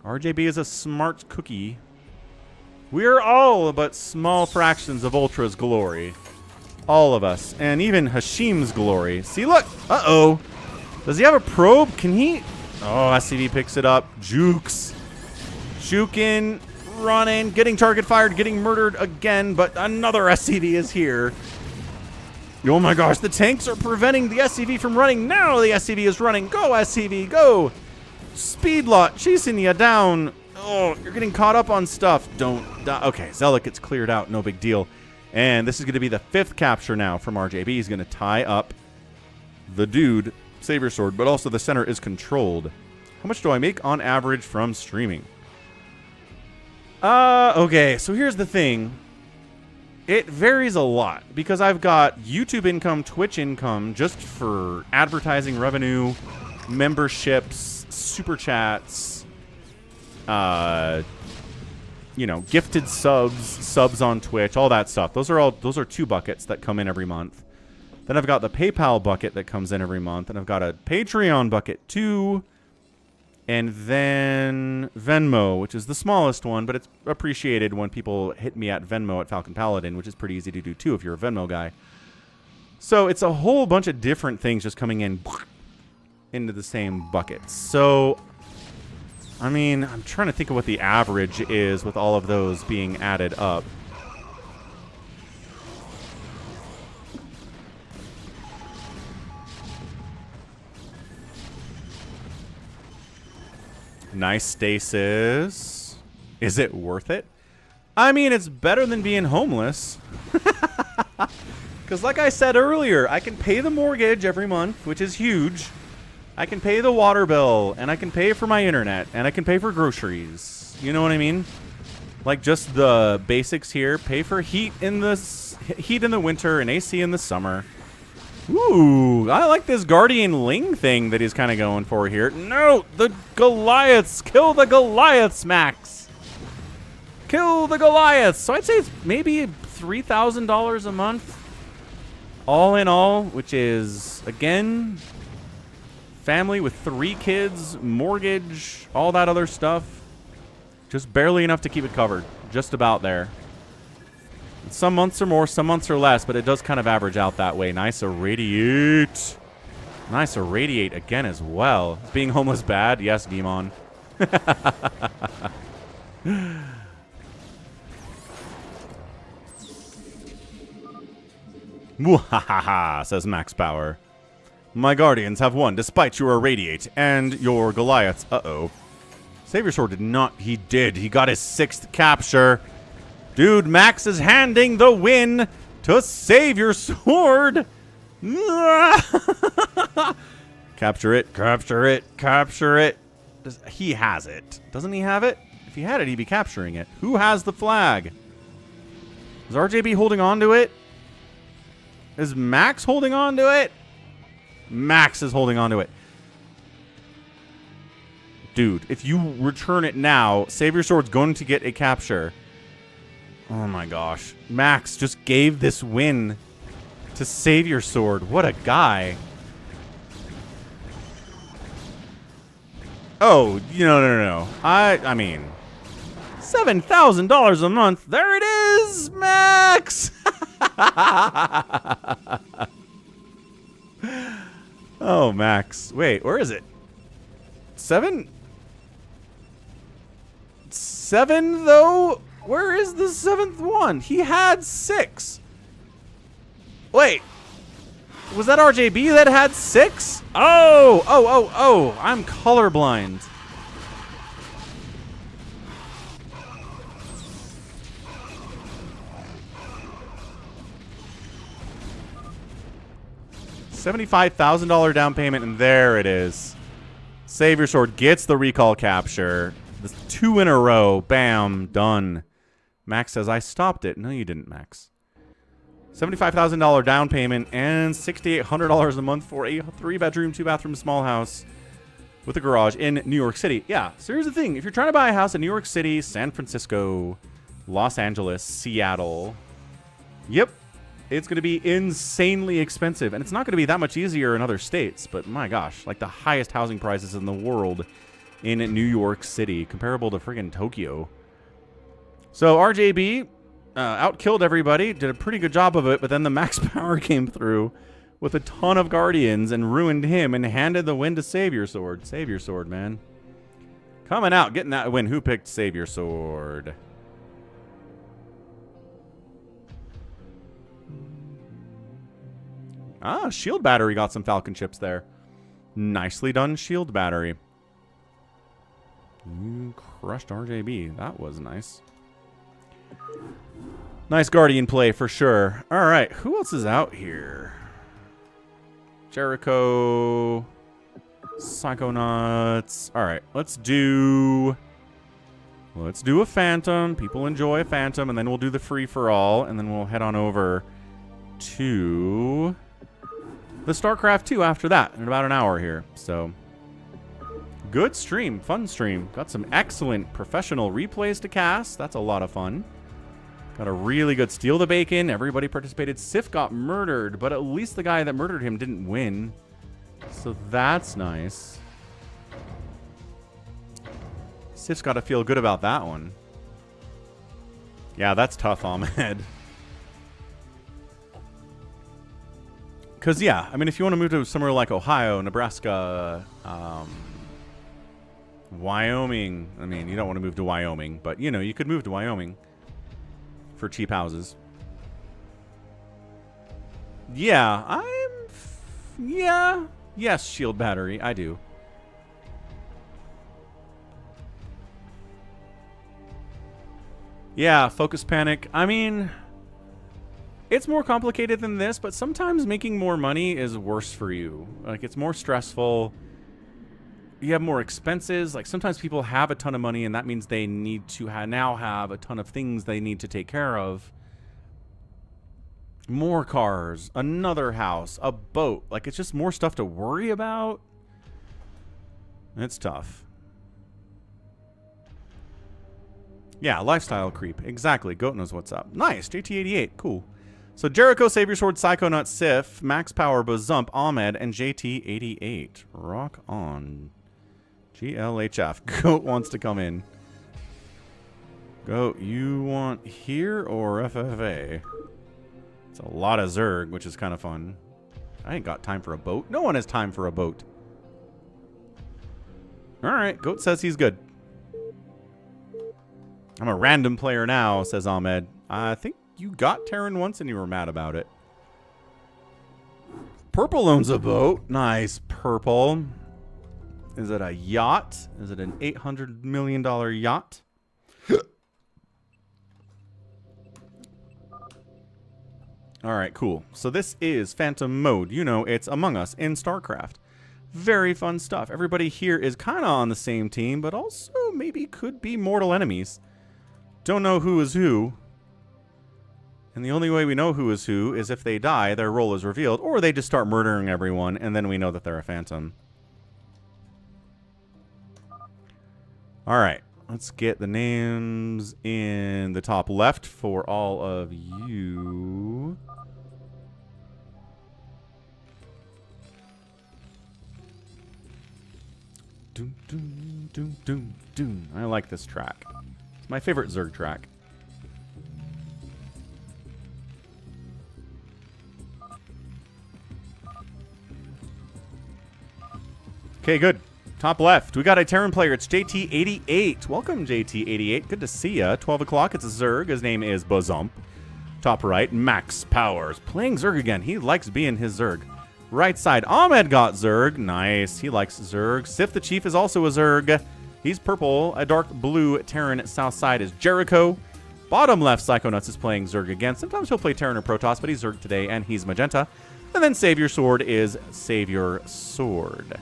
RJB is a smart cookie. We're all but small fractions of Ultra's glory. All of us. And even Hashim's glory. See, look. Uh-oh. Does he have a probe? Can he? Oh, SCV picks it up. Jukes. Jukin. Running, getting target fired, getting murdered again, but another SCV is here. Oh my gosh, the tanks are preventing the SCV from running. Now the SCV is running. Go, SCV, go. Speed lot, chasing you down. Oh, you're getting caught up on stuff. Don't die. Okay, Zealot gets cleared out. No big deal. And this is going to be the 5th capture now from RJB. He's going to tie up the dude, Savior Sword, but also the center is controlled. How much do I make on average from streaming? Okay, so here's the thing. It varies a lot because I've got YouTube income, Twitch income, just for advertising revenue, memberships, super chats, you know, gifted subs on Twitch, all that stuff. Those are 2 buckets that come in every month. Then I've got the PayPal bucket that comes in every month, and I've got a Patreon bucket too. And then Venmo, which is the smallest one, but it's appreciated when people hit me at Venmo at Falcon Paladin, which is pretty easy to do too if you're a Venmo guy. So it's a whole bunch of different things just coming in into the same bucket. So, I mean, I'm trying to think of what the average is with all of those being added up. Nice stasis. Is it worth it? I mean, it's better than being homeless. Because like I said earlier, I can pay the mortgage every month, which is huge. I can pay the water bill, and I can pay for my internet, and I can pay for groceries. You know what I mean? Like just the basics here. Pay for heat in the winter and AC in the summer. Ooh, I like this Guardian Ling thing that he's kind of going for here. No, the Goliaths. Kill the Goliaths, Max. Kill the Goliaths. So I'd say it's maybe $3,000 a month. All in all, which is, again, family with 3 kids, mortgage, all that other stuff. Just barely enough to keep it covered. Just about there. Some months are more, some months are less, but it does kind of average out that way. Nice irradiate. Nice irradiate again as well. Is being homeless bad? Yes, Gimon. Mwahaha, says Max Power. My guardians have won despite your irradiate and your Goliaths. Uh-oh. Savior Sword did not. He did. He got his 6th capture. Dude, Max is handing the win to Savior Sword. Capture it, capture it, capture it. He has it. Doesn't he have it? If he had it, he'd be capturing it. Who has the flag? Is RJB holding on to it? Is Max holding on to it? Max is holding on to it. Dude, if you return it now, Savior Sword's going to get a capture. Oh my gosh. Max just gave this win to Savior Sword. What a guy. Oh, no. I mean, $7,000 a month. There it is, Max. Oh, Max. Wait, where is it? 7? 7, though? Where is the 7th one? He had 6. Wait. Was that RJB that had 6? Oh. I'm colorblind. $75,000 down payment, and there it is. Savior Sword gets the recall capture. That's 2 in a row. Bam. Done. Max says, I stopped it. No, you didn't, Max. $75,000 down payment and $6,800 a month for a 3-bedroom, 2-bathroom small house with a garage in New York City. Yeah, so here's the thing. If you're trying to buy a house in New York City, San Francisco, Los Angeles, Seattle, yep, it's going to be insanely expensive. And it's not going to be that much easier in other states. But my gosh, like the highest housing prices in the world in New York City, comparable to friggin' Tokyo. So RJB outkilled everybody, did a pretty good job of it, but then the Max Power came through with a ton of Guardians and ruined him and handed the win to Savior Sword. Savior Sword, man. Coming out, getting that win. Who picked Savior Sword? Ah, shield battery got some Falcon chips there. Nicely done, shield battery. You crushed RJB. That was nice. Nice Guardian play for sure. All right, who else is out here? Jericho, Psychonauts. All right, let's do a Phantom. People enjoy a Phantom, and then we'll do the free for all, and then we'll head on over to the StarCraft 2 after that in about an hour here. So good stream, fun stream. Got some excellent professional replays to cast. That's a lot of fun. Got a really good Steal the Bacon. Everybody participated. Sif got murdered, but at least the guy that murdered him didn't win. So that's nice. Sif's got to feel good about that one. Yeah, that's tough, Ahmed. Because, yeah, I mean, if you want to move to somewhere like Ohio, Nebraska, Wyoming. I mean, you don't want to move to Wyoming, but, you know, you could move to Wyoming for cheap houses. Yeah, yes, shield battery, I do. Yeah, focus panic. I mean, it's more complicated than this, but sometimes making more money is worse for you. Like, it's more stressful. You have more expenses. Like, sometimes people have a ton of money, and that means they need to now have a ton of things they need to take care of. More cars, another house, a boat. Like, it's just more stuff to worry about. It's tough. Yeah, lifestyle creep. Exactly. Goat knows what's up. Nice. JT88. Cool. So Jericho, Savior Sword, Psychonaut, Sif, Max Power, Bazump, Ahmed, and JT88. Rock on. GLHF. Goat wants to come in. Goat, you want here or FFA? It's a lot of Zerg, which is kind of fun. I ain't got time for a boat. No one has time for a boat. Alright, Goat says he's good. I'm a random player now, says Ahmed. I think you got Terran once and you were mad about it. Purple owns a boat. Nice, Purple. Is it a yacht? Is it an $800 million yacht? Alright, cool. So this is Phantom Mode. You know, it's Among Us in StarCraft. Very fun stuff. Everybody here is kind of on the same team, but also maybe could be mortal enemies. Don't know who is who. And the only way we know who is who is if they die, their role is revealed, or they just start murdering everyone, and then we know that they're a Phantom. Alright, let's get the names in the top left for all of you. Doom, doom, doom, doom, doom. I like this track. It's my favorite Zerg track. Okay, good. Top left, we got a Terran player. It's JT88. Welcome, JT88. Good to see ya. 12 o'clock, it's a Zerg. His name is Bazump. Top right, Max Powers. Playing Zerg again. He likes being his Zerg. Right side, Ahmed got Zerg. Nice. He likes Zerg. Sif the Chief is also a Zerg. He's purple. A dark blue Terran. South side is Jericho. Bottom left, Psychonauts is playing Zerg again. Sometimes he'll play Terran or Protoss, but he's Zerg today, and he's magenta. And then Savior Sword is Savior Sword.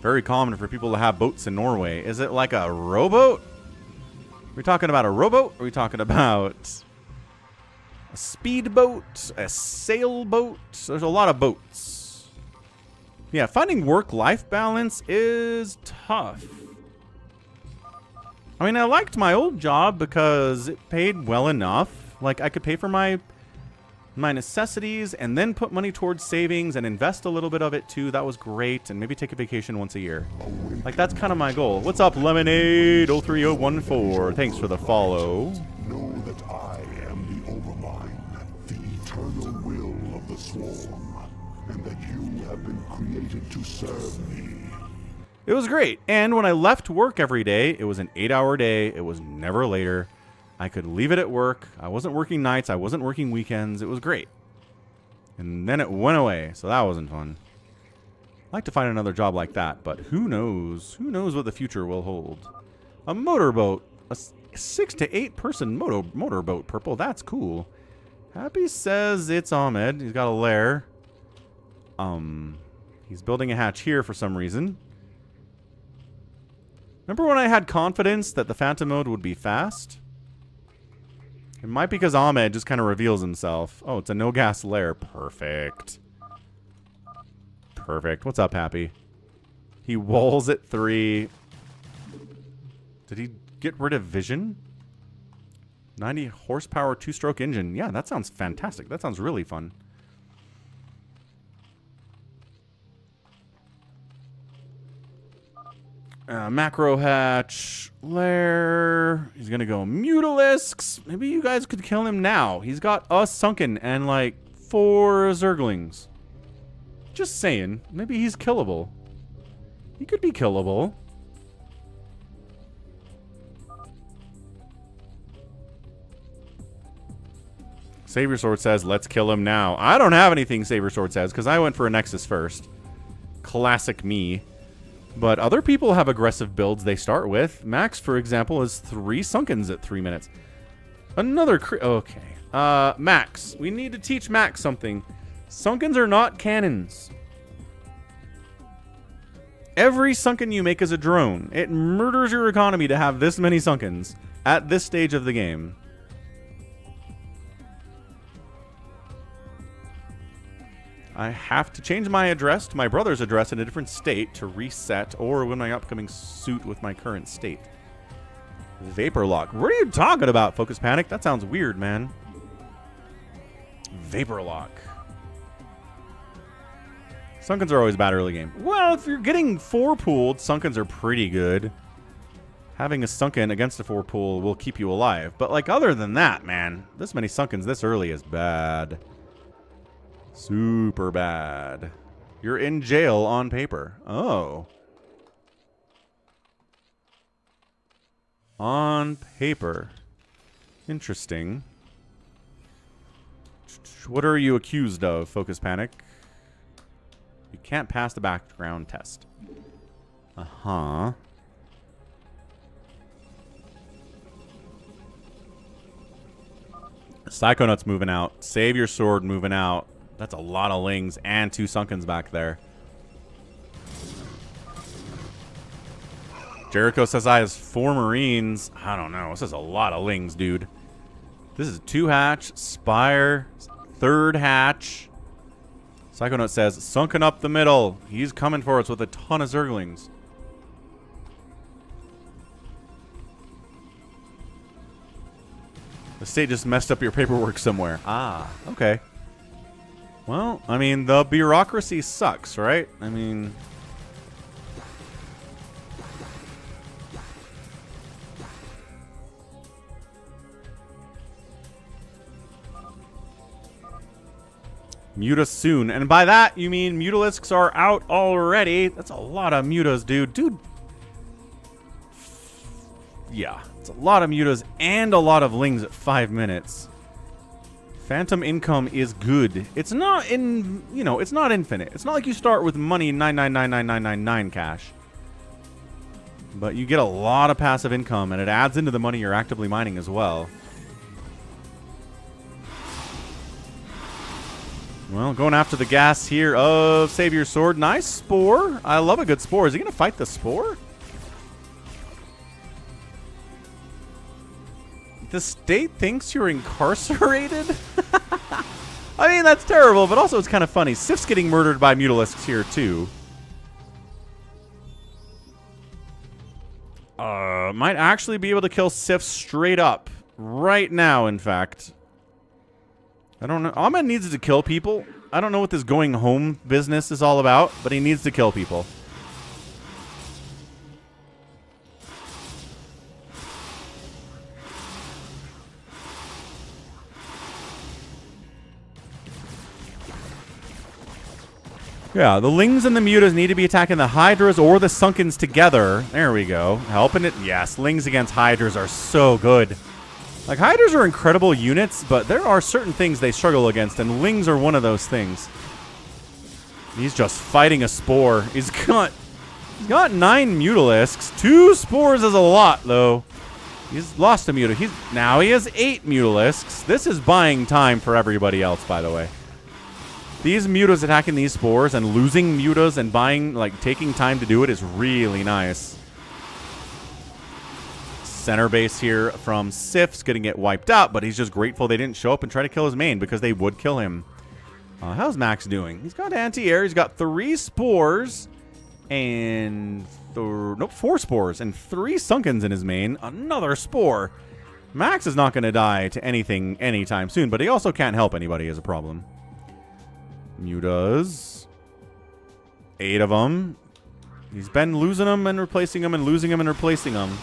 Very common for people to have boats in Norway. Is it like a rowboat? Are we talking about a rowboat? Are we talking about a speedboat? A sailboat? There's a lot of boats. Yeah, finding work-life balance is tough. I mean, I liked my old job because it paid well enough. Like, I could pay for my necessities and then put money towards savings and invest a little bit of it too. That was great. And maybe take a vacation once a year. Like, that's kind of my goal. What's up, Lemonade 03014? Thanks for the follow. Know that I am the Overmind, the eternal will of the Swarm, and that you have been created to serve me. It was great. And when I left work every day, it was an 8-hour day. It was never later. I could leave it at work. I wasn't working nights. I wasn't working weekends. It was great. And then it went away, so that wasn't fun. I'd like to find another job like that, but who knows? Who knows what the future will hold? A motorboat. A 6 to 8 person motorboat, purple. That's cool. Happy says it's Ahmed. He's got a lair. He's building a hatch here for some reason. Remember when I had confidence that the Phantom mode would be fast? It might be because Ahmed just kind of reveals himself. Oh, it's a no-gas lair. Perfect. Perfect. What's up, Happy? He walls at 3. Did he get rid of vision? 90 horsepower 2-stroke engine. Yeah, that sounds fantastic. That sounds really fun. Macro hatch. Lair. He's going to go Mutalisks. Maybe you guys could kill him now. He's got us sunken and like 4 Zerglings. Just saying. Maybe he's killable. He could be killable. Savior Sword says, let's kill him now. I don't have anything Savior Sword says because I went for a Nexus first. Classic me. But other people have aggressive builds they start with. Max, for example, is 3 Sunkens at 3 minutes. Another... Okay. Max. We need to teach Max something. Sunkens are not cannons. Every Sunken you make is a drone. It murders your economy to have this many Sunkens at this stage of the game. I have to change my address to my brother's address in a different state to reset or win my upcoming suit with my current state. Vapor lock. What are you talking about, Focus Panic? That sounds weird, man. Vapor lock. Sunkens are always bad early game. Well, if you're getting 4 pooled, Sunkens are pretty good. Having a Sunken against a 4 pool will keep you alive. But like other than that, man, this many Sunkens this early is bad. Super bad. You're in jail on paper. Oh. On paper. Interesting. What are you accused of, Focus Panic? You can't pass the background test. Uh-huh. Psychonauts moving out. Savior Sword moving out. That's a lot of Lings and 2 Sunkens back there. Jericho says I has 4 Marines. I don't know. This is a lot of Lings, dude. This is 2 hatch, Spire, 3rd hatch. Psychonaut says, sunken up the middle. He's coming for us with a ton of Zerglings. The state just messed up your paperwork somewhere. Ah, okay. Well, I mean, the bureaucracy sucks, right? I mean... Muta soon. And by that, you mean Mutalisks are out already. That's a lot of Mutas, dude. Dude. Yeah, it's a lot of Mutas and a lot of Lings at 5 minutes. Phantom income is good. It's not in, you know, it's not infinite. It's not like you start with money 9999999 cash. But you get a lot of passive income and it adds into the money you're actively mining as well. Well, going after the gas here of Savior Sword. Nice Spore. I love a good Spore. Is he going to fight the Spore? The state thinks you're incarcerated? I mean, that's terrible, but also it's kind of funny. Sif's getting murdered by Mutalisks here, too. Might actually be able to kill Sif straight up. Right now, in fact. I don't know. Ahmed needs to kill people. I don't know what this going home business is all about, but he needs to kill people. Yeah, the Lings and the Mutas need to be attacking the Hydras or the Sunkens together. There we go. Helping it. Yes, Lings against Hydras are so good. Like, Hydras are incredible units, but there are certain things they struggle against, and Lings are one of those things. He's just fighting a spore. He's got 9 Mutalisks. 2 spores is a lot, though. He's lost a Muta. Now he has 8 Mutalisks. This is buying time for everybody else, by the way. These Mutas attacking these spores and losing Mutas and buying, like, taking time to do it is really nice. Center base here from Sif's gonna get wiped out, but he's just grateful they didn't show up and try to kill his main because they would kill him. How's Max doing? He's got anti-air. He's got 3 spores and 4 spores and 3 Sunkens in his main. Another spore. Max is not going to die to anything anytime soon, but he also can't help anybody is a problem. Mutas. 8 of them. He's been losing them and replacing them and losing them and replacing them.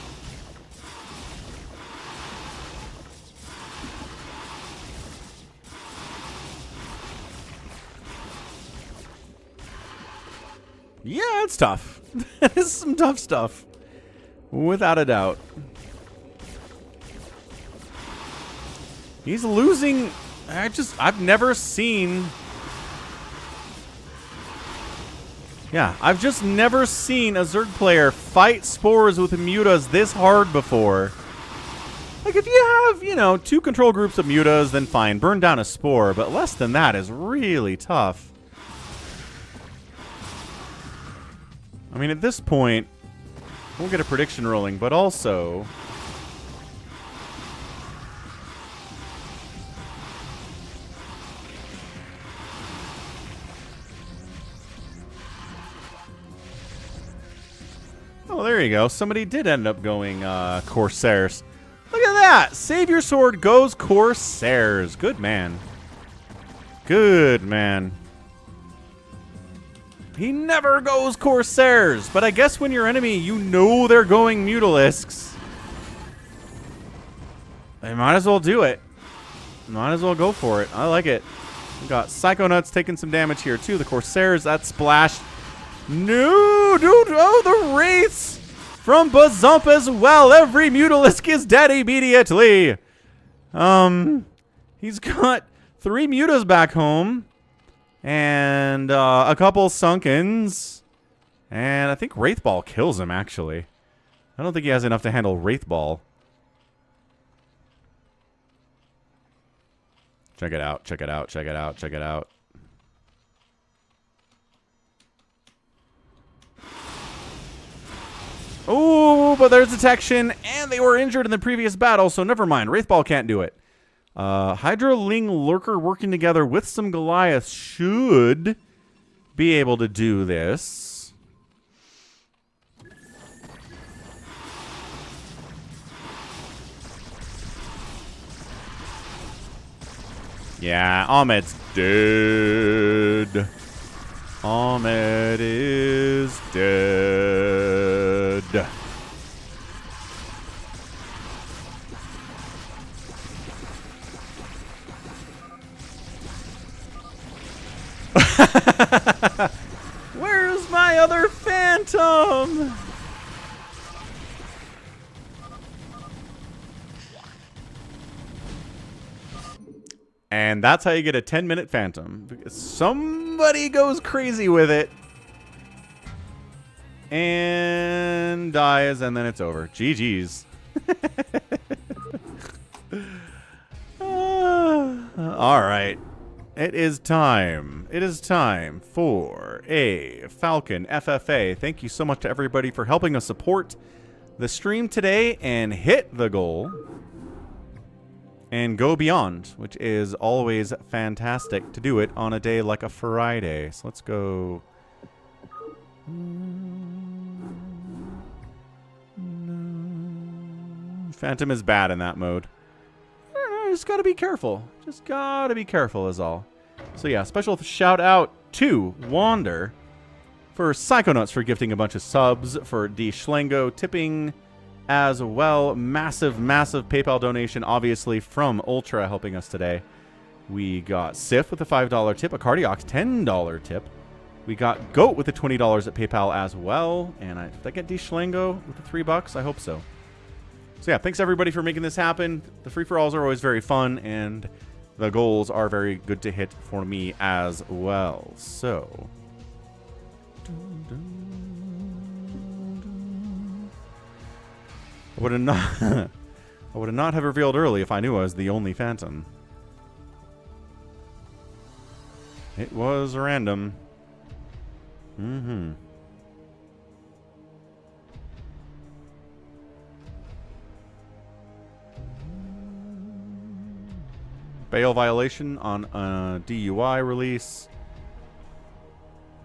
Yeah, it's tough. This is some tough stuff. Without a doubt. He's losing. I've never seen. Yeah, I've just never seen a Zerg player fight spores with mutas this hard before. Like, if you have, you know, 2 control groups of mutas, then fine, burn down a spore, but less than that is really tough. I mean, at this point, we'll get a prediction rolling, but also... Oh, there you go. Somebody did end up going Corsairs. Look at that! Save your sword goes Corsairs. Good man. Good man. He never goes Corsairs, but I guess when your enemy, you know they're going Mutalisks. They might as well do it. Might as well go for it. I like it. We got Psychonauts taking some damage here too. The Corsairs, that splash. No, dude. Oh, the Wraiths from Bazump as well. Every Mutalisk is dead immediately. He's got 3 Mutas back home. And a couple Sunkens. And I think Wraithball kills him, actually. I don't think he has enough to handle Wraithball. Check it out, check it out, check it out, check it out. Oh, but there's detection, and they were injured in the previous battle, so never mind. Wraithball can't do it. Hydra, Ling, Lurker working together with some Goliaths should be able to do this. Yeah, Ahmed's dead. Ahmed is dead. Where's my other phantom? And that's how you get a 10-minute phantom. Because somebody goes crazy with it. And dies, and then it's over. GG's. All right. It is time. It is time for a Falcon FFA. Thank you so much to everybody for helping us support the stream today and hit the goal and go beyond, which is always fantastic to do it on a day like a Friday. So let's go. Phantom is bad in that mode. Just gotta be careful. Just gotta be careful is all. So yeah, special shout out to Wander for Psychonauts for gifting a bunch of subs, for D. Schlengo tipping as well. Massive, massive PayPal donation, obviously, from Ultra helping us today. We got Sif with a $5 tip, a Cardiox $10 tip. We got Goat with the $20 at PayPal as well. And did I get D. Schlengo with the $3? I hope so. So yeah, thanks everybody for making this happen. The free-for-alls are always very fun, and the goals are very good to hit for me as well. So... I would not have revealed early if I knew I was the only Phantom. It was random. Bail violation on a DUI release.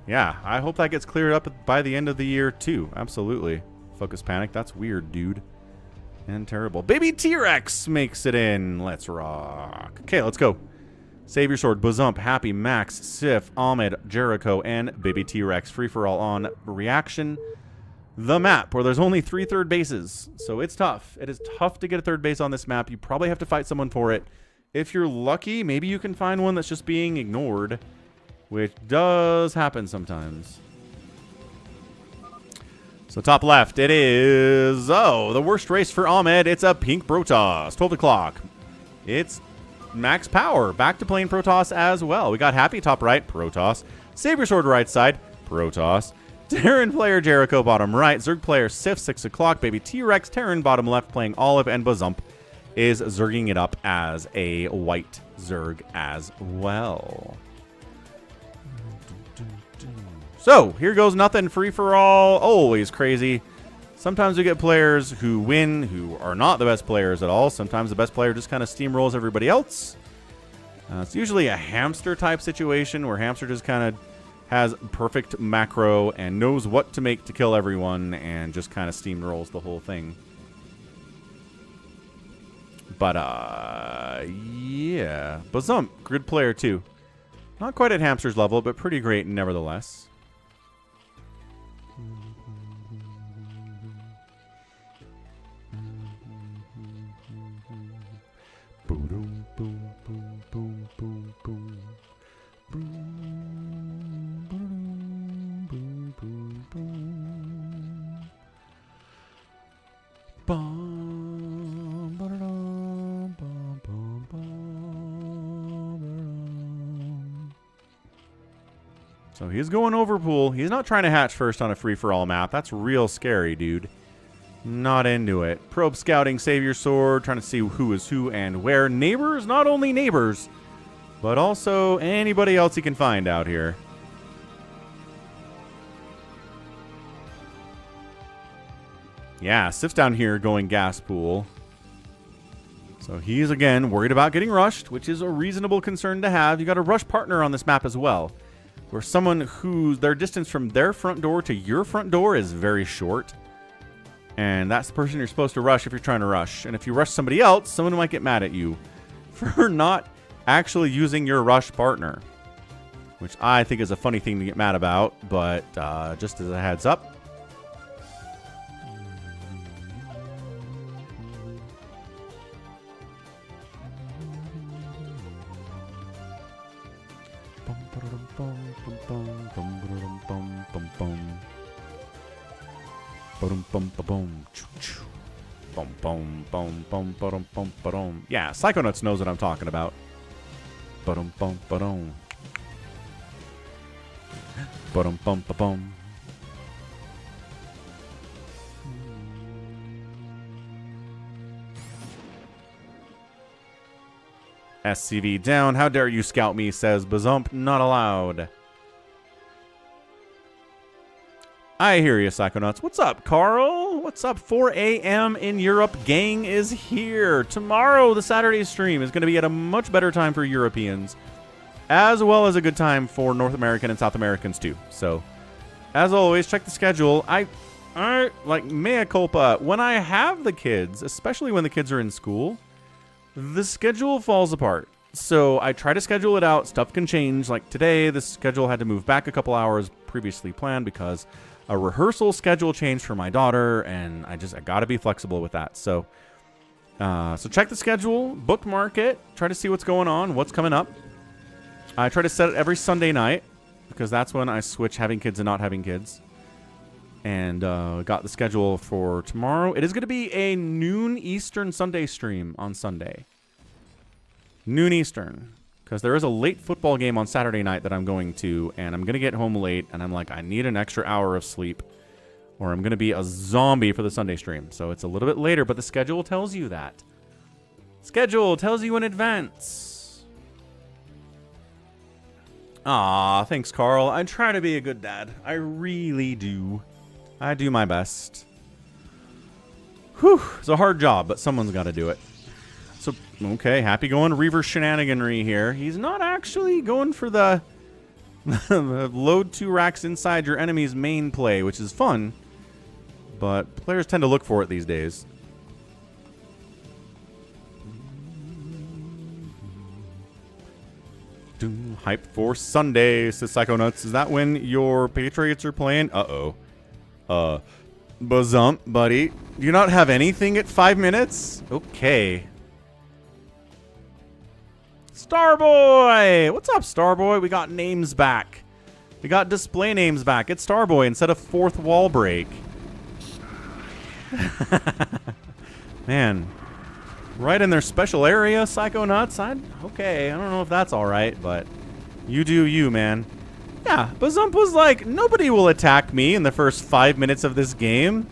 Yeah, I hope that gets cleared up by the end of the year too. Absolutely. Focus panic. That's weird, dude. And terrible. Baby T-Rex makes it in. Let's rock. Okay, let's go. Save Your Sword, Bazump, Happy, Max, Sif, Ahmed, Jericho, and Baby T-Rex. Free-for-all on Reaction. The map, where there's only 3 third bases. So it's tough. It is tough to get a third base on this map. You probably have to fight someone for it. If you're lucky, maybe you can find one that's just being ignored, which does happen sometimes. So top left, it is, the worst race for Ahmed. It's a pink Protoss, 12 o'clock. It's max power, back to playing Protoss as well. We got Happy top right, Protoss. Save Your Sword right side, Protoss. Terran player Jericho bottom right, Zerg player Sif 6 o'clock, Baby T-Rex, Terran bottom left playing Olive, and Bazump is Zerging it up as a white Zerg as well. So, here goes nothing. Free-for-all. Always crazy. Sometimes we get players who win who are not the best players at all. Sometimes the best player just kind of steamrolls everybody else. It's usually a hamster-type situation where hamster just kind of has perfect macro and knows what to make to kill everyone and just kind of steamrolls the whole thing. But, yeah. Bazump, good player, too. Not quite at hamster's level, but pretty great nevertheless. Boom, boom, boom, boom, boom, boom. Boom, boom, boom, boom, boom. Bum, ba-da-dum, bum, bum, bum, ba-da-dum. So he's going overpool. He's not trying to hatch first on a free-for-all map. That's real scary, dude. Not into it. Probe scouting, Save Your Sword, trying to see who is who and where. Neighbors, not only neighbors, but also anybody else he can find out here. Yeah, Sif's down here going gas pool. So he's, again, worried about getting rushed, which is a reasonable concern to have. You got a rush partner on this map as well, where someone whose their distance from their front door to your front door is very short. And that's the person you're supposed to rush if you're trying to rush. And if you rush somebody else, someone might get mad at you for not actually using your rush partner, which I think is a funny thing to get mad about, but just as a heads up. Yeah, Psychonauts knows what I'm talking about. SCV down. How dare you scout me, says Bazump. Not allowed. I hear you, Psychonauts. What's up, Carl? What's up? 4 a.m. in Europe. Gang is here. Tomorrow, the Saturday stream is going to be at a much better time for Europeans, as well as a good time for North American and South Americans, too. So, as always, check the schedule. I like, mea culpa. When I have the kids, especially when the kids are in school, the schedule falls apart. So, I try to schedule it out. Stuff can change. Like today, the schedule had to move back a couple hours previously planned because a rehearsal schedule changed for my daughter, and I got to be flexible with that. So, so check the schedule, bookmark it, try to see what's going on, what's coming up. I try to set it every Sunday night because that's when I switch having kids and not having kids. and got the schedule for tomorrow. It is going to be a noon Eastern Sunday stream on Sunday. Noon Eastern. Because there is a late football game on Saturday night that I'm going to, and I'm going to get home late, and I'm like, I need an extra hour of sleep, or I'm going to be a zombie for the Sunday stream. So it's a little bit later, but the schedule tells you that. Schedule tells you in advance. Aw, thanks, Carl. I try to be a good dad. I really do. I do my best. Whew, it's a hard job, but someone's got to do it. So, okay, happy going Reaver shenaniganry here. He's not actually going for the load 2 racks inside your enemy's main play, which is fun. But players tend to look for it these days. Hype for Sunday, says Psychonauts. Is that when your Patriots are playing? Uh-oh. Bazump, buddy. Do you not have anything at 5 minutes? Okay. Starboy! What's up, Starboy? We got names back. We got display names back. It's Starboy instead of Fourth Wall Break. Man. Right in their special area, Psychonauts? Okay, I don't know if that's alright, but you do you, man. Yeah, Bazump was like, nobody will attack me in the first 5 minutes of this game.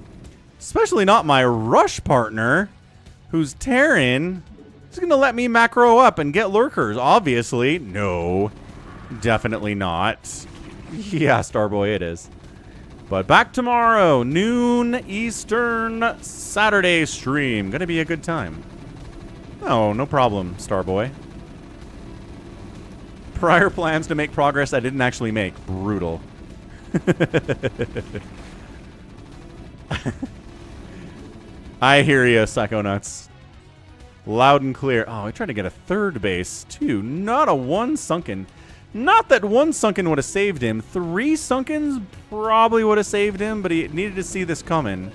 Especially not my rush partner, who's Terran. He's going to let me macro up and get lurkers, obviously. No, definitely not. Yeah, Starboy, it is. But back tomorrow, noon Eastern, Saturday stream. Going to be a good time. Oh, no problem, Starboy. Prior plans to make progress I didn't actually make. Brutal. I hear you, Psychonauts. Loud and clear. Oh, I tried to get a third base, too. Not a one sunken. Not that one sunken would have saved him. 3 sunkens probably would have saved him, but he needed to see this coming.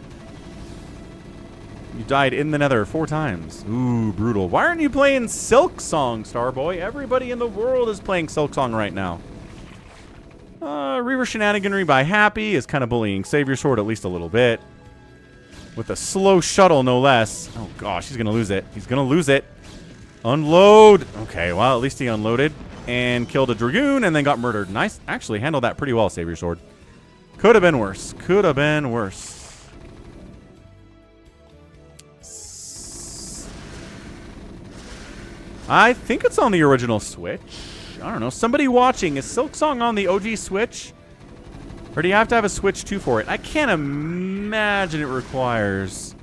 You died in the nether 4 times. Ooh, brutal. Why aren't you playing Silk Song, Starboy? Everybody in the world is playing Silk Song right now. Reaver Shenaniganry by Happy is kind of bullying Savior Sword at least a little bit. With a slow shuttle, no less. Oh, gosh, he's going to lose it. He's going to lose it. Unload. Okay, well, at least he unloaded and killed a Dragoon and then got murdered. Nice. Actually, handled that pretty well, Savior Sword. Could have been worse. Could have been worse. I think it's on the original Switch. I don't know. Somebody watching, is Silk Song on the OG Switch? Or do you have to have a Switch 2 for it? I can't imagine it requires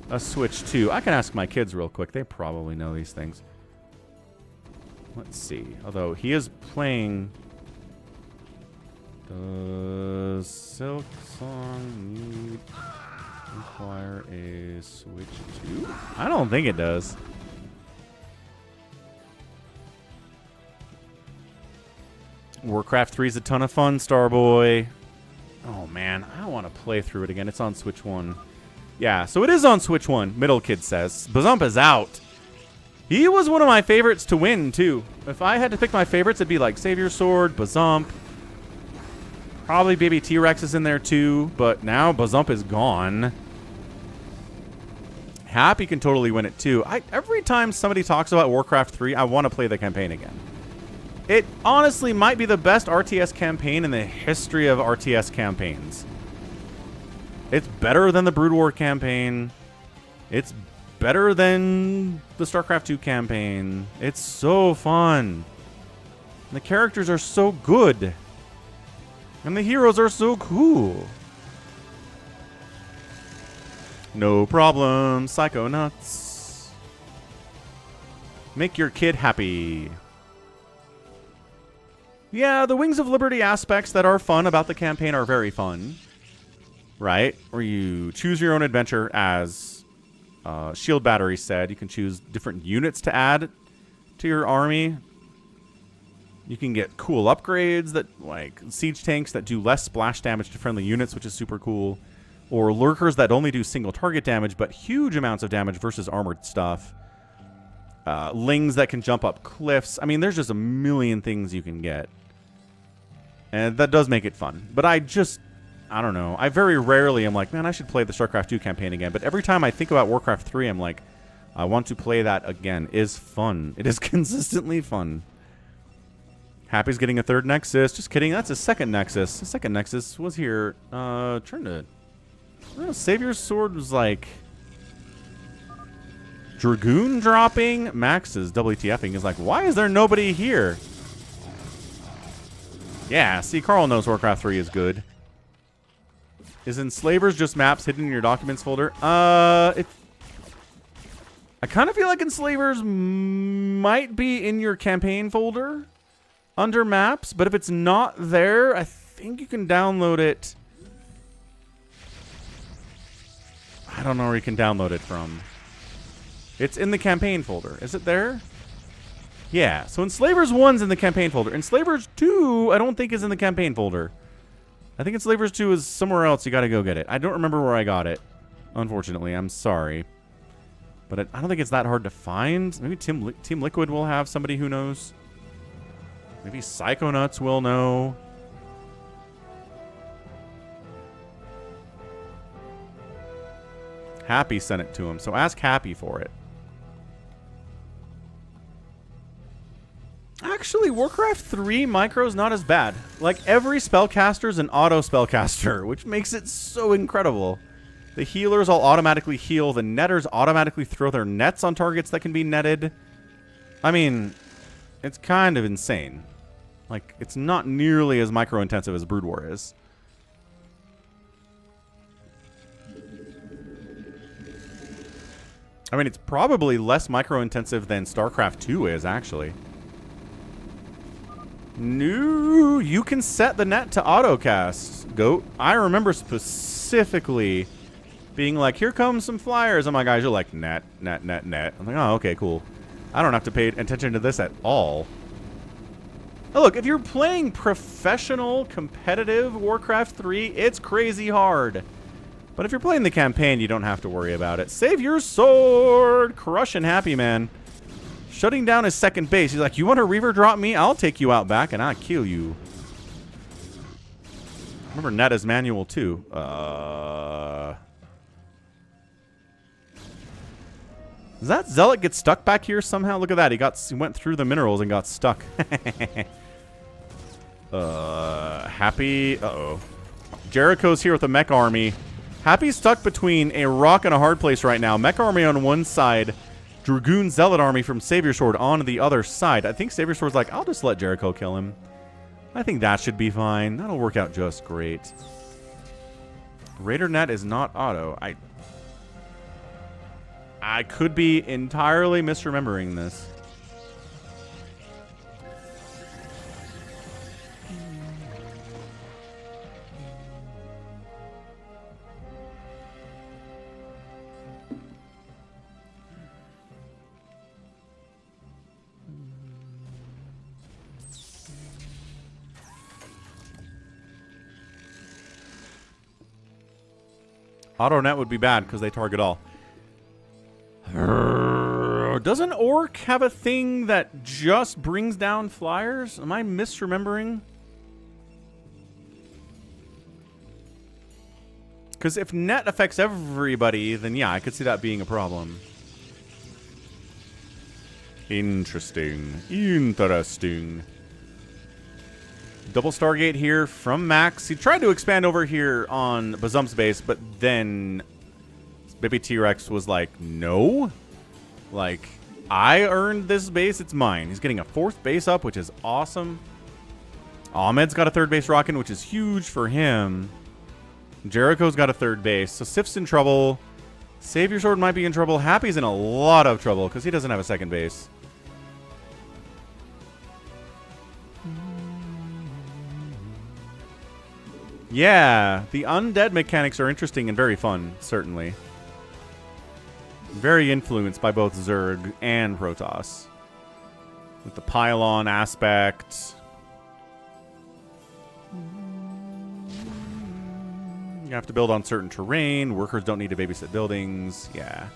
a Switch 2. I can ask my kids real quick. They probably know these things. Let's see. Although, he is playing... Does Silk Song need require a Switch 2? I don't think it does. Warcraft 3 is a ton of fun, Starboy. Oh, man. I want to play through it again. It's on Switch 1. Yeah, so it is on Switch 1, Middle Kid says. Bazump is out. He was one of my favorites to win, too. If I had to pick my favorites, it'd be like Savior Sword, Bazump. Probably Baby T-Rex is in there, too. But now Bazump is gone. Happy can totally win it, too. Every time somebody talks about Warcraft 3, I want to play the campaign again. It honestly might be the best RTS campaign in the history of RTS campaigns. It's better than the Brood War campaign. It's better than the StarCraft 2 campaign. It's so fun. The characters are so good. And the heroes are so cool. No problem, Psychonauts. Make your kid happy. Yeah, the Wings of Liberty aspects that are fun about the campaign are very fun. Right? Where you choose your own adventure, as Shield Battery said. You can choose different units to add to your army. You can get cool upgrades, that like siege tanks that do less splash damage to friendly units, which is super cool. Or lurkers that only do single target damage, but huge amounts of damage versus armored stuff. Lings that can jump up cliffs. I mean, there's just a million things you can get. And that does make it fun. But I just I don't know. I very rarely am like, man, I should play the StarCraft 2 campaign again. But every time I think about Warcraft 3, I'm like, I want to play that again. It is fun. It is consistently fun. Happy's getting a third Nexus. Just kidding. That's a second Nexus. The second Nexus was here. Trying to... Savior's Sword was like... Dragoon dropping? Max is WTFing. Is like, why is there nobody here? Yeah, see, Carl knows Warcraft 3 is good. Is Enslavers just maps hidden in your documents folder? I kind of feel like Enslavers might be in your campaign folder under maps, but if it's not there, I think you can download it. I don't know where you can download it from. It's in the campaign folder. Is it there? Yeah, so Enslavers 1's in the campaign folder. Enslavers 2, I don't think is in the campaign folder. I think Enslavers 2 is somewhere else. You gotta go get it. I don't remember where I got it. Unfortunately, I'm sorry. But I don't think it's that hard to find. Maybe Team Liquid will have somebody who knows. Maybe Psychonauts will know. Happy sent it to him, so ask Happy for it. Actually, Warcraft 3 micro's not as bad. Like, every spellcaster's an auto spellcaster, which makes it so incredible. The healers all automatically heal. The netters automatically throw their nets on targets that can be netted. I mean, it's kind of insane. Like, it's not nearly as micro-intensive as Brood War is. I mean, it's probably less micro-intensive than StarCraft 2 is, actually. No, you can set the net to autocast, Goat. I remember specifically being like, here comes some flyers. And my guys are like, net. I'm like, oh, okay, cool. I don't have to pay attention to this at all. Now look, if you're playing professional, competitive Warcraft 3, it's crazy hard. But if you're playing the campaign, you don't have to worry about it. Save your sword! Crushing Happy, man. Shutting down his second base. He's like, you want to Reaver drop me? I'll take you out back and I'll kill you. Remember Netta's manual, too. Does that Zealot get stuck back here somehow? Look at that. He went through the minerals and got stuck. Happy. Uh-oh. Jericho's here with a mech army. Happy's stuck between a rock and a hard place right now. Mech army on one side. Dragoon Zealot army from Savior Sword on the other side. I think Savior Sword's like, I'll just let Jericho kill him. I think that should be fine. That'll work out just great. Raider net is not auto. I could be entirely misremembering this. AutoNet would be bad because they target all. Doesn't Orc have a thing that just brings down flyers? Am I misremembering? Because if net affects everybody, then yeah, I could see that being a problem. Interesting. Interesting. Double Stargate here from Max. He tried to expand over here on Bazump's base, but then Baby T-Rex was like, no. Like, I earned this base. It's mine. He's getting a fourth base up, which is awesome. Ahmed's got a third base rocking, which is huge for him. Jericho's got a third base. So Sif's in trouble. Savior Sword might be in trouble. Happy's in a lot of trouble because he doesn't have a second base. Yeah, the undead mechanics are interesting and very fun, certainly. Very influenced by both Zerg and Protoss. With the pylon aspect. You have to build on certain terrain. Workers don't need to babysit buildings. Yeah.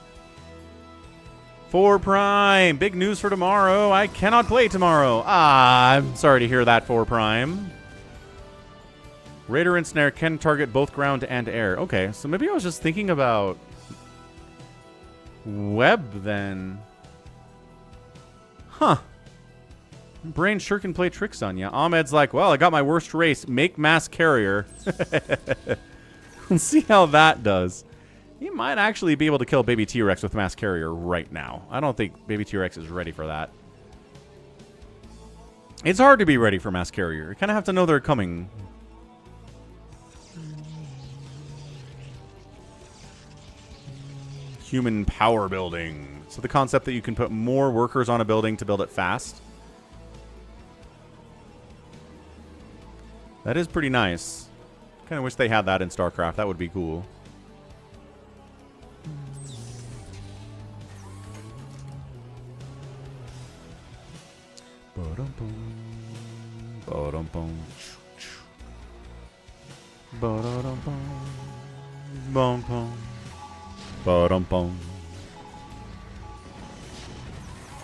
4 Prime. Big news for tomorrow. I cannot play tomorrow. Ah, I'm sorry to hear that, 4 Prime. Radar and snare can target both ground and air. Okay, so maybe I was just thinking about web then. Huh. Brain sure can play tricks on you. Ahmed's like, well, I got my worst race. Make mass carrier. Let's see how that does. He might actually be able to kill baby T-Rex with mass carrier right now. I don't think baby T-Rex is ready for that. It's hard to be ready for mass carrier. You kind of have to know they're coming. Human power building. So the concept that you can put more workers on a building to build it fast. That is pretty nice. Kind of wish they had that in StarCraft. That would be cool.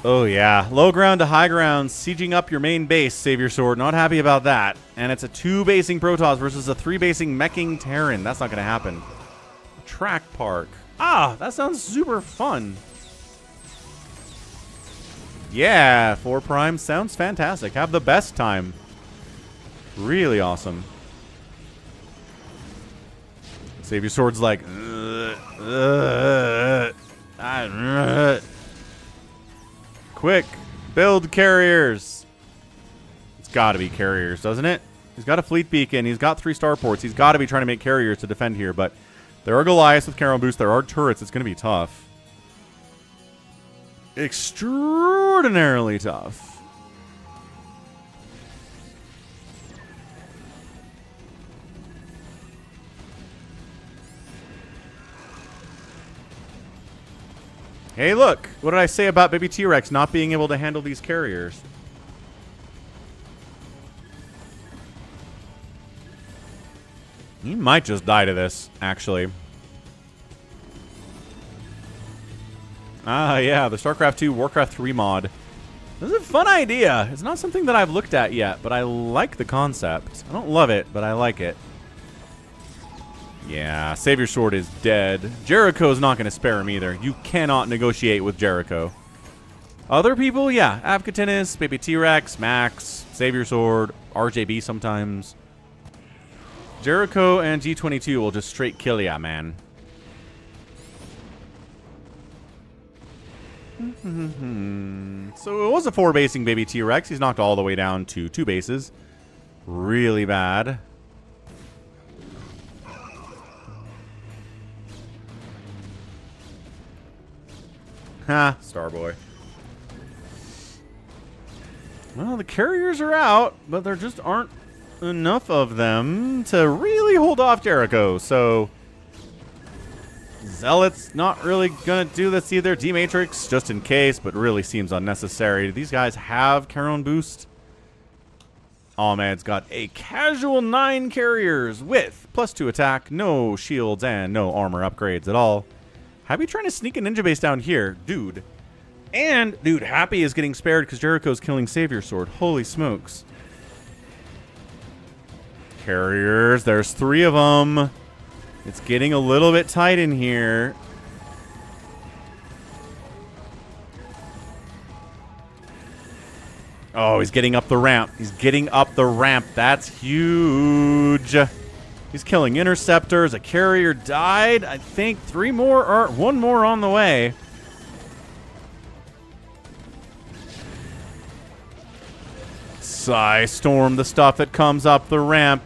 Oh yeah, low ground to high ground, sieging up your main base, Savior Sword. Not happy about that. And it's a 2-basing Protoss versus a 3-basing meching Terran. That's not going to happen. Track park. Ah, that sounds super fun. Yeah, 4 Prime sounds fantastic. Have the best time. Really awesome. Savior Sword's like... Quick, build carriers. It's got to be carriers, doesn't it? He's got a fleet beacon. He's got 3 starports. He's got to be trying to make carriers to defend here, but there are Goliaths with Carol Boost. There are turrets. It's going to be tough. Extraordinarily tough. Hey, look. What did I say about baby T-Rex not being able to handle these carriers? He might just die to this, actually. Ah, yeah, the StarCraft 2, Warcraft 3 mod. This is a fun idea. It's not something that I've looked at yet, but I like the concept. I don't love it, but I like it. Yeah, Savior Sword is dead. Jericho's not going to spare him either. You cannot negotiate with Jericho. Other people, yeah. Avcatinus, Baby T-Rex, Max, Savior Sword, RJB sometimes. Jericho and G22 will just straight kill ya, man. So it was a 4-basing Baby T-Rex. He's knocked all the way down to 2 bases. Really bad. Ha, Starboy. Well, the carriers are out, but there just aren't enough of them to really hold off Jericho. So Zealot's not really going to do this either. D-Matrix, just in case, but really seems unnecessary. These guys have Charon boost. Ahmed's got a casual 9 carriers with +2 attack, no shields, and no armor upgrades at all. Happy trying to sneak a ninja base down here, dude. And, dude, Happy is getting spared because Jericho's killing Savior Sword. Holy smokes. Carriers, there's 3 of them. It's getting a little bit tight in here. Oh, he's getting up the ramp. He's getting up the ramp. That's huge. He's killing interceptors. A carrier died. I think 3 more or 1 more on the way. Storm, the stuff that comes up the ramp.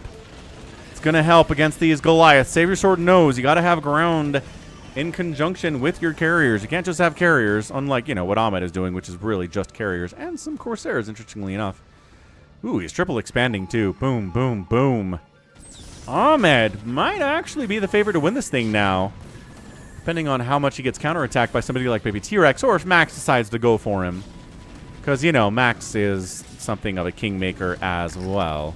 It's going to help against these Goliaths. Savior Sword knows you got to have ground in conjunction with your carriers. You can't just have carriers, unlike, you know, what Ahmed is doing, which is really just carriers and some Corsairs, interestingly enough. Ooh, he's triple expanding, too. Boom, boom, boom. Ahmed might actually be the favorite to win this thing now, depending on how much he gets counterattacked by somebody like Baby T-Rex, or if Max decides to go for him. Because, you know, Max is something of a kingmaker as well.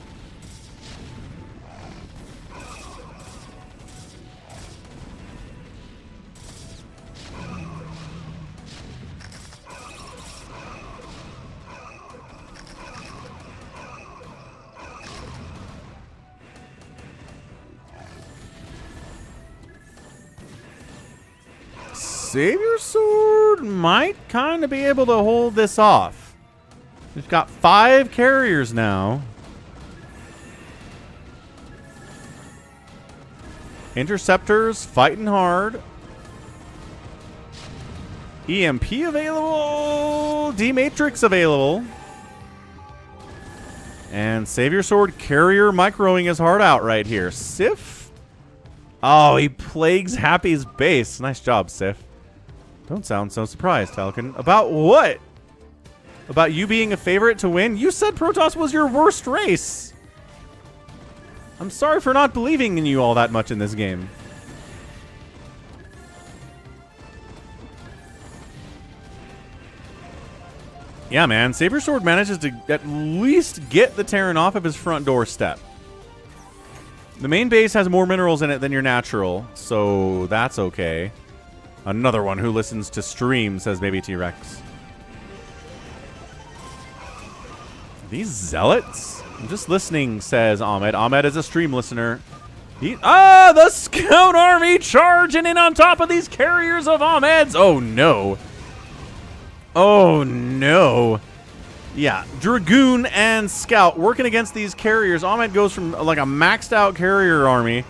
Savior Sword might kind of be able to hold this off. We've got 5 carriers now. Interceptors fighting hard. EMP available. D-Matrix available. And Savior Sword carrier microing his heart out right here. Sif? Oh, he plagues Happy's base. Nice job, Sif. Don't sound so surprised, Falcon. About what? About you being a favorite to win? You said Protoss was your worst race. I'm sorry for not believing in you all that much in this game. Yeah, man. Saber Sword manages to at least get the Terran off of his front doorstep. The main base has more minerals in it than your natural, so that's okay. Another one who listens to stream, says Baby T-Rex. These zealots? I'm just listening, says Ahmed. Ahmed is a stream listener. The scout army charging in on top of these carriers of Ahmed's. Oh, no. Oh, no. Yeah, Dragoon and Scout working against these carriers. Ahmed goes from like a maxed out carrier army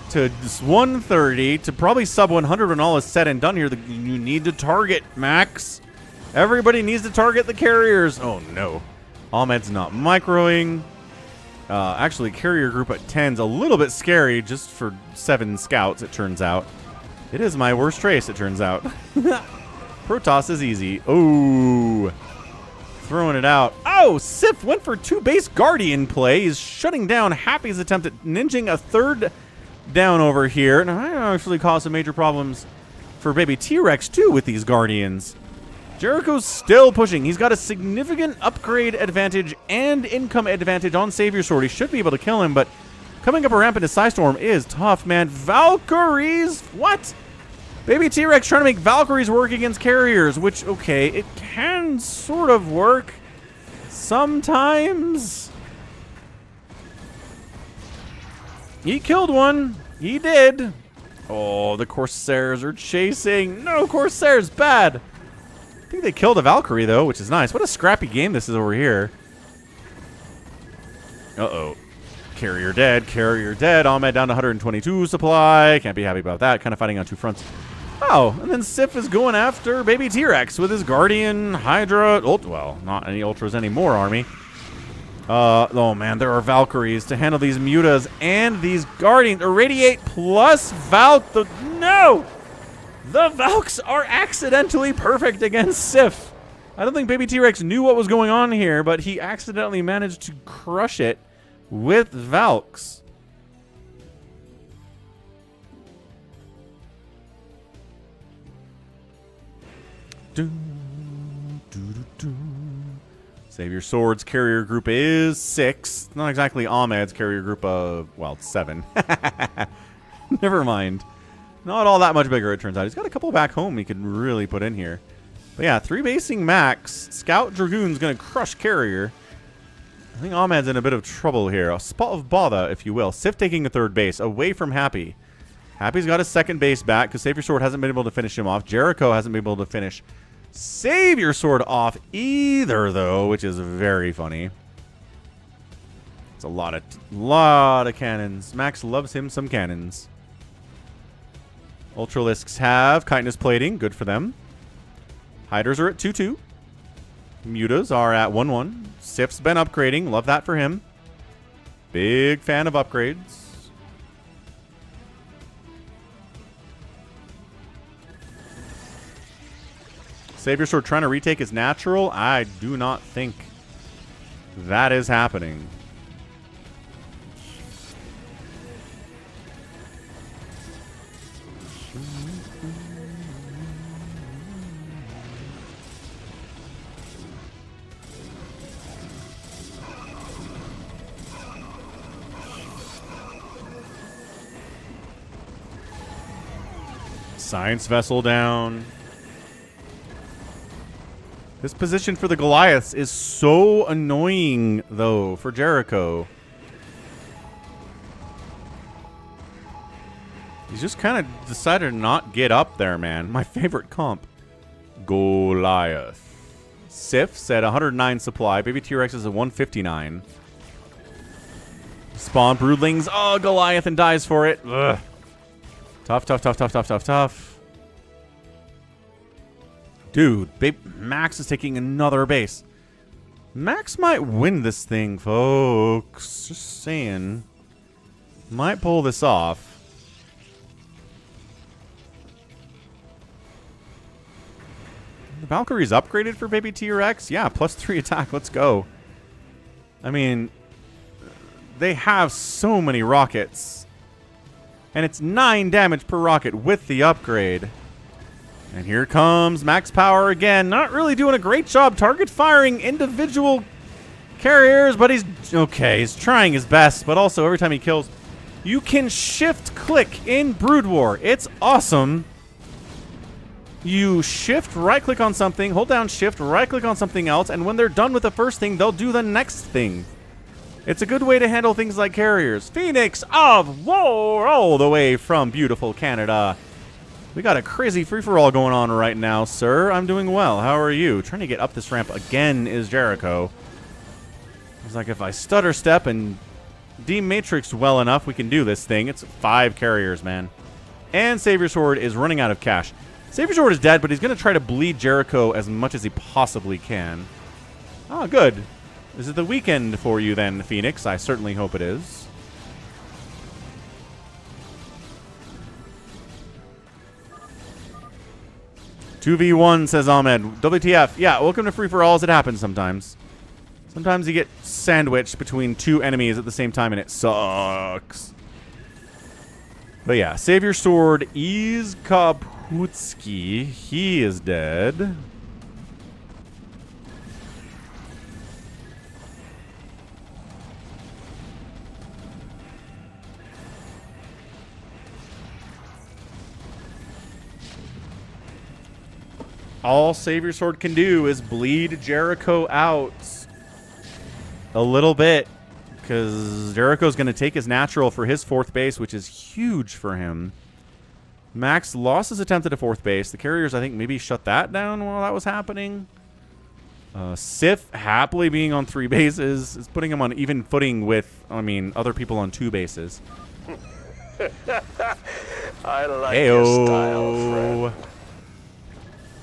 to 130 to probably sub 100 when all is said and done here. You need to target, Max. Everybody needs to target the carriers. Oh, no. Ahmed's not microing. Actually, carrier group at 10's a little bit scary just for 7 scouts, it turns out. It is my worst race, it turns out. Protoss is easy. Oh, throwing it out. Oh, Sif went for 2 base Guardian play. He's shutting down Happy's attempt at ninjing a 3rd down over here. And I actually caused some major problems for Baby T-Rex, too, with these Guardians. Jericho's still pushing. He's got a significant upgrade advantage and income advantage on Savior Sword. He should be able to kill him, but coming up a ramp into Psystorm is tough, man. Valkyries? What? Baby T-Rex trying to make Valkyries work against carriers, which, okay, it can sort of work sometimes. He killed one. He did. Oh, the Corsairs are chasing. No, Corsairs, bad. I think they killed a Valkyrie, though, which is nice. What a scrappy game this is over here. Uh-oh. Carrier dead. Carrier dead. Ahmed down to 122 supply. Can't be happy about that. Kind of fighting on 2 fronts. Oh, and then Sif is going after Baby T-Rex with his Guardian, Hydra, well, not any Ultras anymore, army. Oh man, there are Valkyries to handle these Mutas and these Guardians. Irradiate plus Valk. No! The Valks are accidentally perfect against Sif. I don't think Baby T-Rex knew what was going on here, but he accidentally managed to crush it with Valks. Savior Sword's carrier group is 6. Not exactly Ahmed's carrier group of, well, 7. Never mind. Not all that much bigger, it turns out. He's got a couple back home he could really put in here. But yeah, 3 basing max. Scout Dragoon's going to crush carrier. I think Ahmed's in a bit of trouble here. A spot of bother, if you will. Sif taking a 3rd base away from Happy. Happy's got his 2nd base back because Savior Sword hasn't been able to finish him off. Jericho hasn't been able to finish Savior Sword off either, though, which is very funny. It's a lot of cannons. Max loves him some cannons. Ultralisks have Kindness Plating. Good for them. Hydras are at 2-2. Mutas are at 1-1. Sif's been upgrading. Love that for him. Big fan of upgrades. Savior Sword trying to retake his natural. I do not think that is happening. Science vessel down. This position for the Goliaths is so annoying, though, for Jericho. He's just kind of decided to not get up there, man. My favorite comp. Goliath. Sif said 109 supply. Baby T-Rex is at 159. Spawn broodlings. Oh, Goliath and dies for it. Ugh. Tough, tough, tough, tough, tough, tough, tough. Dude, Max is taking another base. Max might win this thing, folks. Just saying. Might pull this off. The Valkyrie's upgraded for Baby T-Rex? Yeah, +3 attack. Let's go. I mean, they have so many rockets. And it's 9 damage per rocket with the upgrade. And here comes Max Power again. Not really doing a great job target firing individual carriers, but he's okay. He's trying his best, but also every time he kills, you can shift click in Brood War. It's awesome. You shift right click on something, hold down shift, right click on something else, and when they're done with the first thing, they'll do the next thing. It's a good way to handle things like carriers. Phoenix of War, all the way from beautiful Canada. We got a crazy free-for-all going on right now, sir. I'm doing well. How are you? Trying to get up this ramp again is Jericho. It's like if I stutter step and dematrix well enough, we can do this thing. It's 5 carriers, man. And Savior Sword is running out of cash. Savior Sword is dead, but he's going to try to bleed Jericho as much as he possibly can. Oh, good. Is it the weekend for you then, Phoenix? I certainly hope it is. "2v1, says Ahmed. WTF. Yeah, welcome to free-for-alls. It happens sometimes. Sometimes you get sandwiched between 2 enemies at the same time, and it sucks. But yeah, Savior Sword is Kaputski. He is dead. All Savior Sword can do is bleed Jericho out a little bit, because Jericho's going to take his natural for his 4th base, which is huge for him. Max lost his attempt at a 4th base. The carriers, I think, maybe shut that down while that was happening. Sif happily being on 3 bases is putting him on even footing with, I mean, other people on 2 bases. I like your style, friend.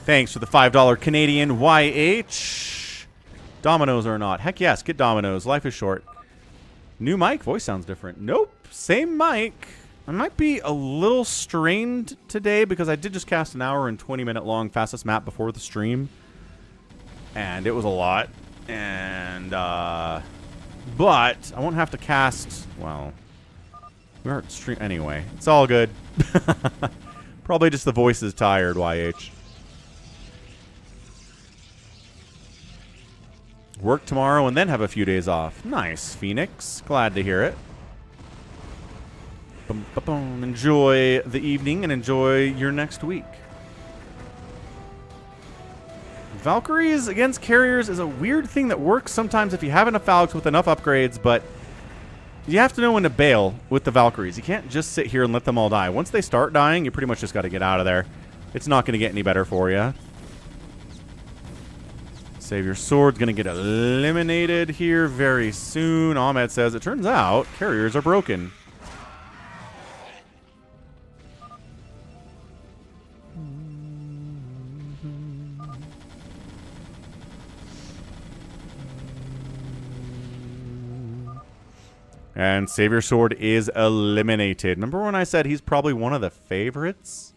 Thanks for the $5 Canadian YH. Dominoes or not? Heck yes, get Dominoes. Life is short. New mic? Voice sounds different. Nope, same mic. I might be a little strained today because I did just cast an hour and 20-minute long fastest map before the stream. And it was a lot. And, but I won't have to cast, well, we aren't stream anyway. It's all good. Probably just the voice is tired, YH. Work tomorrow and then have a few days off. Nice, Phoenix. Glad to hear it. Boom, boom, boom. Enjoy the evening and enjoy your next week. Valkyries against carriers is a weird thing that works sometimes if you have enough Valks with enough upgrades, but you have to know when to bail with the Valkyries. You can't just sit here and let them all die. Once they start dying, you pretty much just got to get out of there. It's not going to get any better for you. Savior Sword's going to get eliminated here very soon. Ahmed says, it turns out carriers are broken. And Savior Sword is eliminated. Remember when I said he's probably one of the favorites?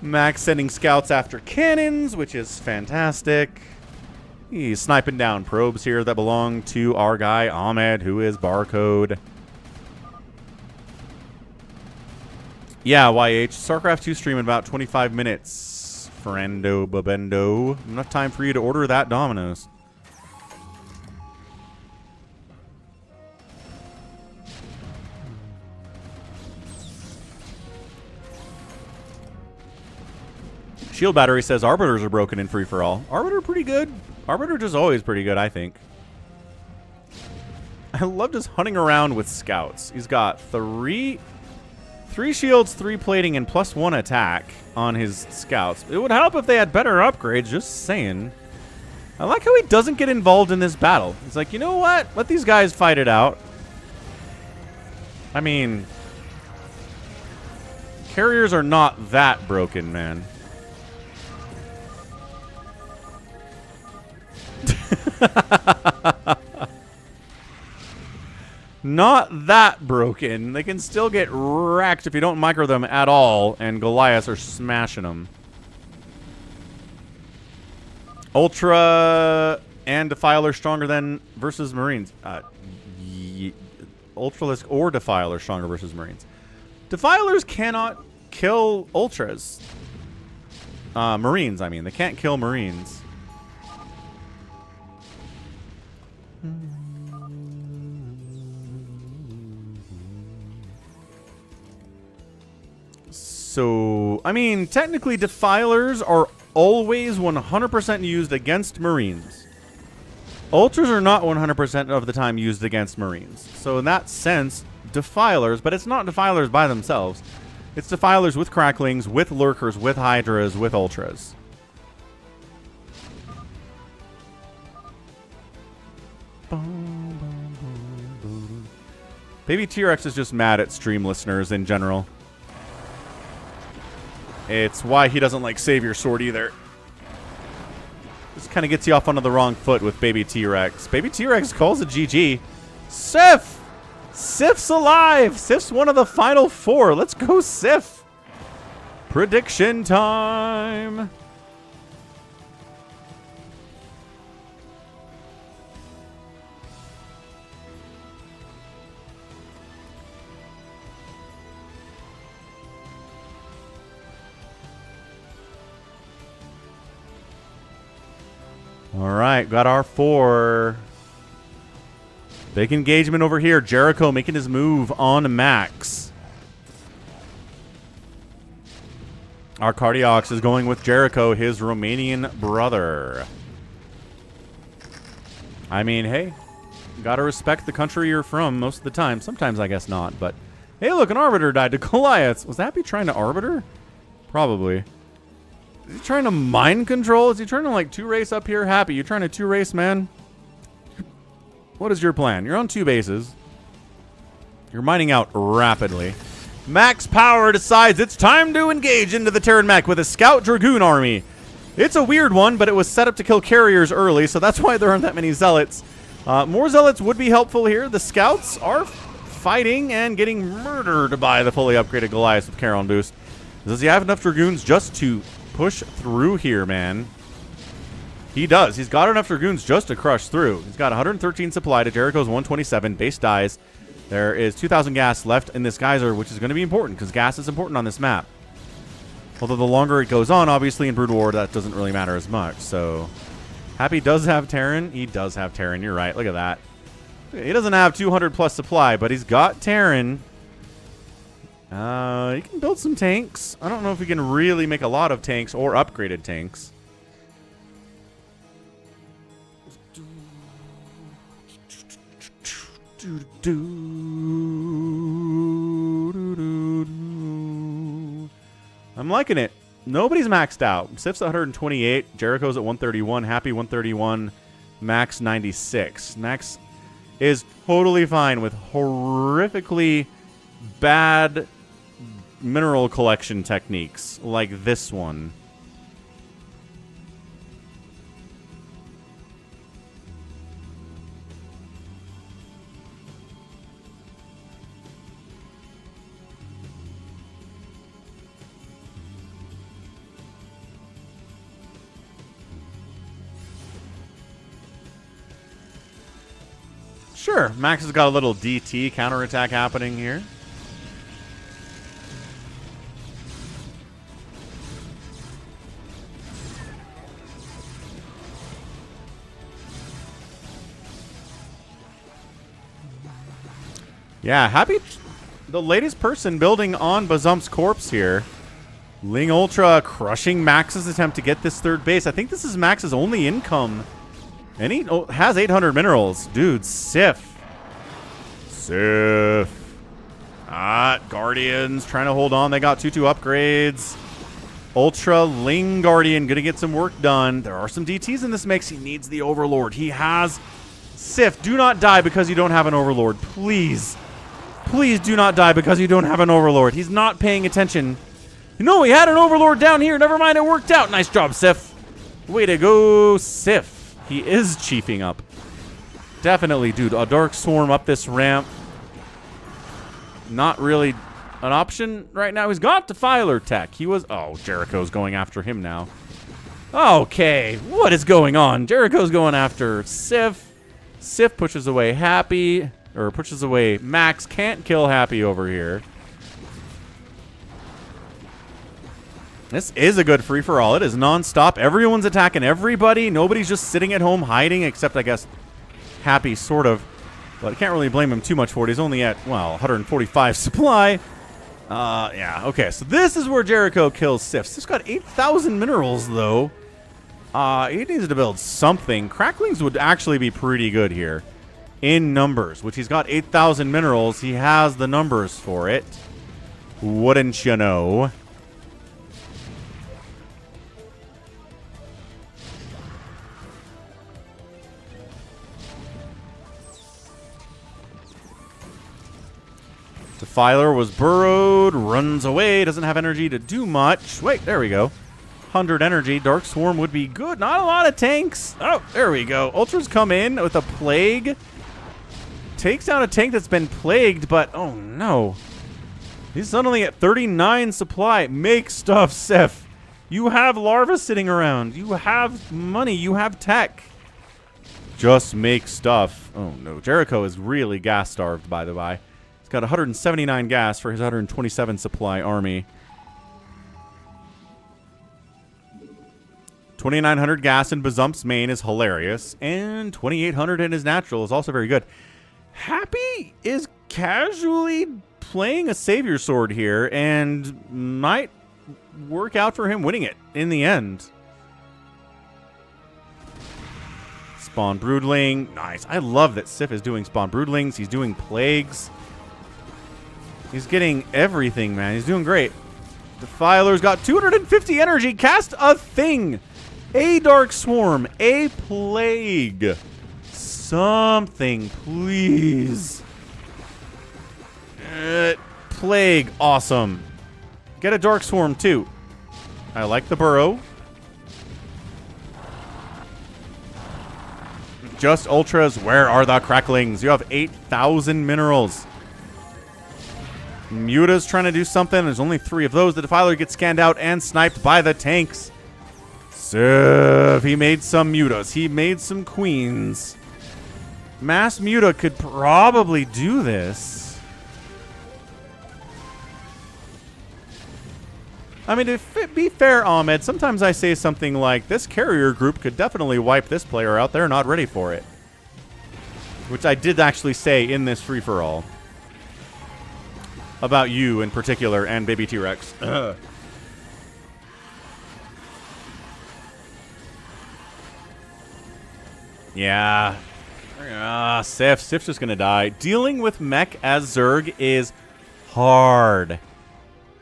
Max sending scouts after cannons, which is fantastic. He's sniping down probes here that belong to our guy, Ahmed, who is Barcode. Yeah, YH. StarCraft 2 stream in about 25 minutes. Friendo Babendo. Enough time for you to order that Domino's. Shield Battery says Arbiters are broken in free-for-all. Arbiter pretty good. Arbiter just always pretty good, I think. I love just hunting around with scouts. He's got three shields, 3 plating, and +1 attack on his scouts. It would help if they had better upgrades, just saying. I like how he doesn't get involved in this battle. He's like, you know what? Let these guys fight it out. I mean, carriers are not that broken, man. Not that broken. They can still get wrecked if you don't micro them at all, and Goliaths are smashing them. Ultra and Defiler stronger than versus Marines. Ultralisk or Defiler stronger versus Marines. Defilers cannot kill Ultras. Marines, I mean. They can't kill Marines. So, I mean, technically Defilers are always 100% used against Marines. Ultras are not 100% of the time used against Marines. So in that sense, Defilers, but it's not Defilers by themselves. It's Defilers with Cracklings, with Lurkers, with Hydras, with Ultras. Baby T-Rex is just mad at stream listeners in general. It's why he doesn't like Savior Sword either. This kind of gets you off onto the wrong foot with Baby T-Rex. Baby T-Rex calls it GG. Sif! Sif's alive! Sif's one of the final 4. Let's go, Sif! Prediction time! All right, got our 4. Big engagement over here. Jericho making his move on Max. Our Cardiox is going with Jericho, his Romanian brother. I mean, hey, gotta respect the country you're from most of the time. Sometimes I guess not, but hey, look, an Arbiter died to Goliaths. Was Happy trying to Arbiter? Probably. Is he trying to mind control? Is he trying to, like, 2-race up here? Happy, you trying to 2-race, man? What is your plan? You're on 2 bases. You're mining out rapidly. Max Power decides it's time to engage into the Terran mech with a Scout Dragoon army. It's a weird one, but it was set up to kill carriers early, so that's why there aren't that many Zealots. More Zealots would be helpful here. The Scouts are fighting and getting murdered by the fully upgraded Goliath with Charon Boost. Does he have enough Dragoons just to push through here, man? He does. He's got enough Dragoons just to crush through. He's got 113 supply to Jericho's 127. Base dies. There is 2,000 gas left in this geyser, which is going to be important because gas is important on this map. Although the longer it goes on, obviously in Brood War, that doesn't really matter as much. So, Happy does have Terran. He does have Terran. You're right. Look at that. He doesn't have 200 plus supply, but he's got Terran. He can build some tanks. I don't know if he can really make a lot of tanks or upgraded tanks. I'm liking it. Nobody's maxed out. Sif's at 128. Jericho's at 131. Happy 131. Max 96. Max is totally fine with horrifically bad mineral collection techniques like this one. Sure, Max has got a little DT counterattack happening here. Yeah, Happy, the latest person building on Bazump's corpse here. Ling Ultra crushing Max's attempt to get this third base. I think this is Max's only income. And he has 800 minerals. Dude, Sif. Sif. Guardians trying to hold on. They got 2-2 upgrades. Ultra Ling Guardian going to get some work done. There are some DTs in this mix. He needs the Overlord. He has... Sif, do not die because you don't have an Overlord. Please. Please do not die because you don't have an Overlord. He's not paying attention. No, he had an Overlord down here. Never mind, it worked out. Nice job, Sif. Way to go, Sif. He is chiefing up. Definitely, dude. A Dark Swarm up this ramp. Not really an option right now. He's got Defiler tech. He was... Oh, Jericho's going after him now. Okay, what is going on? Jericho's going after Sif. Sif pushes away Happy. Or pushes away Max. Can't kill Happy over here. This is a good free-for-all. It is non-stop. Everyone's attacking everybody. Nobody's just sitting at home hiding, except, I guess, Happy, sort of. But I can't really blame him too much for it. He's only at, well, 145 supply. Yeah, okay. So this is where Jericho kills Sif. Sif's got 8,000 minerals, though. He needs to build something. Cracklings would actually be pretty good here. In numbers, which he's got 8,000 minerals. He has the numbers for it. Wouldn't you know? Defiler was burrowed, runs away, doesn't have energy to do much. Wait, there we go. 100 energy. Dark Swarm would be good. Not a lot of tanks. Oh, there we go. Ultras come in with a plague. Takes down a tank that's been plagued, but oh no. He's suddenly at 39 supply. Make stuff, Sif. You have larvae sitting around. You have money. You have tech. Just make stuff. Oh no. Jericho is really gas starved, by the way. He's got 179 gas for his 127 supply army. 2,900 gas in Bazump's main is hilarious. And 2,800 in his natural is also very good. Happy is casually playing a Savior Sword here and might work out for him winning it in the end. Spawn Broodling. Nice. I love that Sif is doing Spawn Broodlings. He's doing Plagues. He's getting everything, man. He's doing great. Defiler's got 250 energy. Cast a thing. A Dark Swarm. A Plague. Something, please. Plague. Awesome. Get a Dark Swarm, too. I like the burrow. Just ultras. Where are the cracklings? You have 8,000 minerals. Muta's trying to do something. There's only 3 of those. The Defiler gets scanned out and sniped by the tanks. Sif. He made some Mutas. He made some Queens. Mass Muta could probably do this. I mean, to be fair, Ahmed, sometimes I say something like, this carrier group could definitely wipe this player out. They're not ready for it. Which I did actually say in this free-for-all. About you in particular and Baby T-Rex. Yeah. Sif's just going to die. Dealing with mech as Zerg is hard.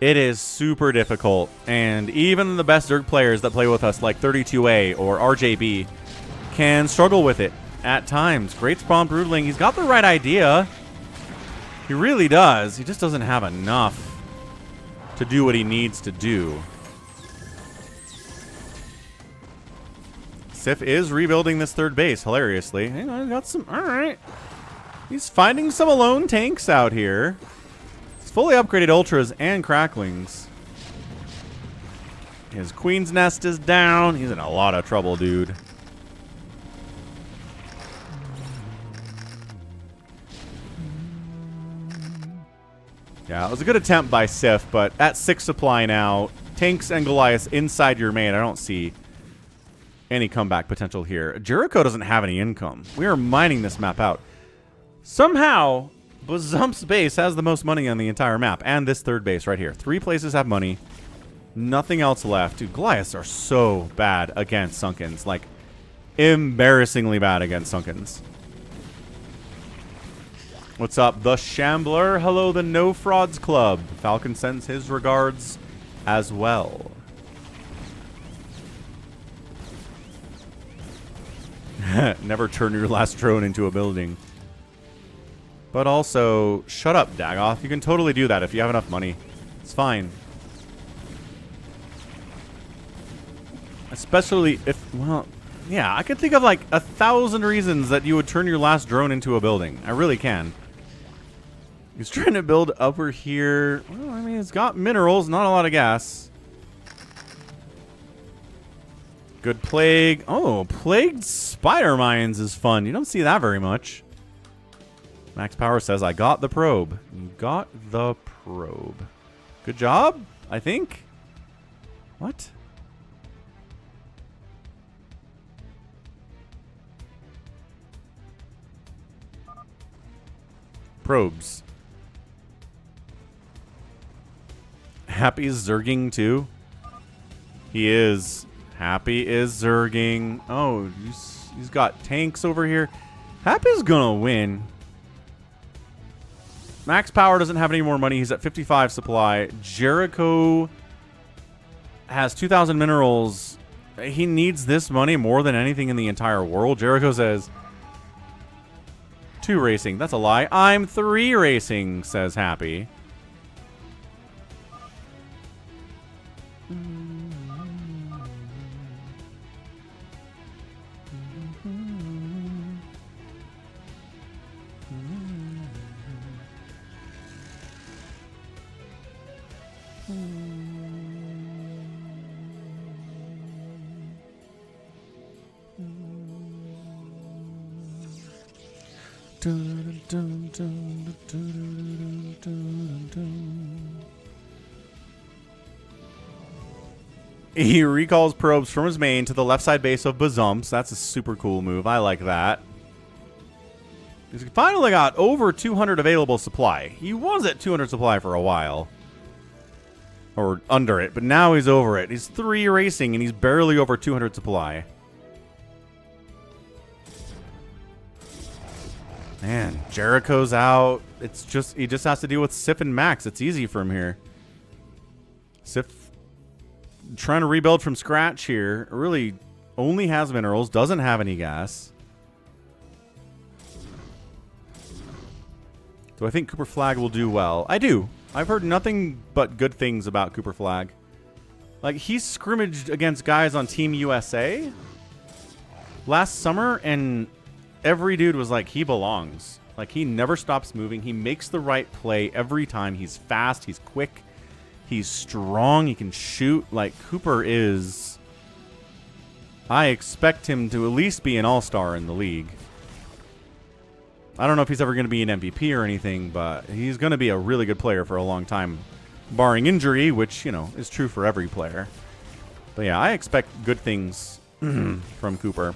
It is super difficult. And even the best Zerg players that play with us, like 32A or RJB, can struggle with it at times. Great Spawn Broodling. He's got the right idea. He really does. He just doesn't have enough to do what he needs to do. Sif is rebuilding this third base, hilariously. Hang on, got some... Alright. He's finding some alone tanks out here. He's fully upgraded ultras and cracklings. His Queen's Nest is down. He's in a lot of trouble, dude. Yeah, it was a good attempt by Sif, but at 6 supply now, tanks and Goliaths inside your main, I don't see any comeback potential here. Jericho doesn't have any income. We are mining this map out. Somehow, Bazump's base has the most money on the entire map, and this third base right here. 3 places have money. Nothing else left. Dude, Goliaths are so bad against Sunkens. Like, embarrassingly bad against Sunkens. What's up, the Shambler? Hello, the No Frauds Club. Falcon sends his regards as well. Never turn your last drone into a building. But also, shut up, Dagoth. You can totally do that if you have enough money. It's fine. Especially if, well, yeah, I can think of like 1,000 reasons that you would turn your last drone into a building. I really can. He's trying to build over here. Well, I mean, it's got minerals, not a lot of gas. Good plague. Oh, plagued spider mines is fun. You don't see that very much. Max Power says, I got the probe. You got the probe. Good job, I think. What? Probes. Happy is zerging too? He is. Happy is zerging. Oh, he's got tanks over here. Happy's gonna win. Max Power doesn't have any more money. He's at 55 supply. Jericho has 2,000 minerals. He needs this money more than anything in the entire world. Jericho says 2 racing. That's a lie. I'm 3 racing, says Happy. He recalls probes from his main to the left side base of Bazumps. That's a super cool move. I like that. He's finally got over 200 available supply. He was at 200 supply for a while. Or under it, but now he's over it. He's 3 racing and he's barely over 200 supply. Man, Jericho's out. It's just, he just has to deal with Sif and Max. It's easy for him here. Sif trying to rebuild from scratch here. Really only has minerals, doesn't have any gas. Do I think Cooper Flag will do well? I do. I've heard nothing but good things about Cooper Flag. Like, he scrimmaged against guys on Team USA last summer, and every dude was like, he belongs. Like, he never stops moving. He makes the right play every time. He's fast. He's quick. He's strong. He can shoot. Like, Cooper is... I expect him to at least be an all-star in the league. I don't know if he's ever going to be an MVP or anything, but he's going to be a really good player for a long time, barring injury, which, you know, is true for every player. But yeah, I expect good things from Cooper.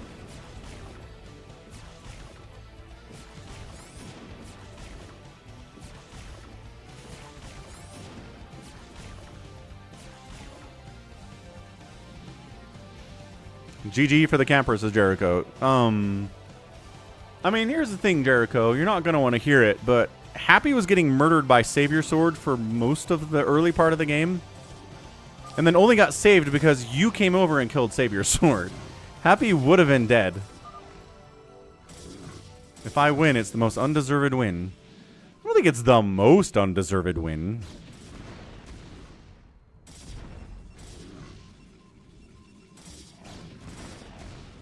GG for the camper, says Jericho. I mean, here's the thing, Jericho. You're not going to want to hear it, but Happy was getting murdered by Savior Sword for most of the early part of the game. And then only got saved because you came over and killed Savior Sword. Happy would have been dead. If I win, it's the most undeserved win. I don't think it's the most undeserved win.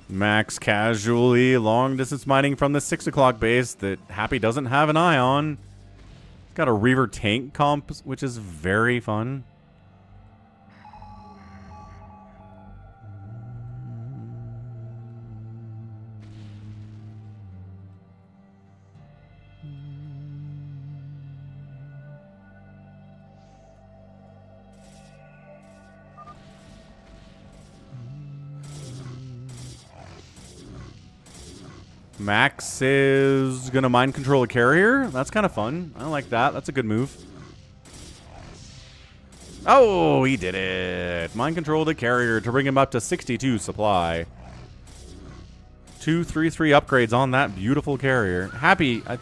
Max casually long distance mining from the 6 o'clock base that Happy doesn't have an eye on. Got a Reaver tank comp, which is very fun. Max is going to mind control a carrier. That's kind of fun. I like that. That's a good move. Oh, he did it. Mind control the carrier to bring him up to 62 supply. 2-3-3 upgrades on that beautiful carrier. Happy, I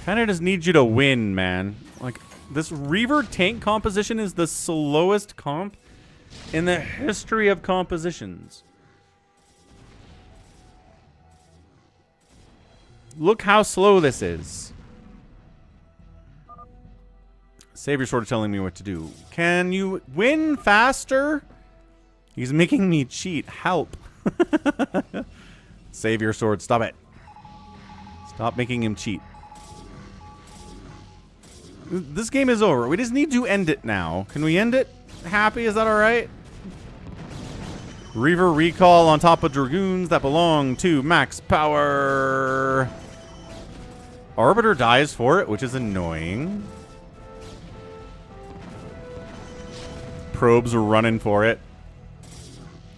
kind of just need you to win, man. Like, this Reaver tank composition is the slowest comp in the history of compositions. Look how slow this is. Savior's sort of telling me what to do. Can you win faster? He's making me cheat. Help. Savior sword, stop it. Stop making him cheat. This game is over. We just need to end it now. Can we end it? Happy? Is that alright? Reaver recall on top of Dragoons that belong to max power. Arbiter dies for it, which is annoying. Probes are running for it.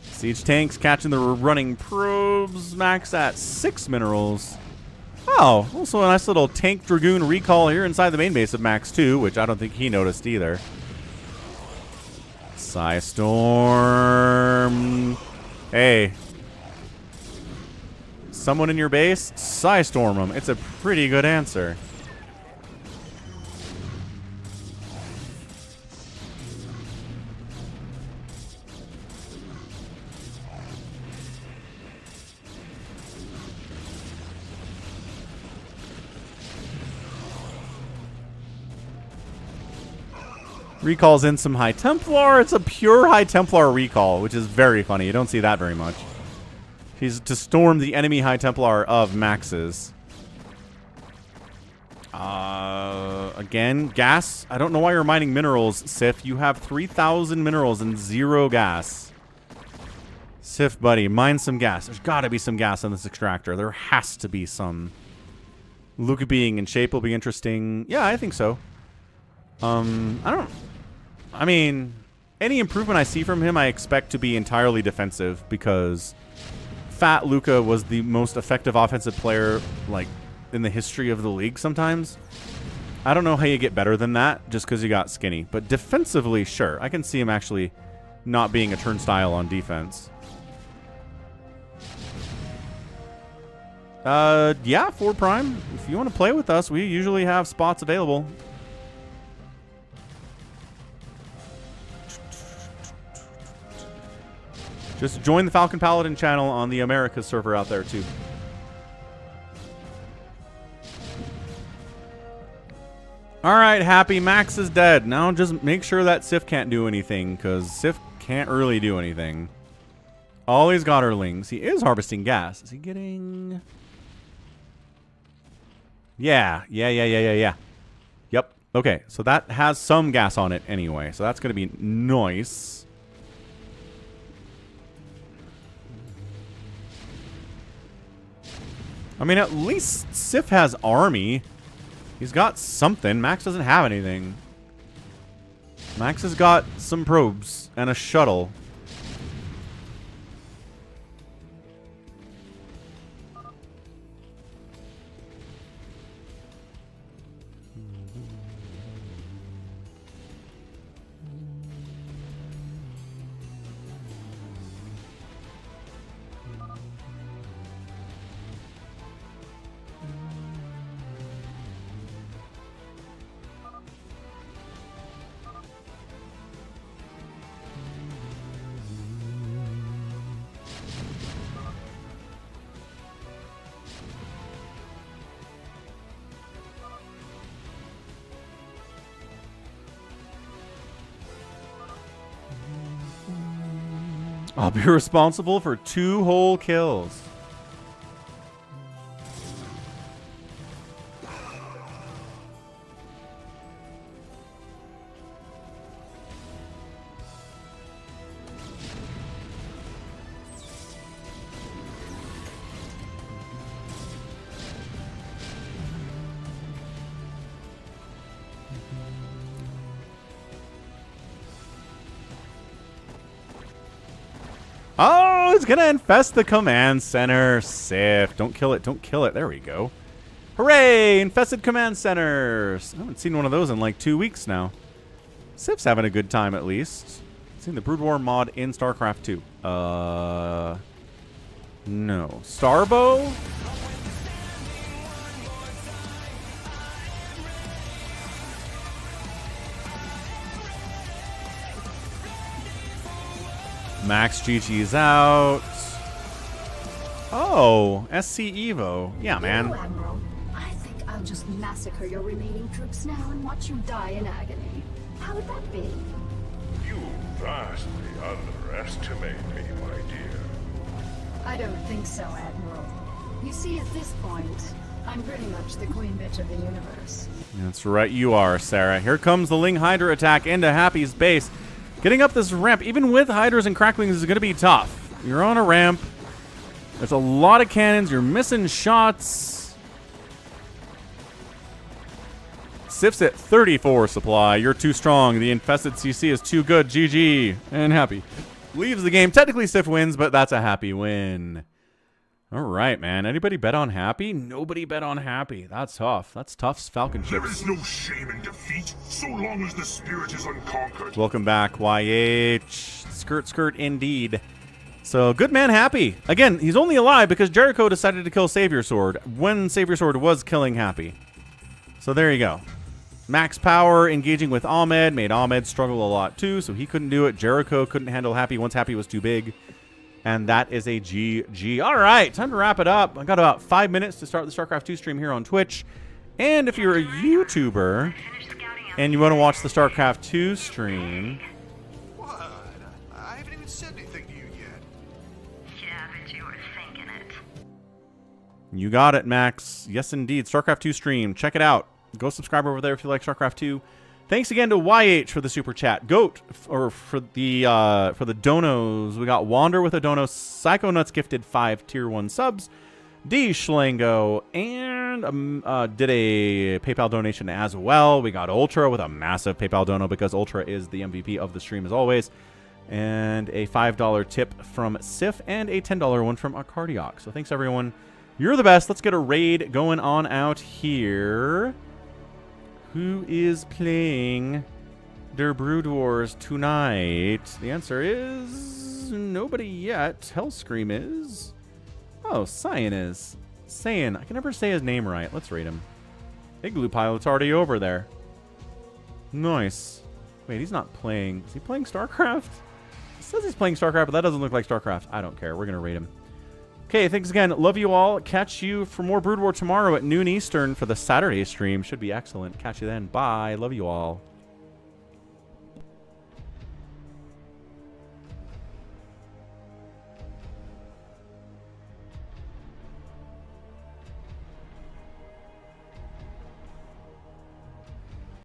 Siege tanks catching the running probes. Max at 6 minerals. Oh, also a nice little tank Dragoon recall here inside the main base of Max 2, which I don't think he noticed either. Psystorm. Hey. Someone in your base? Psystorm them. It's a pretty good answer. Recalls in some High Templar. It's a pure High Templar recall, which is very funny. You don't see that very much. He's to storm the enemy High Templar of Max's. Again, gas. I don't know why you're mining minerals, Sif. You have 3,000 minerals and 0 gas. Sif, buddy, mine some gas. There's got to be some gas on this extractor. There has to be some. Luca being in shape will be interesting. Yeah, I think so. I mean, any improvement I see from him, I expect to be entirely defensive because Fat Luca was the most effective offensive player, like, in the history of the league sometimes. I don't know how you get better than that just because you got skinny. But defensively, sure. I can see him actually not being a turnstile on defense. Yeah, 4 Prime. If you want to play with us, we usually have spots available. Just join the Falcon Paladin channel on the Americas server out there, too. Alright, Happy. Max is dead. Now just make sure that Sif can't do anything, because Sif can't really do anything. All he's got are lings. He is harvesting gas. Is he getting... Yeah. Yep. Okay, so that has some gas on it anyway, so that's going to be nice. I mean, at least Sif has army. He's got something. Max doesn't have anything. Max has got some probes and a shuttle. I'll be responsible for 2 whole kills. Oh, it's going to infest the command center. Sif. Don't kill it. Don't kill it. There we go. Hooray! Infested command centers. I haven't seen one of those in like 2 weeks now. Sif's having a good time at least. Seen the Brood War mod in StarCraft 2. No. Starbow? Max GG's out. Oh, SC Evo. Yeah, man. Hello, Admiral. I think I'll just massacre your remaining troops now and watch you die in agony. How would that be? You vastly underestimate me, my dear. I don't think so, Admiral. You see, at this point, I'm pretty much the queen bitch of the universe. That's right, you are, Sarah. Here comes the Ling Hydra attack into Happy's base. Getting up this ramp, even with Hydras and Cracklings, is going to be tough. You're on a ramp. There's a lot of cannons. You're missing shots. Sif's at 34 supply. You're too strong. The infested CC is too good. GG. And Happy leaves the game. Technically, Sif wins, but that's a Happy win. All right, man. Anybody bet on Happy? Nobody bet on Happy. That's tough. That's tough Falcon There ships. is no shame in defeat, so long as the spirit is unconquered. Welcome back, YH. Skirt, skirt, indeed. So, good man Happy. Again, he's only alive because Jericho decided to kill Savior Sword when Savior Sword was killing Happy. So, there you go. Max power engaging with Ahmed made Ahmed struggle a lot too, so he couldn't do it. Jericho couldn't handle Happy once Happy was too big. And that is a GG. All right, time to wrap it up. I got about 5 minutes to start the StarCraft 2 stream here on Twitch. And if you're a YouTuber and you want to watch the StarCraft 2 stream... What? I haven't even said anything to you yet. Yeah, but you were thinking it. You got it, Max. Yes, indeed. StarCraft 2 stream. Check it out. Go subscribe over there if you like StarCraft 2. Thanks again to YH for the super chat. Goat for the donos. We got Wander with a dono. Psychonauts gifted 5 tier 1 subs. D Schlango and did a PayPal donation as well. We got Ultra with a massive PayPal dono because Ultra is the MVP of the stream as always. And a $5 tip from Sif and a $10 one from Cardiac. So thanks everyone. You're the best. Let's get a raid going on out here. Who is playing Der Brood Wars tonight? The answer is nobody yet. Hellscream is. Oh, Cyan is. Cyan. I can never say his name right. Let's rate him. Igloo Pilot's already over there. Nice. Wait, he's not playing. Is he playing StarCraft? He says he's playing StarCraft, but that doesn't look like StarCraft. I don't care. We're going to rate him. Okay, thanks again. Love you all. Catch you for more Brood War tomorrow at noon Eastern for the Saturday stream. Should be excellent. Catch you then. Bye. Love you all.